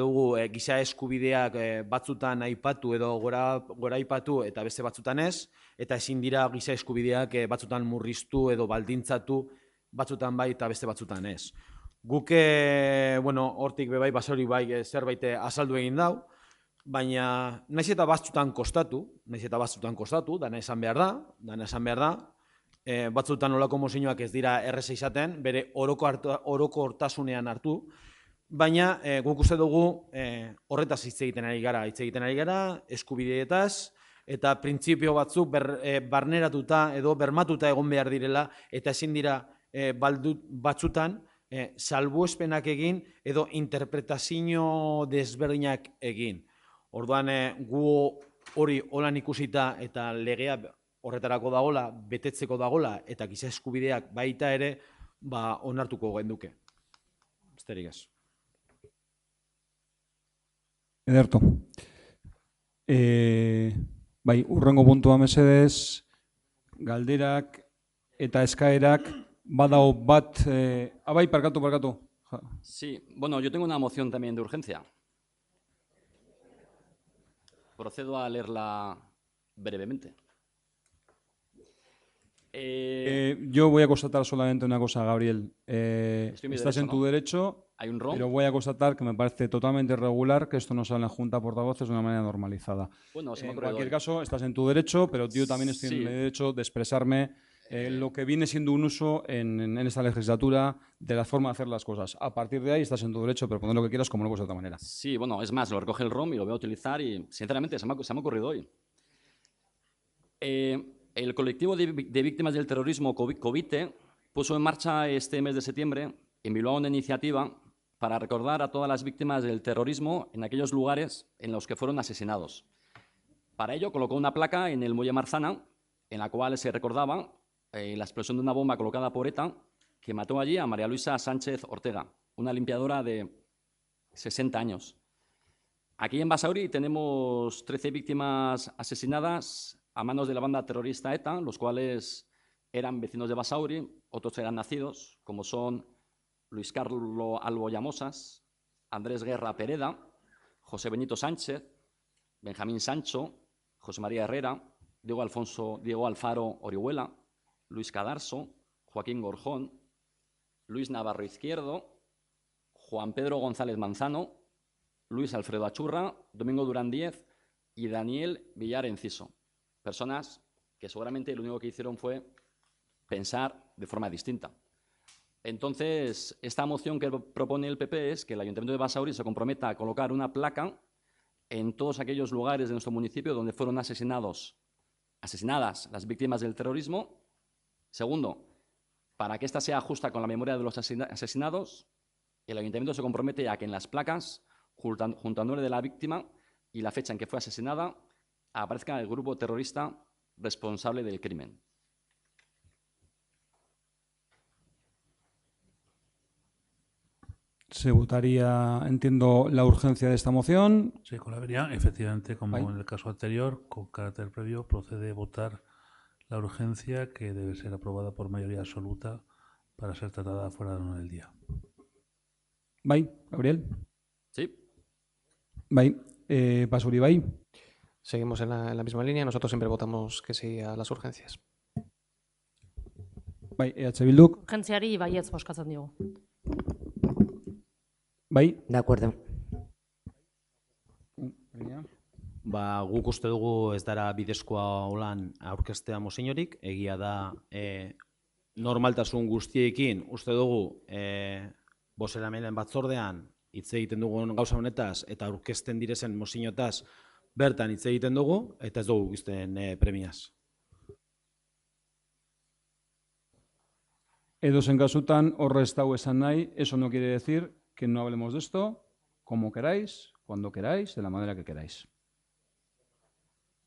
dugu, giza eskubideak batzutan aipatu edo gora aipatu eta beste batzutan ez, eta ezin dira giza eskubideak batzutan murriztu edo baldintzatu batzutan bai eta beste batzutan ez. Guk, bueno, hortik bebai, Basauri bai zerbait azaldu egin dau, baina naiz eta batzutan kostatu, dana esan behar da, batzutan olako mozioak ez dira erreza izaten, bere orokortasunean hartu, baina guk uste dugu horretaz hitz egiten ari gara, eskubideetaz, eta printzipio batzuk barneratuta edo bermatuta egon behar direla, eta ezin dira batzutan salbuespenak egin edo interpretazio desberdinak egin. Orduan, gu hori holan ikusita eta legea horretarako dagoela, betetzeko dagoela, eta giza eskubideak baita ere, onartuko genduke. Besterik ez. Ederto. Bai, urrengo puntua mesedez, galderak eta eskaerak badao bat... bai, parkatu. Sí, bueno, yo tengo una moción también de urgencia. Procedo a leer la brevemente. Yo voy a constatar solamente una cosa, Gabriel. Estoy en mi Estás derecho, en tu ¿no? derecho, Hay un ROM. pero voy a constatar que me parece totalmente irregular que esto no sea en la Junta de Portavoces de una manera normalizada. Bueno, se me ha En ocurrido cualquier hoy. caso, estás en tu derecho, pero yo también estoy en Sí. mi derecho de expresarme lo que viene siendo un uso en esta legislatura de la forma de hacer las cosas. A partir de ahí estás en tu derecho, pero poner lo que quieras como no puedes de otra manera. Sí, bueno, es más, lo recoge el ROM y lo voy a utilizar y, sinceramente, se me ha ocurrido hoy. El colectivo de víctimas del terrorismo COVITE puso en marcha este mes de septiembre en Bilbao una iniciativa para recordar a todas las víctimas del terrorismo en aquellos lugares en los que fueron asesinados. Para ello colocó una placa en el Muelle Marzana en la cual se recordaba la explosión de una bomba colocada por ETA que mató allí a María Luisa Sánchez Ortega, una limpiadora de 60 años. Aquí en Basauri tenemos 13 víctimas asesinadas a manos de la banda terrorista ETA, los cuales eran vecinos de Basauri, otros eran nacidos, como son Luis Carlos Albo Llamosas, Andrés Guerra Pereda, José Benito Sánchez, Benjamín Sancho, José María Herrera, Diego Alfaro Orihuela, Luis Cadarso, Joaquín Gorjón, Luis Navarro Izquierdo, Juan Pedro González Manzano, Luis Alfredo Achurra, Domingo Durán Díez y Daniel Villar Enciso. Personas que seguramente lo único que hicieron fue pensar de forma distinta. Entonces, esta moción que propone el PP es que el Ayuntamiento de Basauri se comprometa a colocar una placa en todos aquellos lugares de nuestro municipio donde fueron asesinadas las víctimas del terrorismo. Segundo, para que ésta sea justa con la memoria de los asesinados, el Ayuntamiento se compromete a que en las placas, junto al nombre de la víctima y la fecha en que fue asesinada, aparezca el grupo terrorista responsable del crimen. Se votaría, entiendo, la urgencia de esta moción. Sí, con la venia, efectivamente, como Ahí. en el caso anterior, con carácter previo, procede votar la urgencia que debe ser aprobada por mayoría absoluta para ser tratada fuera de la orden del día. Bai, Gabriel. Sí. Bai, Basauri bai. Seguimos en la misma línea. Nosotros siempre votamos que sí a las urgencias. Bai, EH Bilduk. Urgentziari baietz bozkatzen diogu. Bai. De acuerdo. Ba, guk uste dugu ez dara bidezkoa holan aurkeztea mozinorik, egia da normaltasun guztiekin uste dugu bozeramaileen batzordean hitz egiten dugun gauza honetaz eta aurkezten direzen mozinotaz bertan hitz egiten dugu eta ez dugu ikusten premiaz. Edozen kasutan, horre ez dago esan nahi, eso no quiere decir que no hablemos de esto como queráis, cuando queráis, de la manera que queráis.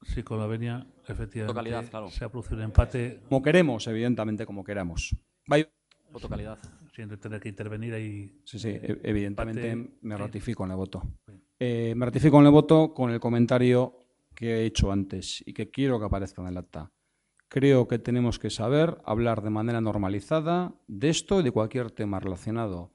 Sí, con la venia, efectivamente, Tocalidad, claro. se ha producido un empate. Como queremos, evidentemente, como queramos. Bai. Voto calidad. Sin tener que intervenir ahí. Sí, sí, evidentemente empate. me ratifico en el voto. Sí. Me ratifico en el voto con el comentario que he hecho antes y que quiero que aparezca en el acta. Creo que tenemos que saber hablar de manera normalizada de esto y de cualquier tema relacionado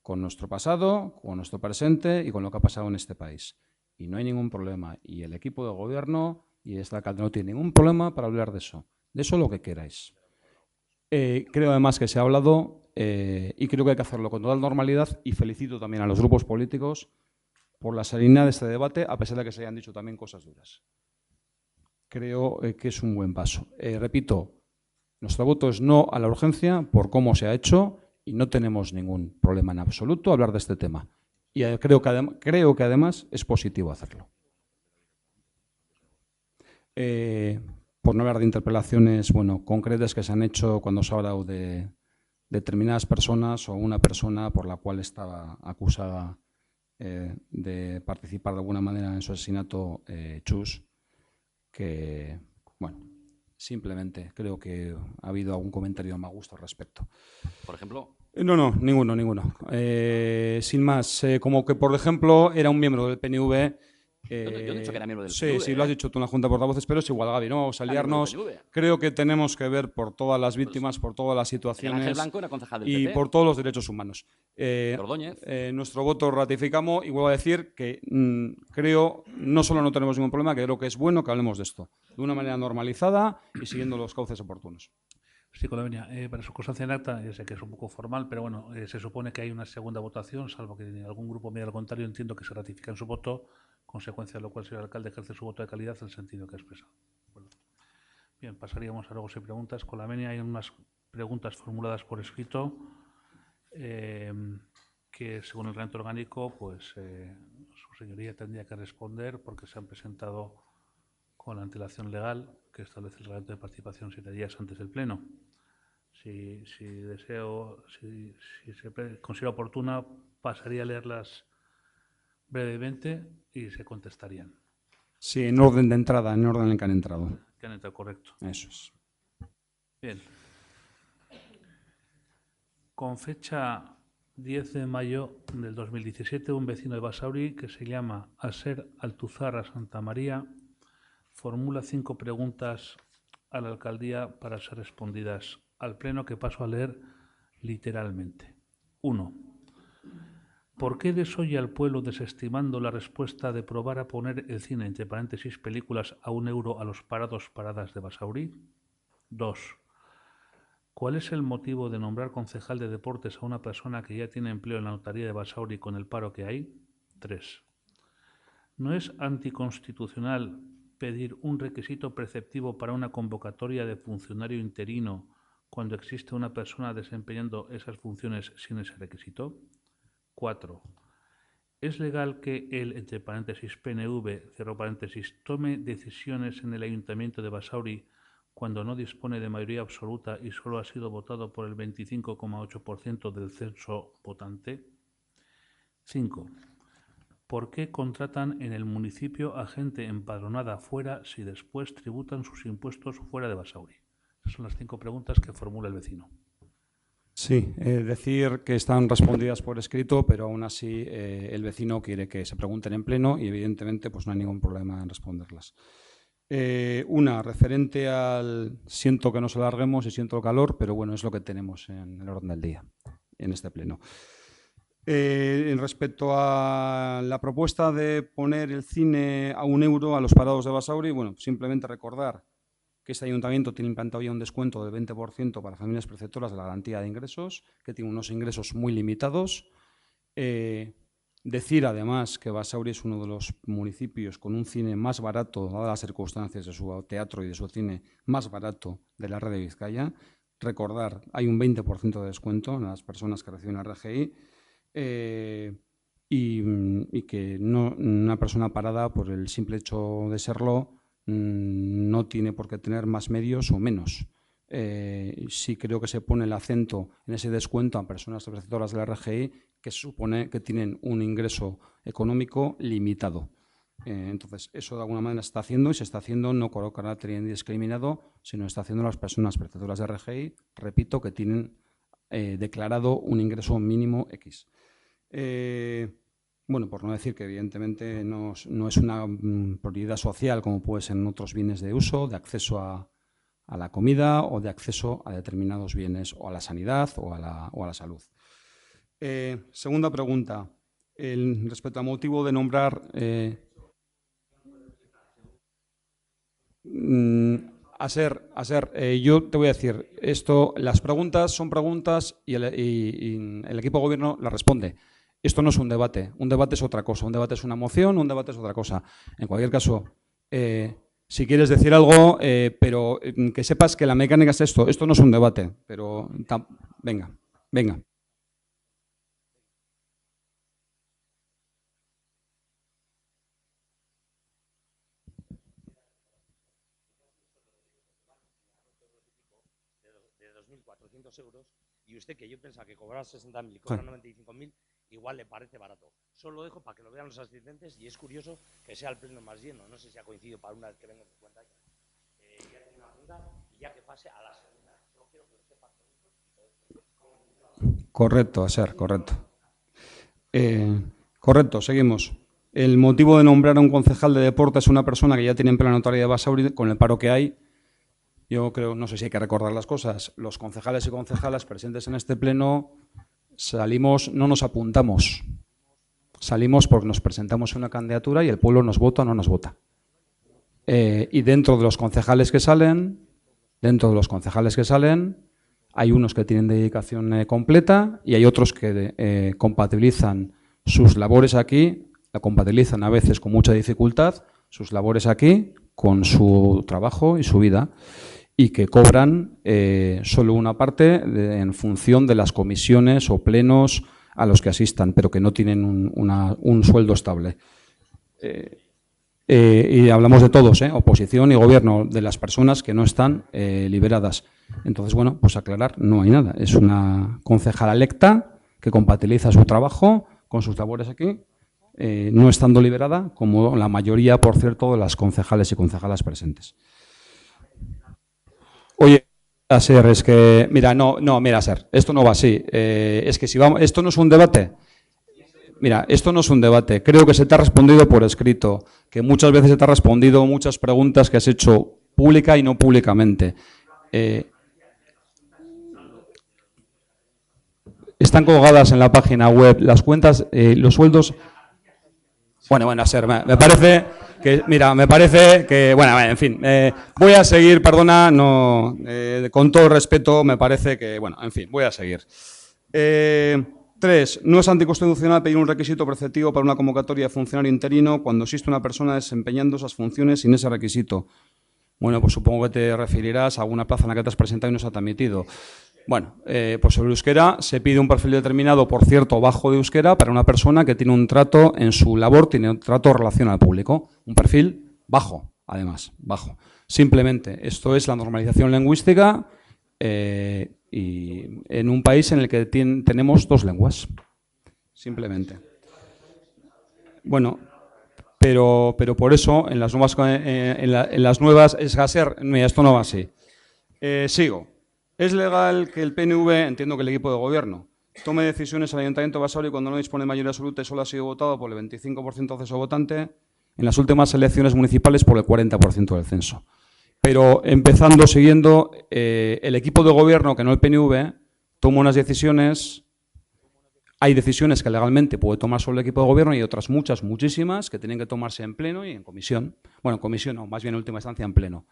con nuestro pasado, con nuestro presente y con lo que ha pasado en este país. Y no hay ningún problema. Y el equipo de gobierno y esta alcalde no tiene ningún problema para hablar de eso. De eso lo que queráis. Creo además que se ha hablado y creo que hay que hacerlo con total normalidad y felicito también a los grupos políticos por la serenidad de este debate, a pesar de que se hayan dicho también cosas duras. Creo que es un buen paso. Repito, nuestro voto es no a la urgencia por cómo se ha hecho y no tenemos ningún problema en absoluto a hablar de este tema. Y creo que además es positivo hacerlo. Por no hablar de interpelaciones concretas que se han hecho cuando se ha hablado de determinadas personas o una persona por la cual estaba acusada de participar de alguna manera en su asesinato, Chus, que, simplemente creo que ha habido algún comentario a mal gusto al respecto. Por ejemplo. No, ninguno. Sin más, como que, por ejemplo, era un miembro del PNV Yo he dicho que era miembro del Sí, PNV, sí, lo has dicho tú en la Junta de Portavoces, pero es igual, Gaby, no vamos a Era miembro del liarnos. PNV. Creo que tenemos que ver por todas las víctimas, por todas las Ángel situaciones Blanco era concejal del y PP. por todos los derechos humanos. Ordóñez. Nuestro voto ratificamos y vuelvo a decir que creo, no solo no tenemos ningún problema, que creo que es bueno que hablemos de esto de una manera normalizada y siguiendo los cauces oportunos. Sí, con la venia. Para su constancia en acta, ya sé que es un poco formal, pero bueno, se supone que hay una segunda votación, salvo que algún grupo me diga lo contrario, entiendo que se ratifica en su voto, consecuencia de lo cual el señor alcalde ejerce su voto de calidad en el sentido que ha expresado. Bueno. Bien, pasaríamos a luego si preguntas. Con la venia hay unas preguntas formuladas por escrito que según el reglamento orgánico, pues su señoría tendría que responder porque se han presentado con la antelación legal que establece el reglamento de participación 7 días antes del pleno. Si se considera oportuna, pasaría a leerlas brevemente y se contestarían. Sí, en orden de entrada, en orden en que han entrado. Que han entrado, correcto. Eso es. Bien. Con fecha 10 de mayo del 2017, un vecino de Basauri que se llama Aser Altuzarra Santa María formula 5 preguntas a la alcaldía para ser respondidas al pleno, que paso a leer literalmente. 1. ¿Por qué desoye al pueblo desestimando la respuesta de probar a poner el cine, entre paréntesis, películas a €1 a los paradas de Basauri? 2. ¿Cuál es el motivo de nombrar concejal de deportes a una persona que ya tiene empleo en la notaría de Basauri con el paro que hay? 3. ¿No es anticonstitucional pedir un requisito preceptivo para una convocatoria de funcionario interino cuando existe una persona desempeñando esas funciones sin ese requisito? 4. ¿Es legal que el, entre paréntesis, PNV, cierro paréntesis, tome decisiones en el Ayuntamiento de Basauri cuando no dispone de mayoría absoluta y solo ha sido votado por el 25,8% del censo votante? 5. ¿Por qué contratan en el municipio a gente empadronada fuera si después tributan sus impuestos fuera de Basauri? Esas son las 5 preguntas que formula el vecino. Sí, decir que están respondidas por escrito, pero aún así el vecino quiere que se pregunten en pleno y evidentemente pues no hay ningún problema en responderlas. Una, referente al siento que nos alarguemos y siento el calor, pero bueno, es lo que tenemos en el orden del día, en este pleno. Respecto a la propuesta de poner el cine a €1 a los parados de Basauri, bueno, simplemente recordar que este ayuntamiento tiene implantado ya un descuento del 20% para familias preceptoras de la garantía de ingresos, que tiene unos ingresos muy limitados. Decir además que Basauri es uno de los municipios con un cine más barato, dadas las circunstancias de su teatro y de su cine, más barato de la red de Vizcaya. Recordar, hay un 20% de descuento en las personas que reciben la RGI. Y que una persona parada, por el simple hecho de serlo, no tiene por qué tener más medios o menos. Sí creo que se pone el acento en ese descuento a personas receptoras de la RGI que se supone que tienen un ingreso económico limitado. Entonces, eso de alguna manera se está haciendo y se está haciendo no con carácter indiscriminado, sino está haciendo las personas receptoras de RGI, repito, que tienen declarado un ingreso mínimo X. Bueno, por no decir que evidentemente no es una prioridad social como puede ser en otros bienes de uso, de acceso a la comida o de acceso a determinados bienes o a la sanidad o a la salud. Segunda pregunta, respecto al motivo de nombrar... yo te voy a decir, las preguntas son preguntas y el equipo de gobierno las responde. Esto no es un debate es otra cosa, un debate es una moción, un debate es otra cosa. En cualquier caso, si quieres decir algo, pero que sepas que la mecánica es esto no es un debate, pero venga. De 2.400 euros, y usted, que yo pensaba que cobraba 60.000 y cobra 95.000, igual le parece barato. Solo lo dejo para que lo vean los asistentes y es curioso que sea el pleno más lleno. No sé si ha coincidido para una vez que vengo 50 años. Ya tengo una junta y ya que pase a la segunda. Yo quiero que lo sepa. Correcto, Aser, correcto. Correcto, seguimos. el motivo de nombrar a un concejal de deporte es una persona que ya tiene empleo en la notaría de Basauri, con el paro que hay. Yo creo, no sé si hay que recordar las cosas. Los concejales y concejalas presentes en este pleno salimos, no nos apuntamos. Salimos porque nos presentamos una candidatura y el pueblo nos vota o no nos vota. Y dentro de los concejales que salen, hay unos que tienen dedicación completa y hay otros que compatibilizan sus labores aquí, la compatibilizan a veces con mucha dificultad, sus labores aquí con su trabajo y su vida, y que cobran solo una parte en función de las comisiones o plenos a los que asistan, pero que no tienen un sueldo estable. Y hablamos de todos, oposición y gobierno, de las personas que no están liberadas. Entonces, bueno, pues aclarar, no hay nada. Es una concejala electa que compatibiliza su trabajo con sus labores aquí, no estando liberada, como la mayoría, por cierto, de las concejales y concejalas presentes. Oye, a ser, es que, mira, mira, a ser, esto no va así. Es que si vamos, esto no es un debate. Mira, esto no es un debate. Creo que se te ha respondido por escrito, que muchas veces se te ha respondido muchas preguntas que has hecho pública y no públicamente. Están colgadas en la página web las cuentas, los sueldos. Bueno, a ser, me parece que, mira, bueno, en fin, voy a seguir, perdona, no, con todo respeto, me parece que, bueno, en fin, voy a seguir. 3. No es anticonstitucional pedir un requisito preceptivo para una convocatoria de funcionario interino cuando existe una persona desempeñando esas funciones sin ese requisito. Bueno, pues supongo que te referirás a alguna plaza en la que te has presentado y no se te ha admitido. Bueno, pues sobre euskera se pide un perfil determinado, por cierto, bajo de euskera, para una persona que tiene un trato en su labor, tiene un trato en relación al público. Un perfil bajo, además, bajo. Simplemente, esto es la normalización lingüística y en un país en el que tenemos 2 lenguas. Simplemente. Bueno, pero por eso, en las nuevas es gaser, mira, esto no va así. Sigo. ¿Es legal que el PNV, entiendo que el equipo de gobierno, tome decisiones al Ayuntamiento de Basauri cuando no dispone de mayoría absoluta y solo ha sido votado por el 25% del censo votante, en las últimas elecciones municipales por el 40% del censo? Pero siguiendo, el equipo de gobierno, que no el PNV, toma unas decisiones. Hay decisiones que legalmente puede tomar solo el equipo de gobierno y otras muchísimas, que tienen que tomarse en pleno y en comisión. Bueno, en comisión no, más bien en última instancia en pleno.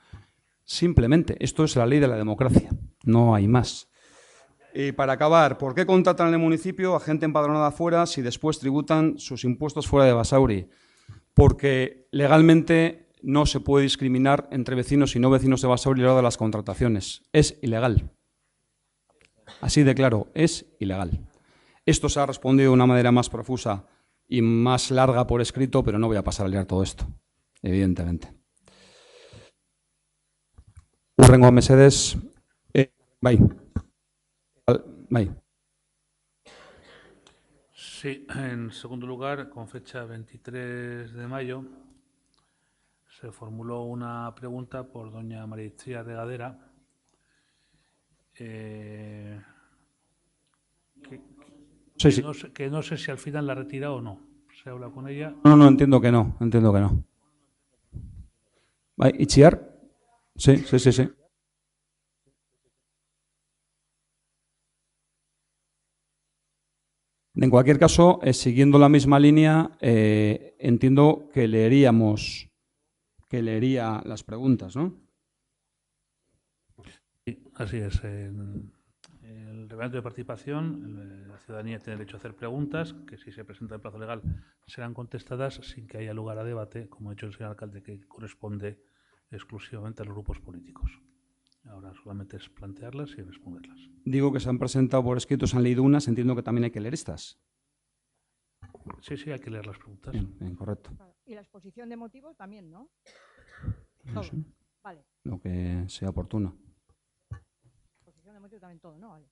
Simplemente, esto es la ley de la democracia, no hay más. Y para acabar, ¿por qué contratan en el municipio a gente empadronada fuera si después tributan sus impuestos fuera de Basauri? Porque legalmente no se puede discriminar entre vecinos y no vecinos de Basauri a la hora de las contrataciones. Es ilegal. Así de claro, es ilegal. Esto se ha respondido de una manera más profusa y más larga por escrito, pero no voy a pasar a leer todo esto, evidentemente. Hurrengo mesedes, bai. Sí, en segundo lugar, con fecha 23 de mayo, se formuló una pregunta por doña María Itziar Regadera, que no sé si al final la retira o no. ¿Se habla con ella? No, entiendo que no. ¿Itziar? Sí. En cualquier caso, siguiendo la misma línea, entiendo que leería las preguntas, ¿no? Sí, así es. En el reglamento de participación, la ciudadanía tiene derecho a hacer preguntas que, si se presenta en plazo legal, serán contestadas sin que haya lugar a debate, como ha dicho el señor alcalde, que corresponde exclusivamente a los grupos políticos. Ahora solamente es plantearlas y responderlas. Digo que se han presentado por escrito, se han leído unas, entiendo que también hay que leer estas. Sí, hay que leer las preguntas. Bien, correcto. Y la exposición de motivos también, ¿no? No sé. Vale. Lo que sea oportuno. Exposición de motivos también todo, ¿no? Vale.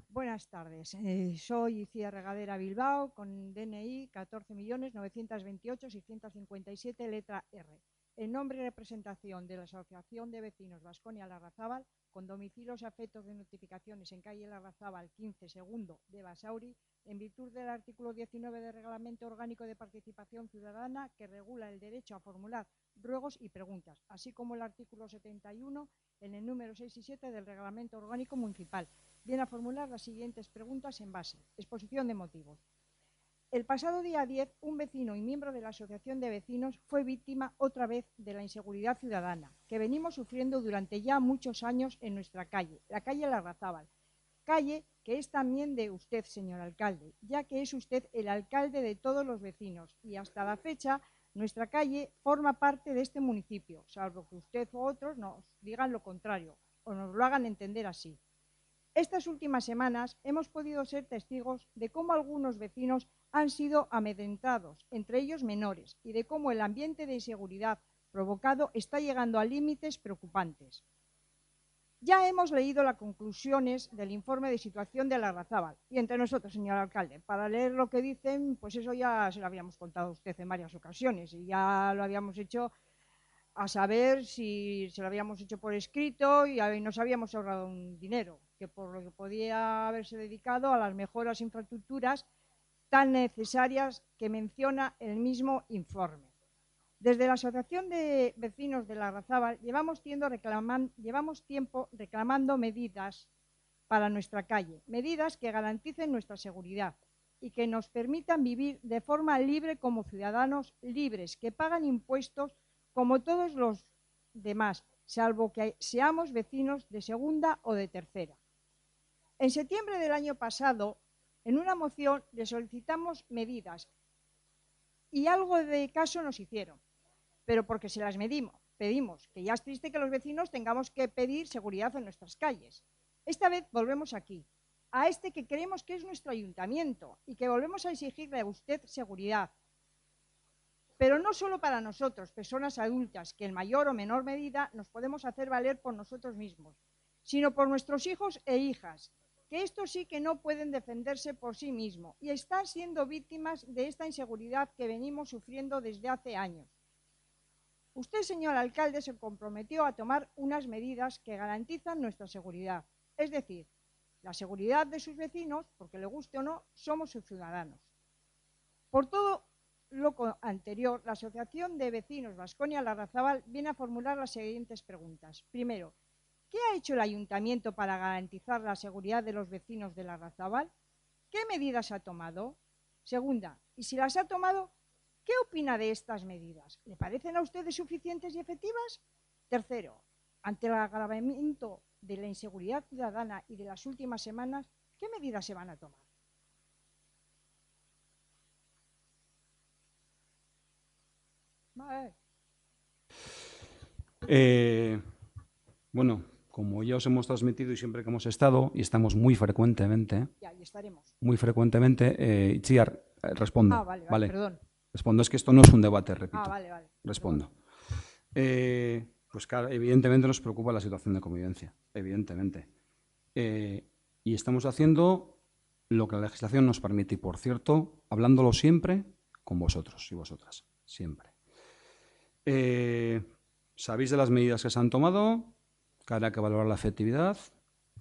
Buenas tardes. Soy Itziar Regadera Bilbao, con DNI 14.928.657, letra R. en nombre y representación de la Asociación de Vecinos Baskonia Larrazábal, con domicilios a efectos de notificaciones en calle Larrazábal 15 segundo de Basauri, en virtud del artículo 19 del Reglamento Orgánico de Participación Ciudadana, que regula el derecho a formular ruegos y preguntas, así como el artículo 71 en el número 6 y 7 del Reglamento Orgánico Municipal. Viene a formular las siguientes preguntas en base. Exposición de motivos. El pasado día 10, un vecino y miembro de la Asociación de Vecinos fue víctima otra vez de la inseguridad ciudadana que venimos sufriendo durante ya muchos años en nuestra calle, la calle Larrazábal, calle que es también de usted, señor alcalde, ya que es usted el alcalde de todos los vecinos y hasta la fecha nuestra calle forma parte de este municipio, salvo que usted u otros nos digan lo contrario o nos lo hagan entender así. Estas últimas semanas hemos podido ser testigos de cómo algunos vecinos han sido amedrentados, entre ellos menores, y de cómo el ambiente de inseguridad provocado está llegando a límites preocupantes. Ya hemos leído las conclusiones del informe de situación de Larrazábal, y entre nosotros, señor alcalde, para leer lo que dicen, pues eso ya se lo habíamos contado a usted en varias ocasiones, y ya lo habíamos hecho a saber si se lo habíamos hecho por escrito y nos habíamos ahorrado un dinero, que por lo que podía haberse dedicado a las mejoras de infraestructuras tan necesarias que menciona el mismo informe. Desde la Asociación de Vecinos de Larrazábal llevamos tiempo reclamando medidas para nuestra calle, medidas que garanticen nuestra seguridad y que nos permitan vivir de forma libre como ciudadanos libres, que pagan impuestos como todos los demás, salvo que seamos vecinos de segunda o de tercera. En septiembre del año pasado, en una moción le solicitamos medidas y algo de caso nos hicieron, pero porque se las pedimos, que ya es triste que los vecinos tengamos que pedir seguridad en nuestras calles. Esta vez volvemos aquí, a este que creemos que es nuestro ayuntamiento y que volvemos a exigirle a usted seguridad. Pero no solo para nosotros, personas adultas, que en mayor o menor medida nos podemos hacer valer por nosotros mismos, sino por nuestros hijos e hijas, que estos sí que no pueden defenderse por sí mismos y están siendo víctimas de esta inseguridad que venimos sufriendo desde hace años. Usted, señor alcalde, se comprometió a tomar unas medidas que garantizan nuestra seguridad, es decir, la seguridad de sus vecinos, porque le guste o no, somos sus ciudadanos. Por todo lo anterior, la Asociación de Vecinos Baskonia Larrazábal viene a formular las siguientes preguntas. Primero, ¿qué ha hecho el ayuntamiento para garantizar la seguridad de los vecinos de Larrazábal? ¿Qué medidas ha tomado? Segunda, y si las ha tomado, ¿qué opina de estas medidas? ¿Le parecen a ustedes suficientes y efectivas? Tercero, ante el agravamiento de la inseguridad ciudadana y de las últimas semanas, ¿qué medidas se van a tomar? Bueno, como ya os hemos transmitido y siempre que hemos estado, y estamos muy frecuentemente, Itziar, respondo. Vale, perdón. Respondo, es que esto no es un debate, repito. Vale. Respondo. Pues claro, evidentemente nos preocupa la situación de convivencia, evidentemente. Y estamos haciendo lo que la legislación nos permite, y por cierto, hablándolo siempre con vosotros y vosotras, siempre. Sabéis de las medidas que se han tomado, que habrá que valorar la efectividad,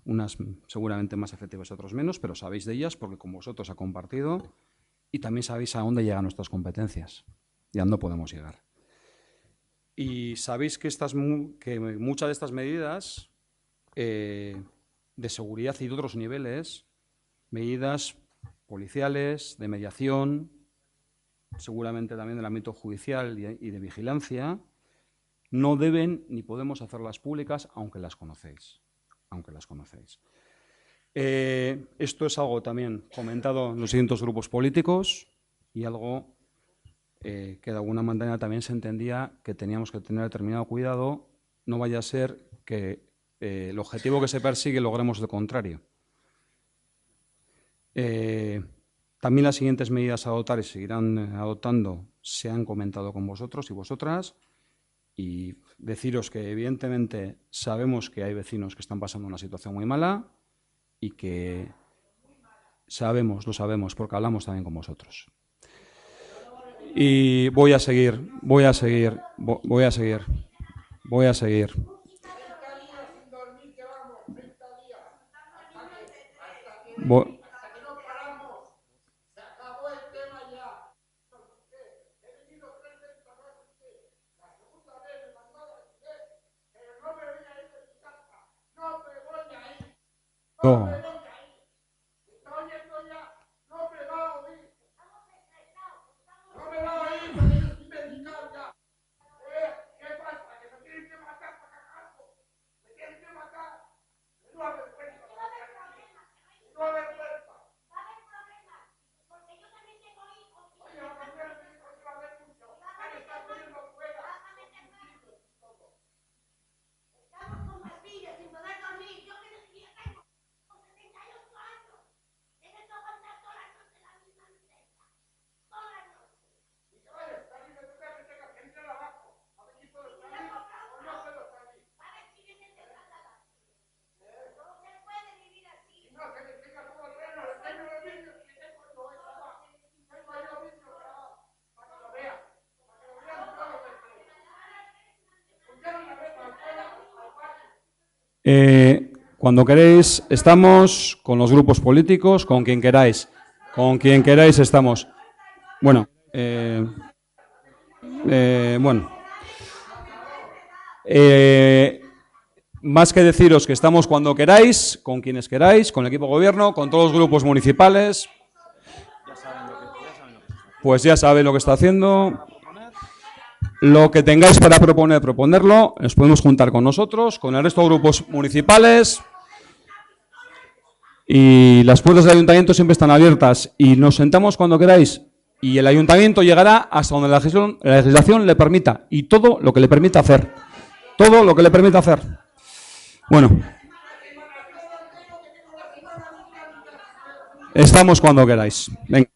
unas seguramente más efectivas y otras menos, pero sabéis de ellas porque con vosotros ha compartido y también sabéis a dónde llegan nuestras competencias y a dónde podemos llegar. Y sabéis que muchas de estas medidas de seguridad y de otros niveles, medidas policiales, de mediación, seguramente también del ámbito judicial y de vigilancia, no deben ni podemos hacerlas públicas, aunque las conocéis. Esto es algo también comentado en los distintos grupos políticos y algo que de alguna manera también se entendía que teníamos que tener determinado cuidado, no vaya a ser que el objetivo que se persigue logremos lo contrario. También las siguientes medidas a adoptar y seguirán adoptando se han comentado con vosotros y vosotras, y deciros que evidentemente sabemos que hay vecinos que están pasando una situación muy mala y que lo sabemos porque hablamos también con vosotros. Y voy a seguir. No. Cuando queréis, estamos con los grupos políticos, con quien queráis. Con quien queráis estamos. Bueno, más que deciros que estamos cuando queráis, con quienes queráis, con el equipo de gobierno, con todos los grupos municipales. Pues ya saben lo que está haciendo. Lo que tengáis para proponer, proponerlo. Nos podemos juntar con nosotros, con el resto de grupos municipales. Y las puertas del ayuntamiento siempre están abiertas. Y nos sentamos cuando queráis. Y el ayuntamiento llegará hasta donde la legislación le permita. Y todo lo que le permita hacer. Todo lo que le permita hacer. Bueno. Estamos cuando queráis. Venga.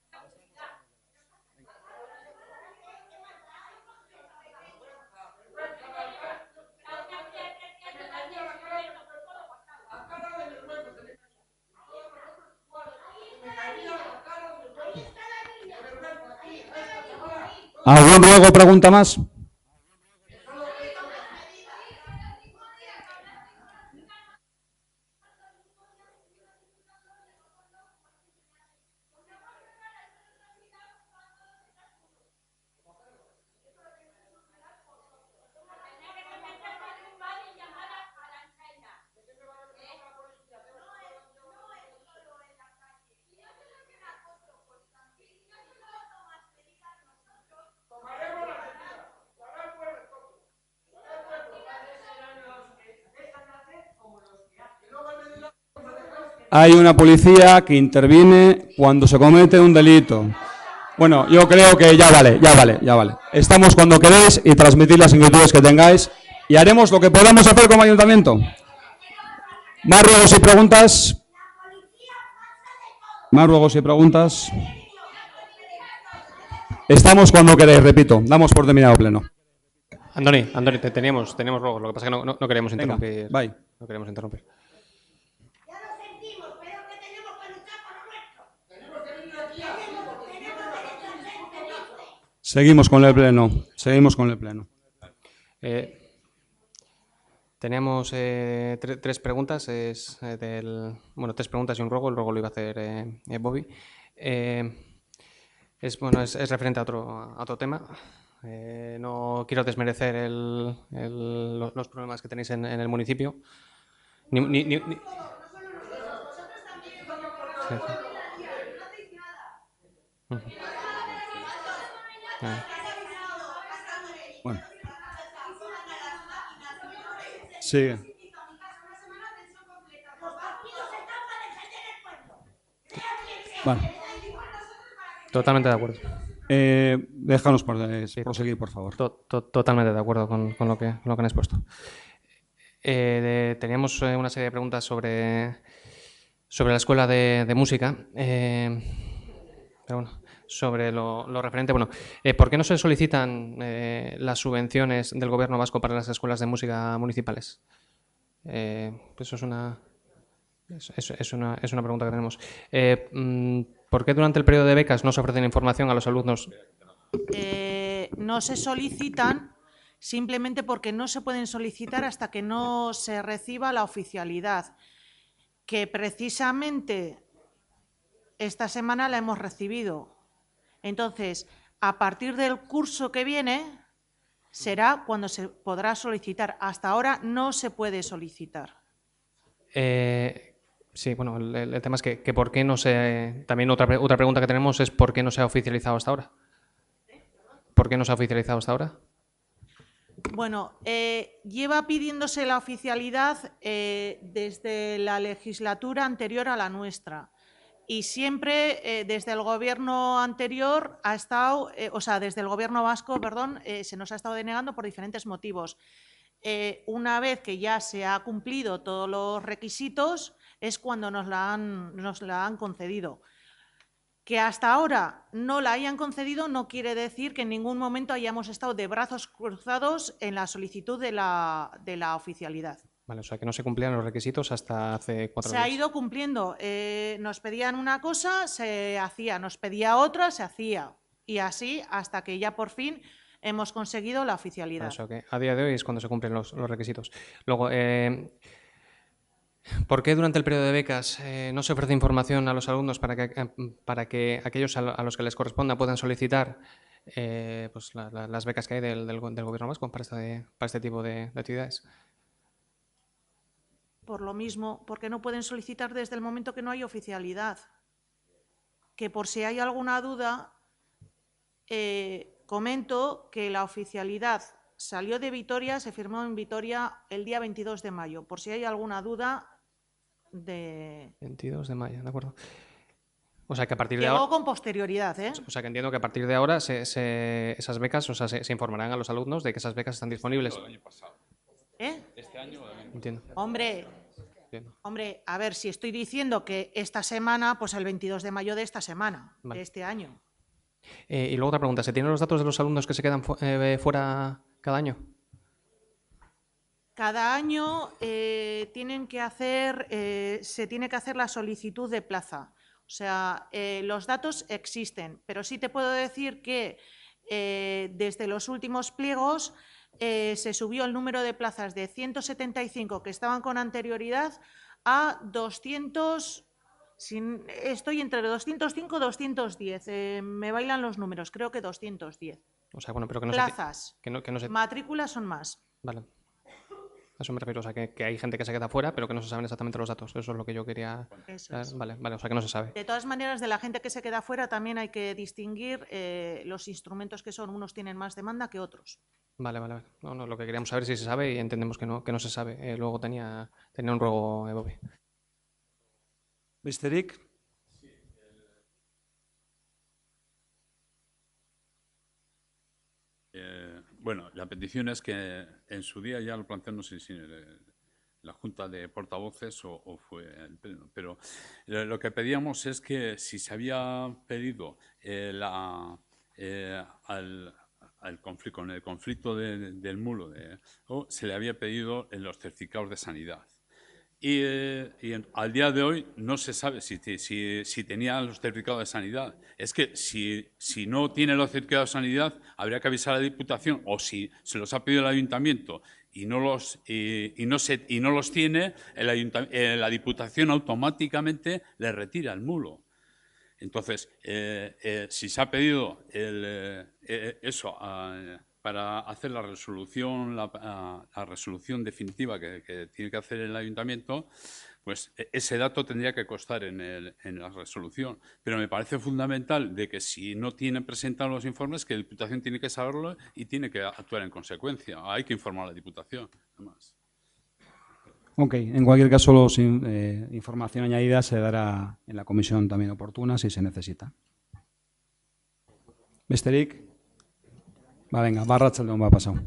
¿Algún ruego pregunta más? Hay una policía que interviene cuando se comete un delito. Bueno, yo creo que ya vale. Estamos cuando queréis y transmitid las inquietudes que tengáis y haremos lo que podamos hacer como ayuntamiento. Más ruegos y preguntas. Estamos cuando queréis, repito. Damos por terminado pleno. Andoni, teníamos ruegos. Lo que pasa es que no queríamos interrumpir. Venga, bye. No queríamos interrumpir. Seguimos con el pleno. Teníamos tres preguntas. Tres preguntas y un ruego. El ruego lo iba a hacer Bobby. Es referente a otro tema. No quiero desmerecer los problemas que tenéis en el municipio. Bueno. Sigue. Vale. Totalmente de acuerdo. Déjanos proseguir, por favor. Totalmente de acuerdo con lo que han expuesto. Teníamos una serie de preguntas sobre la escuela de música. Pero bueno, sobre lo referente, ¿por qué no se solicitan las subvenciones del Gobierno vasco para las escuelas de música municipales? Eso es una pregunta que tenemos. ¿Por qué durante el periodo de becas no se ofrece información a los alumnos? no se solicitan simplemente porque no se pueden solicitar hasta que no se reciba la oficialidad, que precisamente esta semana la hemos recibido. Entonces, a partir del curso que viene será cuando se podrá solicitar. Hasta ahora no se puede solicitar. Sí, bueno, el tema es que por qué no se... También otra pregunta que tenemos es ¿por qué no se ha oficializado hasta ahora? ¿Por qué no se ha oficializado hasta ahora? Bueno, lleva pidiéndose la oficialidad desde la legislatura anterior a la nuestra. Y siempre desde el gobierno anterior ha estado, desde el gobierno vasco, perdón, se nos ha estado denegando por diferentes motivos. Una vez que ya se ha cumplido todos los requisitos es cuando nos la han concedido. Que hasta ahora no la hayan concedido no quiere decir que en ningún momento hayamos estado de brazos cruzados en la solicitud de la oficialidad. Vale, o sea, que no se cumplían los requisitos hasta hace 4 días. Se ha ido cumpliendo. Nos pedían una cosa, se hacía. Nos pedía otra, se hacía. Y así hasta que ya por fin hemos conseguido la oficialidad. O sea, que a día de hoy es cuando se cumplen los requisitos. Luego, ¿por qué durante el periodo de becas no se ofrece información a los alumnos para que aquellos a los que les corresponda puedan solicitar pues las becas que hay del Gobierno vasco para este tipo de actividades? Por lo mismo, porque no pueden solicitar desde el momento que no hay oficialidad. Que por si hay alguna duda, comento que la oficialidad salió de Vitoria, se firmó en Vitoria el día 22 de mayo. Por si hay alguna duda de... 22 de mayo, de acuerdo. O sea, que a partir de Llegó ahora... con posterioridad, ¿eh? O sea, que entiendo que a partir de ahora esas becas, o sea, se informarán a los alumnos de que esas becas están disponibles. Este año o el año. Entiendo. Hombre, a ver, si estoy diciendo que esta semana, pues el 22 de mayo de esta semana, Vale. de este año. Y luego otra pregunta, ¿se tienen los datos de los alumnos que se quedan fuera cada año? Cada año se tiene que hacer la solicitud de plaza. O sea, los datos existen, pero sí te puedo decir que desde los últimos pliegos se subió el número de plazas de 175 que estaban con anterioridad a 200, estoy entre 205 y 210, me bailan los números, creo que 210. O sea, bueno, pero que no plazas, que no se... matrículas son más. Vale. A eso me refiero, o sea, que hay gente que se queda fuera, pero que no se saben exactamente los datos. Eso es lo que yo quería... Eso es. Vale, o sea, que no se sabe. De todas maneras, de la gente que se queda fuera también hay que distinguir los instrumentos que son. Unos tienen más demanda que otros. Vale. No, lo que queríamos saber es si se sabe y entendemos que no se sabe. Luego tenía un ruego, Bobby. Besterik? Bueno, la petición es que en su día ya lo planteó, no sé si la Junta de Portavoces o fue el Pleno, pero lo que pedíamos es que si se había pedido con el conflicto del mulo, se le había pedido en los certificados de sanidad. Y al día de hoy no se sabe si tenía los certificados de sanidad. Es que si no tiene los certificados de sanidad, habría que avisar a la Diputación, o si se los ha pedido el Ayuntamiento y no los tiene, la Diputación automáticamente le retira el mulo. Entonces, si se ha pedido eso para hacer la resolución definitiva que tiene que hacer el Ayuntamiento, pues ese dato tendría que constar en la resolución. Pero me parece fundamental de que si no tienen presentados los informes, que la Diputación tiene que saberlo y tiene que actuar en consecuencia. Hay que informar a la Diputación, además. Ok, en cualquier caso, información añadida se dará en la comisión también oportuna si se necesita. Besterik? Venga, Barratsaldeon va pasado.